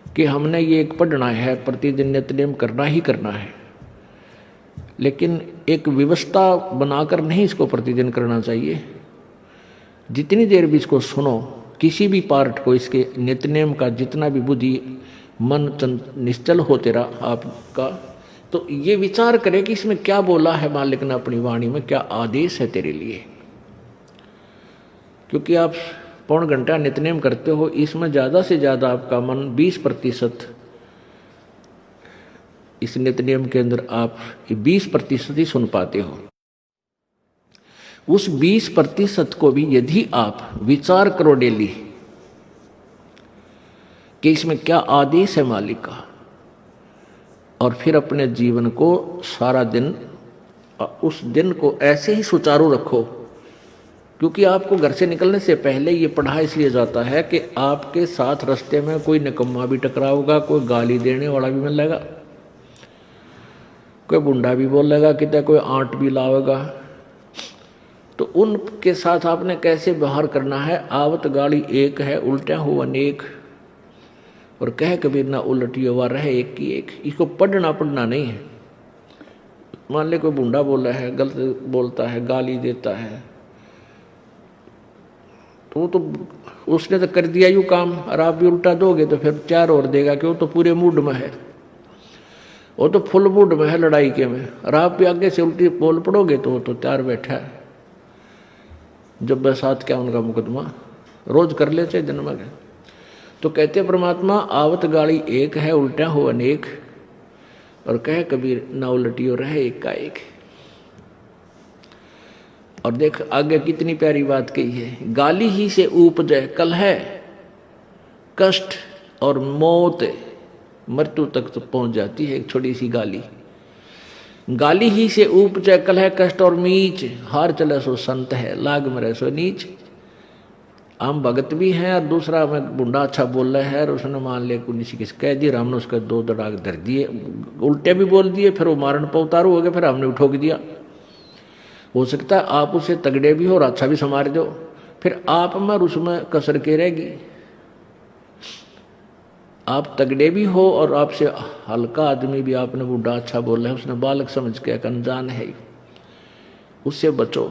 कि हमने ये एक पढ़ना है, प्रतिदिन नित्यनियम करना ही करना है, लेकिन एक व्यवस्था बनाकर नहीं इसको प्रतिदिन करना चाहिए। जितनी देर भी इसको सुनो, किसी भी पार्ट को, इसके नित्यनियम का जितना भी बुद्धि मन निश्चल हो तेरा आपका, तो ये विचार करें कि इसमें क्या बोला है मालिक ने अपनी वाणी में, क्या आदेश है तेरे लिए। क्योंकि आप पौन घंटा नित्यनेम करते हो, इसमें ज़्यादा से ज़्यादा आपका मन 20% इस नित्यनेम के अंदर आप 20% ही सुन पाते हो। उस 20% को भी यदि आप विचार करो डेली कि इसमें क्या आदेश है मालिक का, और फिर अपने जीवन को सारा दिन उस दिन को ऐसे ही सुचारू रखो। क्योंकि आपको घर से निकलने से पहले ये पढ़ा इसलिए जाता है कि आपके साथ रास्ते में कोई निकम्मा भी टकराओगा, कोई गाली देने वाला भी मिलेगा, कोई बुंडा भी बोलेगा, कितना कोई आंट भी लावेगा। तो उनके साथ आपने कैसे व्यवहार करना है। आवत गाड़ी एक है, उल्टा हो अनेक, और कह कबीर ना उलटियो वा रहे एक की एक। इसको पढ़ना नहीं है। मान ले कोई बुंडा बोला है, गलत बोलता है, गाली देता है, तो उसने तो कर दिया यूँ काम, और आप भी उल्टा दोगे तो फिर 4 और देगा कि वो तो पूरे मूड में है, वो तो फुल मूड में है लड़ाई के में, और आप भी आगे से उल्टी बोल पड़ोगे तो वो तो 4 बैठा है। जब बसात क्या उनका मुकदमा रोज कर लेते दिन में। तो कहते परमात्मा आवत गाड़ी एक है, उल्टा हो अनेक, और कह कबीर ना उलटियो रहे एक का एक। और देख आगे कितनी प्यारी बात कही है। गाली ही से उपजे कलह, कष्ट और मौत, मृत्यु तक तो पहुंच जाती है एक छोटी सी गाली। गाली ही से उपजे कलह कष्ट और मीच, हार चले सो संत है, लाग मरे सो नीच। हम भगत भी हैं और दूसरा में बुंडा अच्छा बोल रहा है, और उसने मान लिया किसी किस कह दिया, हमने उसके 2 दड़ाक धर दिए, उल्टे भी बोल दिए, फिर वो मारन पर उतारू हो गए, फिर हमने उठोक दिया। हो सकता है आप उसे तगड़े भी हो और अच्छा भी संवार दो, फिर आप में और उसमें कसर के रहेगी। आप तगड़े भी हो और आपसे हल्का आदमी भी आपने बुढ़ा अच्छा बोला है, उसने बालक समझ के अनजान है, उससे बचो।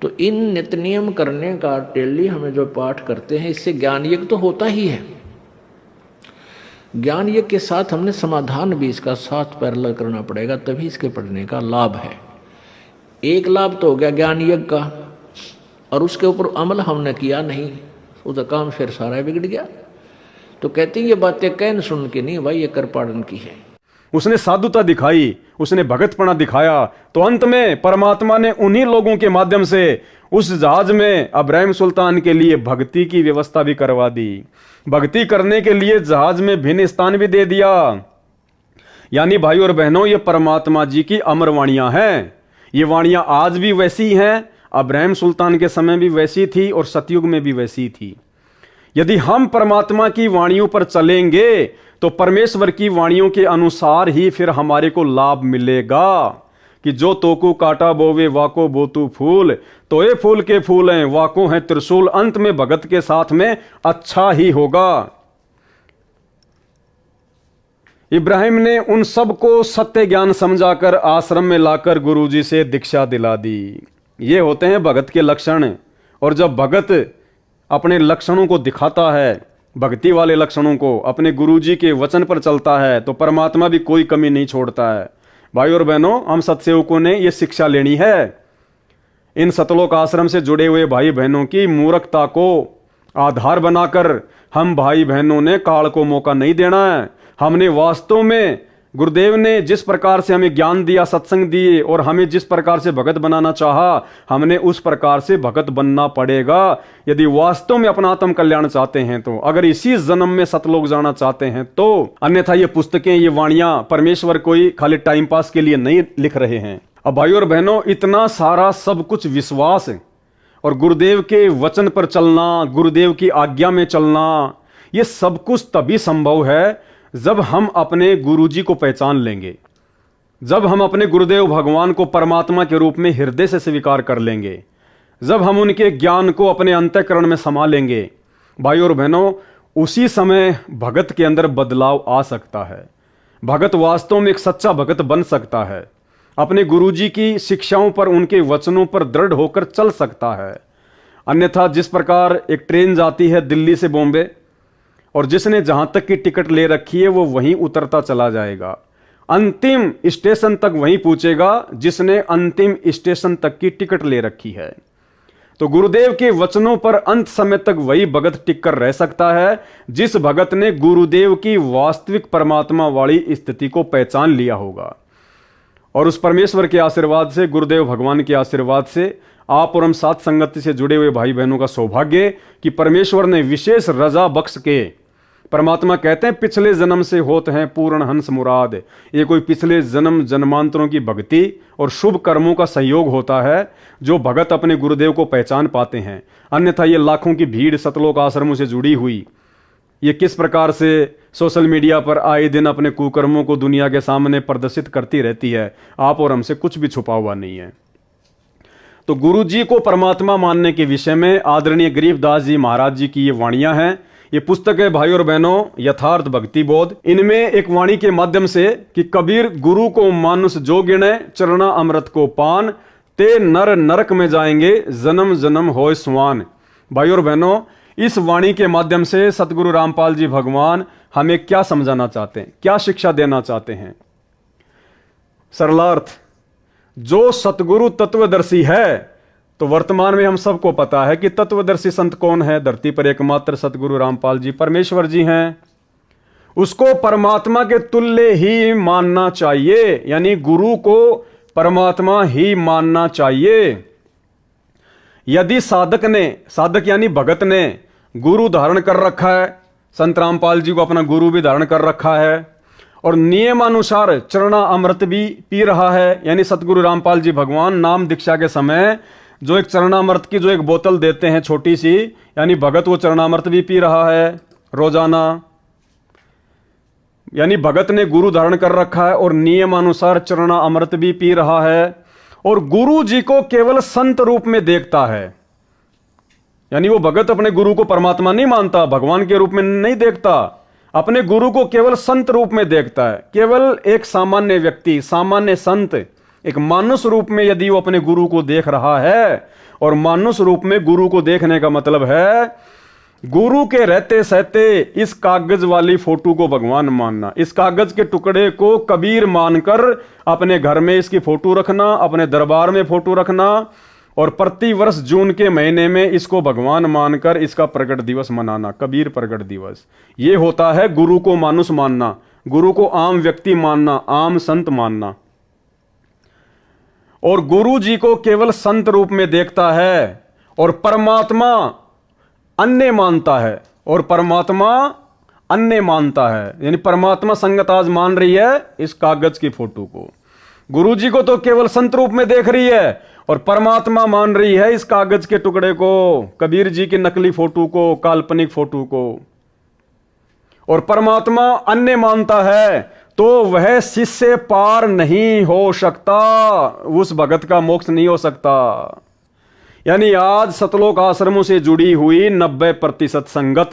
तो इन नित्य नियम करने का डेली हमें जो पाठ करते हैं, इससे ज्ञान यज्ञ तो होता ही है। ज्ञान यज्ञ के साथ हमने समाधान भी इसका साथ पैरेलल करना पड़ेगा, तभी इसके पढ़ने का लाभ है। एक लाभ तो हो गया ज्ञान यज्ञ का, और उसके ऊपर अमल हमने किया नहीं, उसका काम फिर सारा बिगड़ गया। तो कहते हैं ये बातें कहन सुन के नहीं भाई, ये कर पाड़न की है। उसने साधुता दिखाई, उसने भगतपना दिखाया, तो अंत में परमात्मा ने उन्हीं लोगों के माध्यम से उस जहाज में अब्राहिम सुल्तान के लिए भक्ति की व्यवस्था भी करवा दी। भक्ति करने के लिए जहाज में भिन्न स्थान भी दे दिया। यानी भाई और बहनों, ये परमात्मा जी की अमर वाणियां हैं। ये वाणियां आज भी वैसी हैं, अब्राहिम सुल्तान के समय भी वैसी थी और सतयुग में भी वैसी थी। यदि हम परमात्मा की वाणियों पर चलेंगे तो परमेश्वर की वाणियों के अनुसार ही फिर हमारे को लाभ मिलेगा कि जो तोकू काटा बोवे वाको बोतू फूल, तो ये फूल के फूल हैं, वाको हैं त्रिशूल। अंत में भगत के साथ में अच्छा ही होगा। इब्राहिम ने उन सबको सत्य ज्ञान समझाकर आश्रम में लाकर गुरुजी से दीक्षा दिला दी। ये होते हैं भगत के लक्षण। और जब भगत अपने लक्षणों को दिखाता है, भक्ति वाले लक्षणों को, अपने गुरुजी के वचन पर चलता है, तो परमात्मा भी कोई कमी नहीं छोड़ता है। भाई और बहनों, हम सत्सेवकों ने ये शिक्षा लेनी है। इन सतलोक आश्रम से जुड़े हुए भाई बहनों की मूर्खता को आधार बनाकर हम भाई बहनों ने काल को मौका नहीं देना है। हमने वास्तव में गुरुदेव ने जिस प्रकार से हमें ज्ञान दिया, सत्संग दिए, और हमें जिस प्रकार से भगत बनाना चाहा, हमने उस प्रकार से भगत बनना पड़ेगा यदि वास्तव में अपना आत्म कल्याण चाहते हैं तो। अगर इसी जन्म में सतलोक जाना चाहते हैं तो। अन्यथा ये पुस्तकें, ये वाणियां परमेश्वर कोई खाली टाइम पास के लिए नहीं लिख रहे हैं। अब भाई और बहनों, इतना सारा सब कुछ विश्वास और गुरुदेव के वचन पर चलना, गुरुदेव की आज्ञा में चलना, ये सब कुछ तभी संभव है जब हम अपने गुरुजी को पहचान लेंगे, जब हम अपने गुरुदेव भगवान को परमात्मा के रूप में हृदय से स्वीकार कर लेंगे, जब हम उनके ज्ञान को अपने अंतःकरण में समा लेंगे। भाई और बहनों, उसी समय भगत के अंदर बदलाव आ सकता है। भगत वास्तव में एक सच्चा भगत बन सकता है, अपने गुरुजी की शिक्षाओं पर, उनके वचनों पर दृढ़ होकर चल सकता है। अन्यथा जिस प्रकार एक ट्रेन जाती है दिल्ली से बॉम्बे, और जिसने जहां तक की टिकट ले रखी है वो वहीं उतरता चला जाएगा, अंतिम स्टेशन तक वही पूछेगा जिसने अंतिम स्टेशन तक की टिकट ले रखी है। तो गुरुदेव के वचनों पर अंत समय तक वही भगत टिक कर रह सकता है जिस भगत ने गुरुदेव की वास्तविक परमात्मा वाली स्थिति को पहचान लिया होगा। और उस परमेश्वर के आशीर्वाद से, गुरुदेव भगवान के आशीर्वाद से आप और हम साथ संगति से जुड़े हुए भाई बहनों का सौभाग्य कि परमेश्वर ने विशेष रजा बख्श के, परमात्मा कहते हैं पिछले जन्म से होते हैं पूर्ण हंस मुराद, ये कोई पिछले जन्म जन्मांतरों की भक्ति और शुभ कर्मों का संयोग होता है जो भगत अपने गुरुदेव को पहचान पाते हैं। अन्यथा ये लाखों की भीड़ सतलोक आश्रमों से जुड़ी हुई, ये किस प्रकार से सोशल मीडिया पर आए दिन अपने कुकर्मों को दुनिया के सामने प्रदर्शित करती रहती है, आप और हमसे कुछ भी छुपा हुआ नहीं है। तो गुरु जी को परमात्मा मानने के विषय में आदरणीय गरीबदास जी महाराज जी की ये वाणियां हैं। ये पुस्तक है भाई और बहनों यथार्थ भक्ति बोध। इनमें एक वाणी के माध्यम से कि कबीर गुरु को मानुष जो गिणे चरणा अमृत को पान, ते नर नरक में जाएंगे जन्म जन्म होय सुवान। भाई और बहनों, इस वाणी के माध्यम से सतगुरु रामपाल जी भगवान हमें क्या समझाना चाहते हैं, क्या शिक्षा देना चाहते हैं? सरलार्थ, जो सतगुरु तत्वदर्शी है, तो वर्तमान में हम सबको पता है कि तत्वदर्शी संत कौन है? धरती पर एकमात्र सतगुरु रामपाल जी परमेश्वर जी हैं। उसको परमात्मा के तुल्य ही मानना चाहिए, यानी गुरु को परमात्मा ही मानना चाहिए। यदि साधक यानी भगत ने गुरु धारण कर रखा है, संत रामपाल जी को अपना गुरु भी धारण कर रखा है और नियमानुसार चरणा अमृत भी पी रहा है, यानी सतगुरु रामपाल जी भगवान नाम दीक्षा के समय जो एक चरणामृत की जो एक बोतल देते हैं छोटी सी, यानी भगत वो चरणामृत भी पी रहा है रोजाना, यानी भगत ने गुरु धारण कर रखा है और नियमानुसार चरणा अमृत भी पी रहा है और गुरु जी को केवल संत रूप में देखता है। यानी वो भगत अपने गुरु को परमात्मा नहीं मानता, भगवान के रूप में नहीं देखता, अपने गुरु को केवल संत रूप में देखता है। केवल एक सामान्य व्यक्ति, सामान्य संत, एक मानुष रूप में यदि वो अपने गुरु को देख रहा है, और मानुष रूप में गुरु को देखने का मतलब है गुरु के रहते सहते इस कागज वाली फोटो को भगवान मानना, इस कागज के टुकड़े को कबीर मानकर अपने घर में इसकी फोटो रखना, अपने दरबार में फोटो रखना और प्रति वर्ष जून के महीने में इसको भगवान मानकर इसका प्रकट दिवस मनाना, कबीर प्रकट दिवस। ये होता है गुरु को मानुष मानना, गुरु को आम व्यक्ति मानना, आम संत मानना। और गुरु जी को केवल संत रूप में देखता है और परमात्मा अन्य मानता है, और परमात्मा अन्य मानता है, यानी परमात्मा संगत आज मान रही है इस कागज की फोटो को, गुरु जी को तो केवल संत रूप में देख रही है और परमात्मा मान रही है इस कागज के टुकड़े को, कबीर जी की नकली फोटो को, काल्पनिक फोटो को। और परमात्मा अन्य मानता है तो वह शिष्य पार नहीं हो सकता, उस भगत का मोक्ष नहीं हो सकता। यानी आज सतलोक आश्रमों से जुड़ी हुई 90% संगत,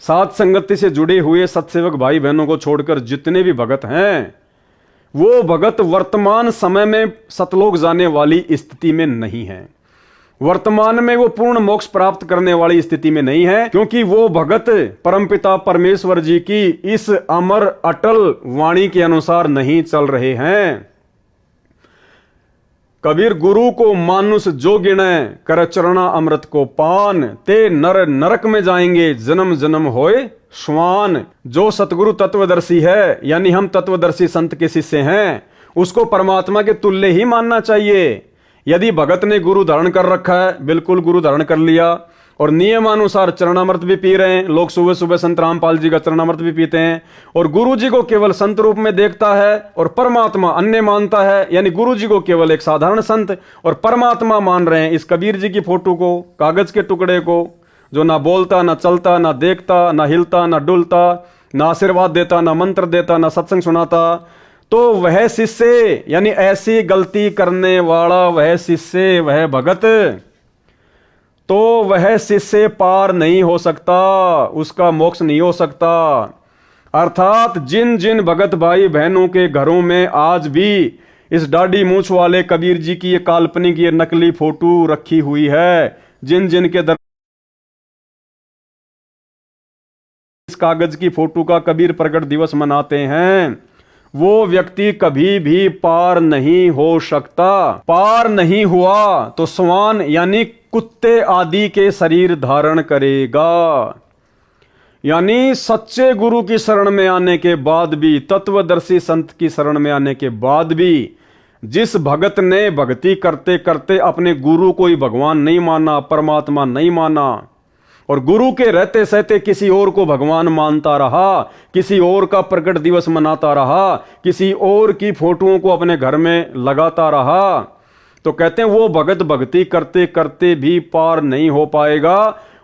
साथ संगति से जुड़े हुए सत्सेवक भाई बहनों को छोड़कर जितने भी भगत हैं, वो भगत वर्तमान समय में सतलोक जाने वाली स्थिति में नहीं है, वर्तमान में वो पूर्ण मोक्ष प्राप्त करने वाली स्थिति में नहीं है, क्योंकि वो भगत परमपिता परमेश्वर जी की इस अमर अटल वाणी के अनुसार नहीं चल रहे हैं। कबीर गुरु को मानुष जो गिने कर चरणा अमृत को पान, ते नर नरक में जाएंगे जन्म जन्म होए श्वान। जो सतगुरु तत्वदर्शी है, यानी हम तत्वदर्शी संत के शिष्य हैं, उसको परमात्मा के तुल्य ही मानना चाहिए। यदि भगत ने गुरु धारण कर रखा है, बिल्कुल गुरु धारण कर लिया और नियमानुसार चरणामृत भी पी रहे हैं, लोग सुबह सुबह संत रामपाल जी का चरणामृत भी पीते हैं, और गुरु जी को केवल संत रूप में देखता है और परमात्मा अन्य मानता है, यानी गुरु जी को केवल एक साधारण संत और परमात्मा मान रहे हैं इस कबीर जी की फोटो को, कागज के टुकड़े को, जो ना बोलता, ना चलता, ना देखता, ना हिलता, ना डुलता, ना आशीर्वाद देता, ना मंत्र देता, ना सत्संग सुनाता। तो वह शिष्य, यानी ऐसी गलती करने वाला वह शिष्य, वह भगत, तो वह शिष्य पार नहीं हो सकता, उसका मोक्ष नहीं हो सकता। अर्थात जिन जिन भगत भाई बहनों के घरों में आज भी इस दाढ़ी मूंछ वाले कबीर जी की ये काल्पनिक, ये नकली फोटो रखी हुई है, जिन जिन के इस कागज की फोटो का कबीर प्रकट दिवस मनाते हैं, वो व्यक्ति कभी भी पार नहीं हो सकता। पार नहीं हुआ तो श्वान यानी कुत्ते आदि के शरीर धारण करेगा। यानी सच्चे गुरु की शरण में आने के बाद भी, तत्वदर्शी संत की शरण में आने के बाद भी, जिस भगत ने भक्ति करते करते अपने गुरु को ही भगवान नहीं माना, परमात्मा नहीं माना, और गुरु के रहते सहते किसी और को भगवान मानता रहा, किसी और का प्रकट दिवस मनाता रहा, किसी और की फोटोओं को अपने घर में लगाता रहा, तो कहते हैं वो भगत भक्ति करते करते भी पार नहीं हो पाएगा।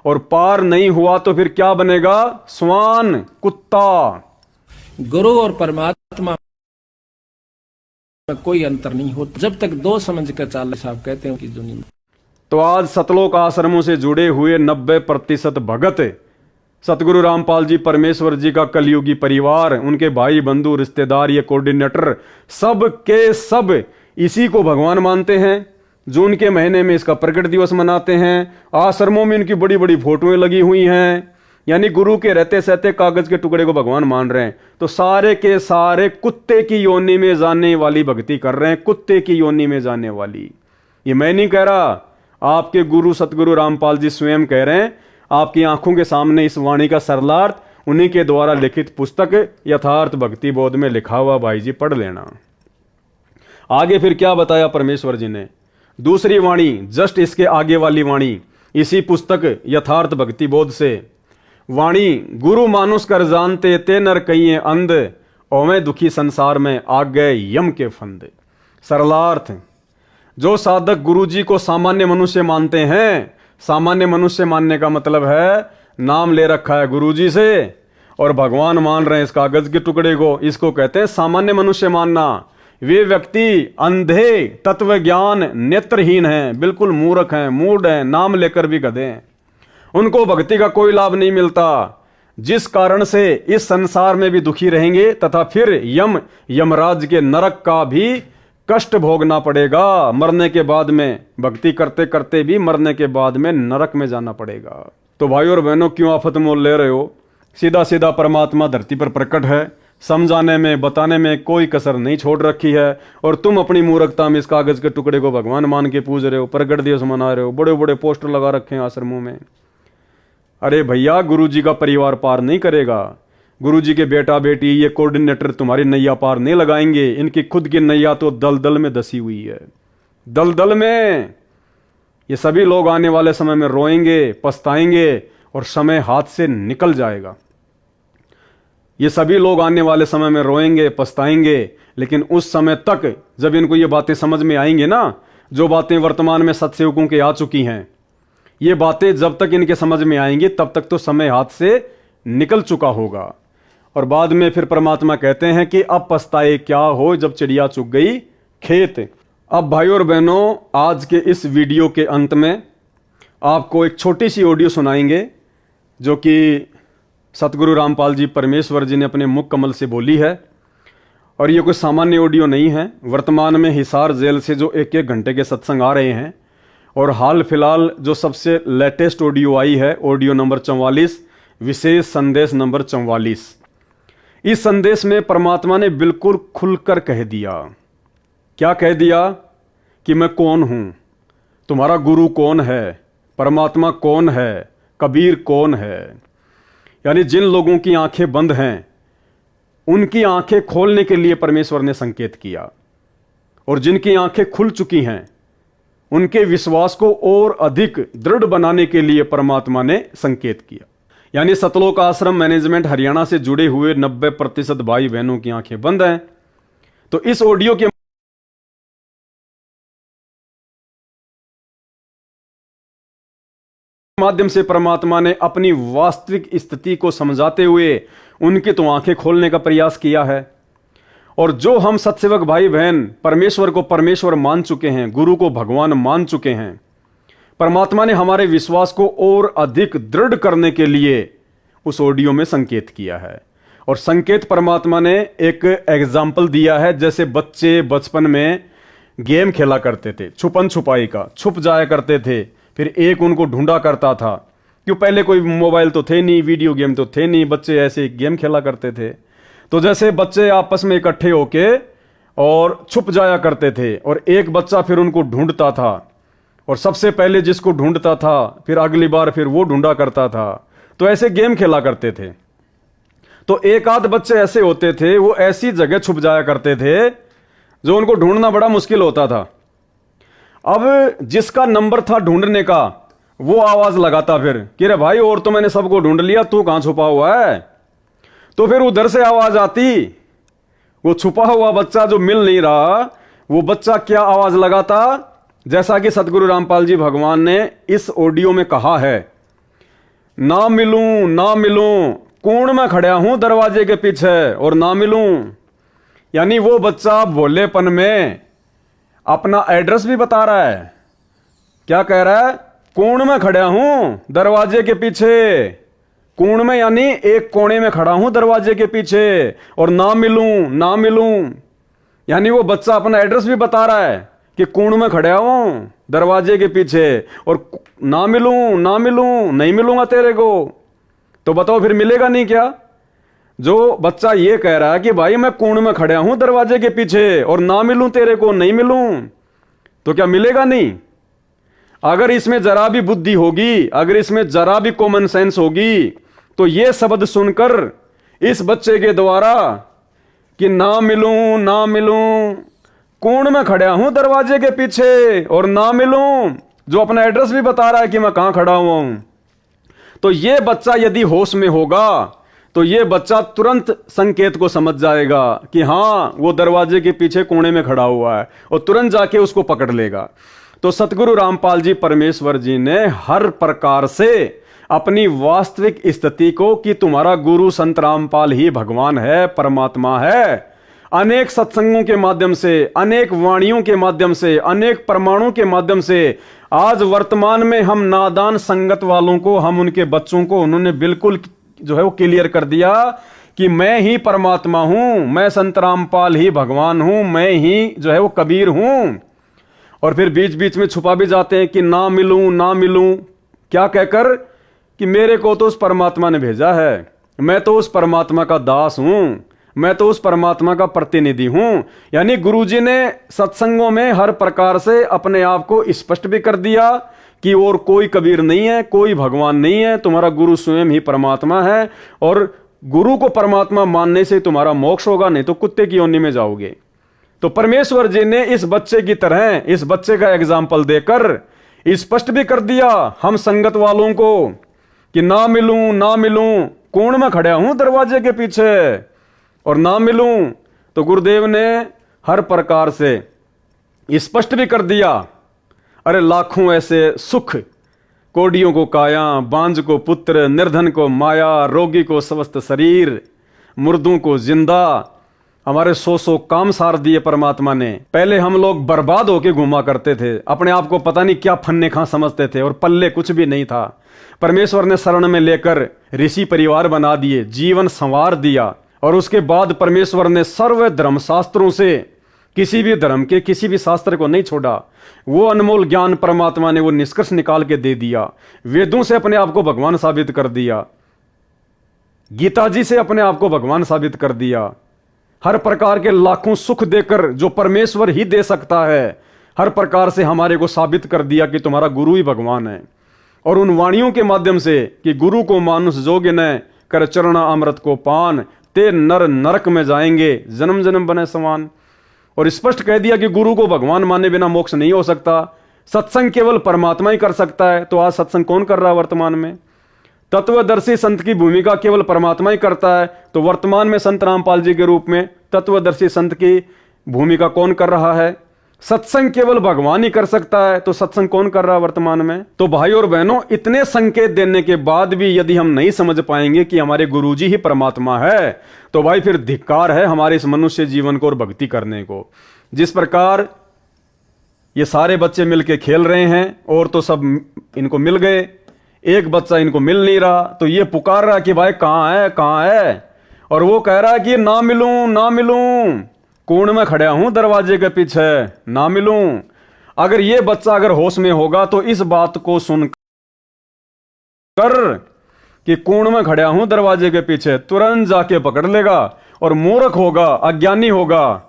और पार नहीं हुआ तो फिर क्या बनेगा? श्वान, कुत्ता। गुरु और परमात्मा में कोई अंतर नहीं होता जब तक दो समझ कर चाल साहब कहते हैं कि दुनिया में। तो आज सतलोक आश्रमों से जुड़े हुए 90% भगत, सतगुरु रामपाल जी परमेश्वर जी का कलयुगी परिवार, उनके भाई बंधु रिश्तेदार, ये कोऑर्डिनेटर, सब के सब इसी को भगवान मानते हैं। जून के महीने में इसका प्रकट दिवस मनाते हैं। आश्रमों में इनकी बड़ी बड़ी फोटोएं लगी हुई हैं। यानी गुरु के रहते सहते कागज के टुकड़े को भगवान मान रहे हैं। तो सारे के सारे कुत्ते की योनि में जाने वाली भक्ति कर रहे हैं, कुत्ते की योनि में जाने वाली। ये मैं नहीं कह रहा, आपके गुरु सतगुरु रामपाल जी स्वयं कह रहे हैं। आपकी आंखों के सामने इस वाणी का सरलार्थ उन्हीं के द्वारा लिखित पुस्तक यथार्थ भक्ति बोध में लिखा हुआ, भाई जी पढ़ लेना। आगे फिर क्या बताया परमेश्वर जी ने? दूसरी वाणी, जस्ट इसके आगे वाली वाणी, इसी पुस्तक यथार्थ भक्ति बोध से वाणी, गुरु मानुष कर जानते ते नर कहिए अंध, ओवें दुखी संसार में आ गए यम के फंद। सरलार्थ, जो साधक गुरु जी को सामान्य मनुष्य मानते हैं, सामान्य मनुष्य मानने का मतलब है नाम ले रखा है गुरु जी से और भगवान मान रहे हैं इस कागज के टुकड़े को, इसको कहते हैं सामान्य मनुष्य मानना। वे व्यक्ति अंधे, तत्व ज्ञान नेत्रहीन हैं, बिल्कुल मूर्ख हैं, मूढ़ हैं, नाम लेकर भी गधे हैं। उनको भक्ति का कोई लाभ नहीं मिलता, जिस कारण से इस संसार में भी दुखी रहेंगे तथा फिर यमराज के नरक का भी कष्ट भोगना पड़ेगा। मरने के बाद में, भक्ति करते करते भी मरने के बाद में नरक में जाना पड़ेगा। तो भाई और बहनों, क्यों आफत मोल ले रहे हो? सीधा सीधा परमात्मा धरती पर प्रकट है, समझाने में बताने में कोई कसर नहीं छोड़ रखी है। और तुम अपनी मूर्खता में इस कागज के टुकड़े को भगवान मान के पूज रहे हो, प्रकट दिवस मना रहे हो, बड़े बड़े पोस्टर लगा रखे हैं आश्रमों में। अरे भैया, गुरु जी का परिवार पार नहीं करेगा। गुरु जी के बेटा बेटी, ये कोऑर्डिनेटर तुम्हारी नैया पार नहीं लगाएंगे। इनकी खुद की नैया तो दलदल में धसी हुई है, दलदल में। ये सभी लोग आने वाले समय में रोएंगे, पछताएंगे और समय हाथ से निकल जाएगा। ये सभी लोग आने वाले समय में रोएंगे, पछताएंगे, लेकिन उस समय तक जब इनको ये बातें समझ में आएंगे ना, जो बातें वर्तमान में सत्सेवकों के आ चुकी हैं, ये बातें जब तक इनके समझ में आएंगी तब तक तो समय हाथ से निकल चुका होगा। और बाद में फिर परमात्मा कहते हैं कि अब पछताए क्या हो जब चिड़िया चुग गई खेत। अब भाई और बहनों, आज के इस वीडियो के अंत में आपको एक छोटी सी ऑडियो सुनाएंगे जो कि सतगुरु रामपाल जी परमेश्वर जी ने अपने मुख कमल से बोली है। और ये कोई सामान्य ऑडियो नहीं है। वर्तमान में हिसार जेल से जो एक एक घंटे के सत्संग आ रहे हैं, और हाल फिलहाल जो सबसे लेटेस्ट ऑडियो आई है, ऑडियो नंबर 44, विशेष संदेश नंबर 44। इस संदेश में परमात्मा ने बिल्कुल खुलकर कह दिया। क्या कह दिया? कि मैं कौन हूं, तुम्हारा गुरु कौन है, परमात्मा कौन है, कबीर कौन है। यानी जिन लोगों की आंखें बंद हैं, उनकी आंखें खोलने के लिए परमेश्वर ने संकेत किया, और जिनकी आंखें खुल चुकी हैं, उनके विश्वास को और अधिक दृढ़ बनाने के लिए परमात्मा ने संकेत किया। यानी सतलोक आश्रम मैनेजमेंट हरियाणा से जुड़े हुए 90% भाई बहनों की आंखें बंद हैं। तो इस ऑडियो के माध्यम से परमात्मा ने अपनी वास्तविक स्थिति को समझाते हुए उनकी तो आंखें खोलने का प्रयास किया है। और जो हम सत्सेवक भाई बहन परमेश्वर को परमेश्वर मान चुके हैं, गुरु को भगवान मान चुके हैं, परमात्मा ने हमारे विश्वास को और अधिक दृढ़ करने के लिए उस ऑडियो में संकेत किया है। और संकेत परमात्मा ने एक एग्जाम्पल दिया है, जैसे बच्चे बचपन में गेम खेला करते थे, छुपन छुपाई का, छुप जाया करते थे, फिर एक उनको ढूंढा करता था। क्यों? पहले कोई मोबाइल तो थे नहीं, वीडियो गेम तो थे नहीं, बच्चे ऐसे गेम खेला करते थे। तो जैसे बच्चे आपस में इकट्ठे होके और छुप जाया करते थे और एक बच्चा फिर उनको ढूंढता था और सबसे पहले जिसको ढूंढता था फिर अगली बार फिर वो ढूंढा करता था। तो ऐसे गेम खेला करते थे। तो एक आध बच्चे ऐसे होते थे, वो ऐसी जगह छुप जाया करते थे जो उनको ढूंढना बड़ा मुश्किल होता था। अब जिसका नंबर था ढूंढने का वो आवाज लगाता फिर कि रे भाई, और तो मैंने सबको ढूंढ लिया, तू कहां छुपा हुआ है। तो फिर उधर से आवाज आती, वो छुपा हुआ बच्चा जो मिल नहीं रहा, वो बच्चा क्या आवाज लगाता, जैसा कि सतगुरु रामपाल जी भगवान ने इस ऑडियो में कहा है, ना मिलूं ना मिलूं, कोण में खड़ा हूं दरवाजे के पीछे और ना मिलूं। यानी वो बच्चा भोलेपन में अपना एड्रेस भी बता रहा है। क्या कह रहा है, कोण में खड़ा हूं दरवाजे के पीछे। कोण में यानी एक कोने में खड़ा हूं दरवाजे के पीछे, और ना मिलूं ना मिलूं यानी वो बच्चा अपना एड्रेस भी बता रहा है कि कोण में खड़ा हूं दरवाजे के पीछे, और ना मिलूं ना मिलूं, नहीं मिलूंगा तेरे को। तो बताओ फिर मिलेगा नहीं क्या? जो बच्चा ये कह रहा है कि भाई मैं कोण में खड़ा हूं दरवाजे के पीछे और ना मिलूं तेरे को, नहीं मिलूं, तो क्या मिलेगा नहीं? अगर इसमें जरा भी बुद्धि होगी, अगर इसमें जरा भी कॉमन सेंस होगी, तो ये शब्द सुनकर इस बच्चे के द्वारा कि ना मिलूं ना मिलूं, कोण में खड़ा हूं दरवाजे के पीछे और ना मिलूं, जो अपना एड्रेस भी बता रहा है कि मैं कहां खड़ा हुआ हूं, तो ये बच्चा यदि होश में होगा तो ये बच्चा तुरंत संकेत को समझ जाएगा कि हां वो दरवाजे के पीछे कोने में खड़ा हुआ है, और तुरंत जाके उसको पकड़ लेगा। तो सतगुरु रामपाल जी परमेश्वर जी ने हर प्रकार से अपनी वास्तविक स्थिति को कि तुम्हारा गुरु संत रामपाल ही भगवान है, परमात्मा है, अनेक सत्संगों के माध्यम से, अनेक वाणियों के माध्यम से, अनेक प्रमाणों के माध्यम से आज वर्तमान में हम नादान संगत वालों को, हम उनके बच्चों को उन्होंने बिल्कुल जो है वो क्लियर कर दिया कि मैं ही परमात्मा हूं, मैं संत रामपाल ही भगवान हूं, मैं ही जो है वो कबीर हूं। और फिर बीच बीच में छुपा भी जाते हैं कि ना मिलूं ना मिलूं, क्या कहकर कि मेरे को तो उस परमात्मा ने भेजा है, मैं तो उस परमात्मा का दास हूं, मैं तो उस परमात्मा का प्रतिनिधि हूं। यानी गुरुजी ने सत्संगों में हर प्रकार से अपने आप को स्पष्ट भी कर दिया कि और कोई कबीर नहीं है, कोई भगवान नहीं है, तुम्हारा गुरु स्वयं ही परमात्मा है, और गुरु को परमात्मा मानने से तुम्हारा मोक्ष होगा, नहीं तो कुत्ते की योनि में जाओगे। तो परमेश्वर जी ने इस बच्चे की तरह, इस बच्चे का एग्जाम्पल देकर स्पष्ट भी कर दिया हम संगत वालों को कि ना मिलूं ना मिलूं, कोण में खड़ा हूं दरवाजे के पीछे और ना मिलूं। तो गुरुदेव ने हर प्रकार से स्पष्ट भी कर दिया, अरे लाखों ऐसे सुख, कोडियों को काया, बांझ को पुत्र, निर्धन को माया, रोगी को स्वस्थ शरीर, मुर्दों को जिंदा, हमारे सौ काम सार दिए परमात्मा ने। पहले हम लोग बर्बाद होके घूमा करते थे, अपने आप को पता नहीं क्या फन्ने खां समझते थे और पल्ले कुछ भी नहीं था। परमेश्वर ने शरण में लेकर ऋषि परिवार बना दिए, जीवन संवार दिया, और उसके बाद परमेश्वर ने सर्व धर्म शास्त्रों से किसी भी धर्म के किसी भी शास्त्र को नहीं छोड़ा। वो अनमोल ज्ञान परमात्मा ने वो निष्कर्ष निकाल के दे दिया। वेदों से अपने आप को भगवान साबित कर दिया, गीता जी से अपने आप को भगवान साबित कर दिया। हर प्रकार के लाखों सुख देकर जो परमेश्वर ही दे सकता है, हर प्रकार से हमारे को साबित कर दिया कि तुम्हारा गुरु ही भगवान है। और उन वाणियों के माध्यम से कि गुरु को मानुष जोग न कर चरणा अमृत को पान, ते नर नरक में जाएंगे जन्म जन्म बने समान। और स्पष्ट कह दिया कि गुरु को भगवान माने बिना मोक्ष नहीं हो सकता, सत्संग केवल परमात्मा ही कर सकता है। तो आज सत्संग कौन कर रहा है वर्तमान में? तत्वदर्शी संत की भूमिका केवल परमात्मा ही करता है। तो वर्तमान में संत रामपाल जी के रूप में तत्वदर्शी संत की भूमिका कौन कर रहा है? सत्संग केवल भगवान ही कर सकता है। तो सत्संग कौन कर रहा है वर्तमान में? तो भाई और बहनों, इतने संकेत देने के बाद भी यदि हम नहीं समझ पाएंगे कि हमारे गुरुजी ही परमात्मा है, तो भाई फिर धिक्कार है हमारे इस मनुष्य जीवन को और भक्ति करने को। जिस प्रकार ये सारे बच्चे मिलके खेल रहे हैं और तो सब इनको मिल गए, एक बच्चा इनको मिल नहीं रहा, तो ये पुकार रहा कि भाई कहां है कहां है, और वो कह रहा है कि ना मिलूं ना मिलूं, कोण में खड़ा हूं दरवाजे के पीछे, ना मिलूं। अगर ये बच्चा अगर होश में होगा तो इस बात को सुनकर कि कोण में खड़ा हूं दरवाजे के पीछे, तुरंत जाके पकड़ लेगा और मूर्ख होगा, अज्ञानी होगा,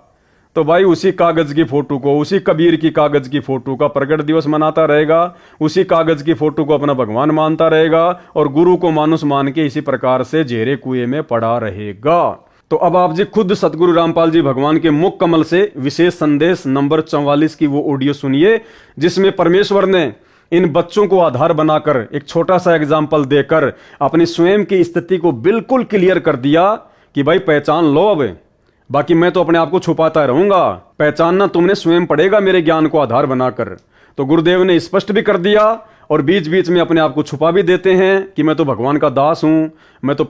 तो भाई उसी कागज की फोटो को, उसी कबीर की कागज की फोटो का प्रगट दिवस मनाता रहेगा, उसी कागज की फोटो को अपना भगवान मानता रहेगा और गुरु को मानुष मान के इसी प्रकार से जेरे कुएं में पड़ा रहेगा। तो अब आप जी खुद सतगुरु रामपाल जी भगवान के मुख कमल से विशेष संदेश नंबर 44 की वो ऑडियो सुनिए, जिसमें परमेश्वर ने इन बच्चों को आधार बनाकर एक छोटा सा एग्जाम्पल देकर अपनी स्वयं की स्थिति को बिल्कुल क्लियर कर दिया कि भाई पहचान लो, अब बाकी मैं तो अपने आप को छुपाता रहूंगा, पहचानना तुमने स्वयं पड़ेगा मेरे ज्ञान को आधार बनाकर। तो गुरुदेव ने स्पष्ट भी कर दिया और बीच बीच में अपने आप को छुपा भी देते हैं कि मैं तो भगवान का दास हूं, मैं तो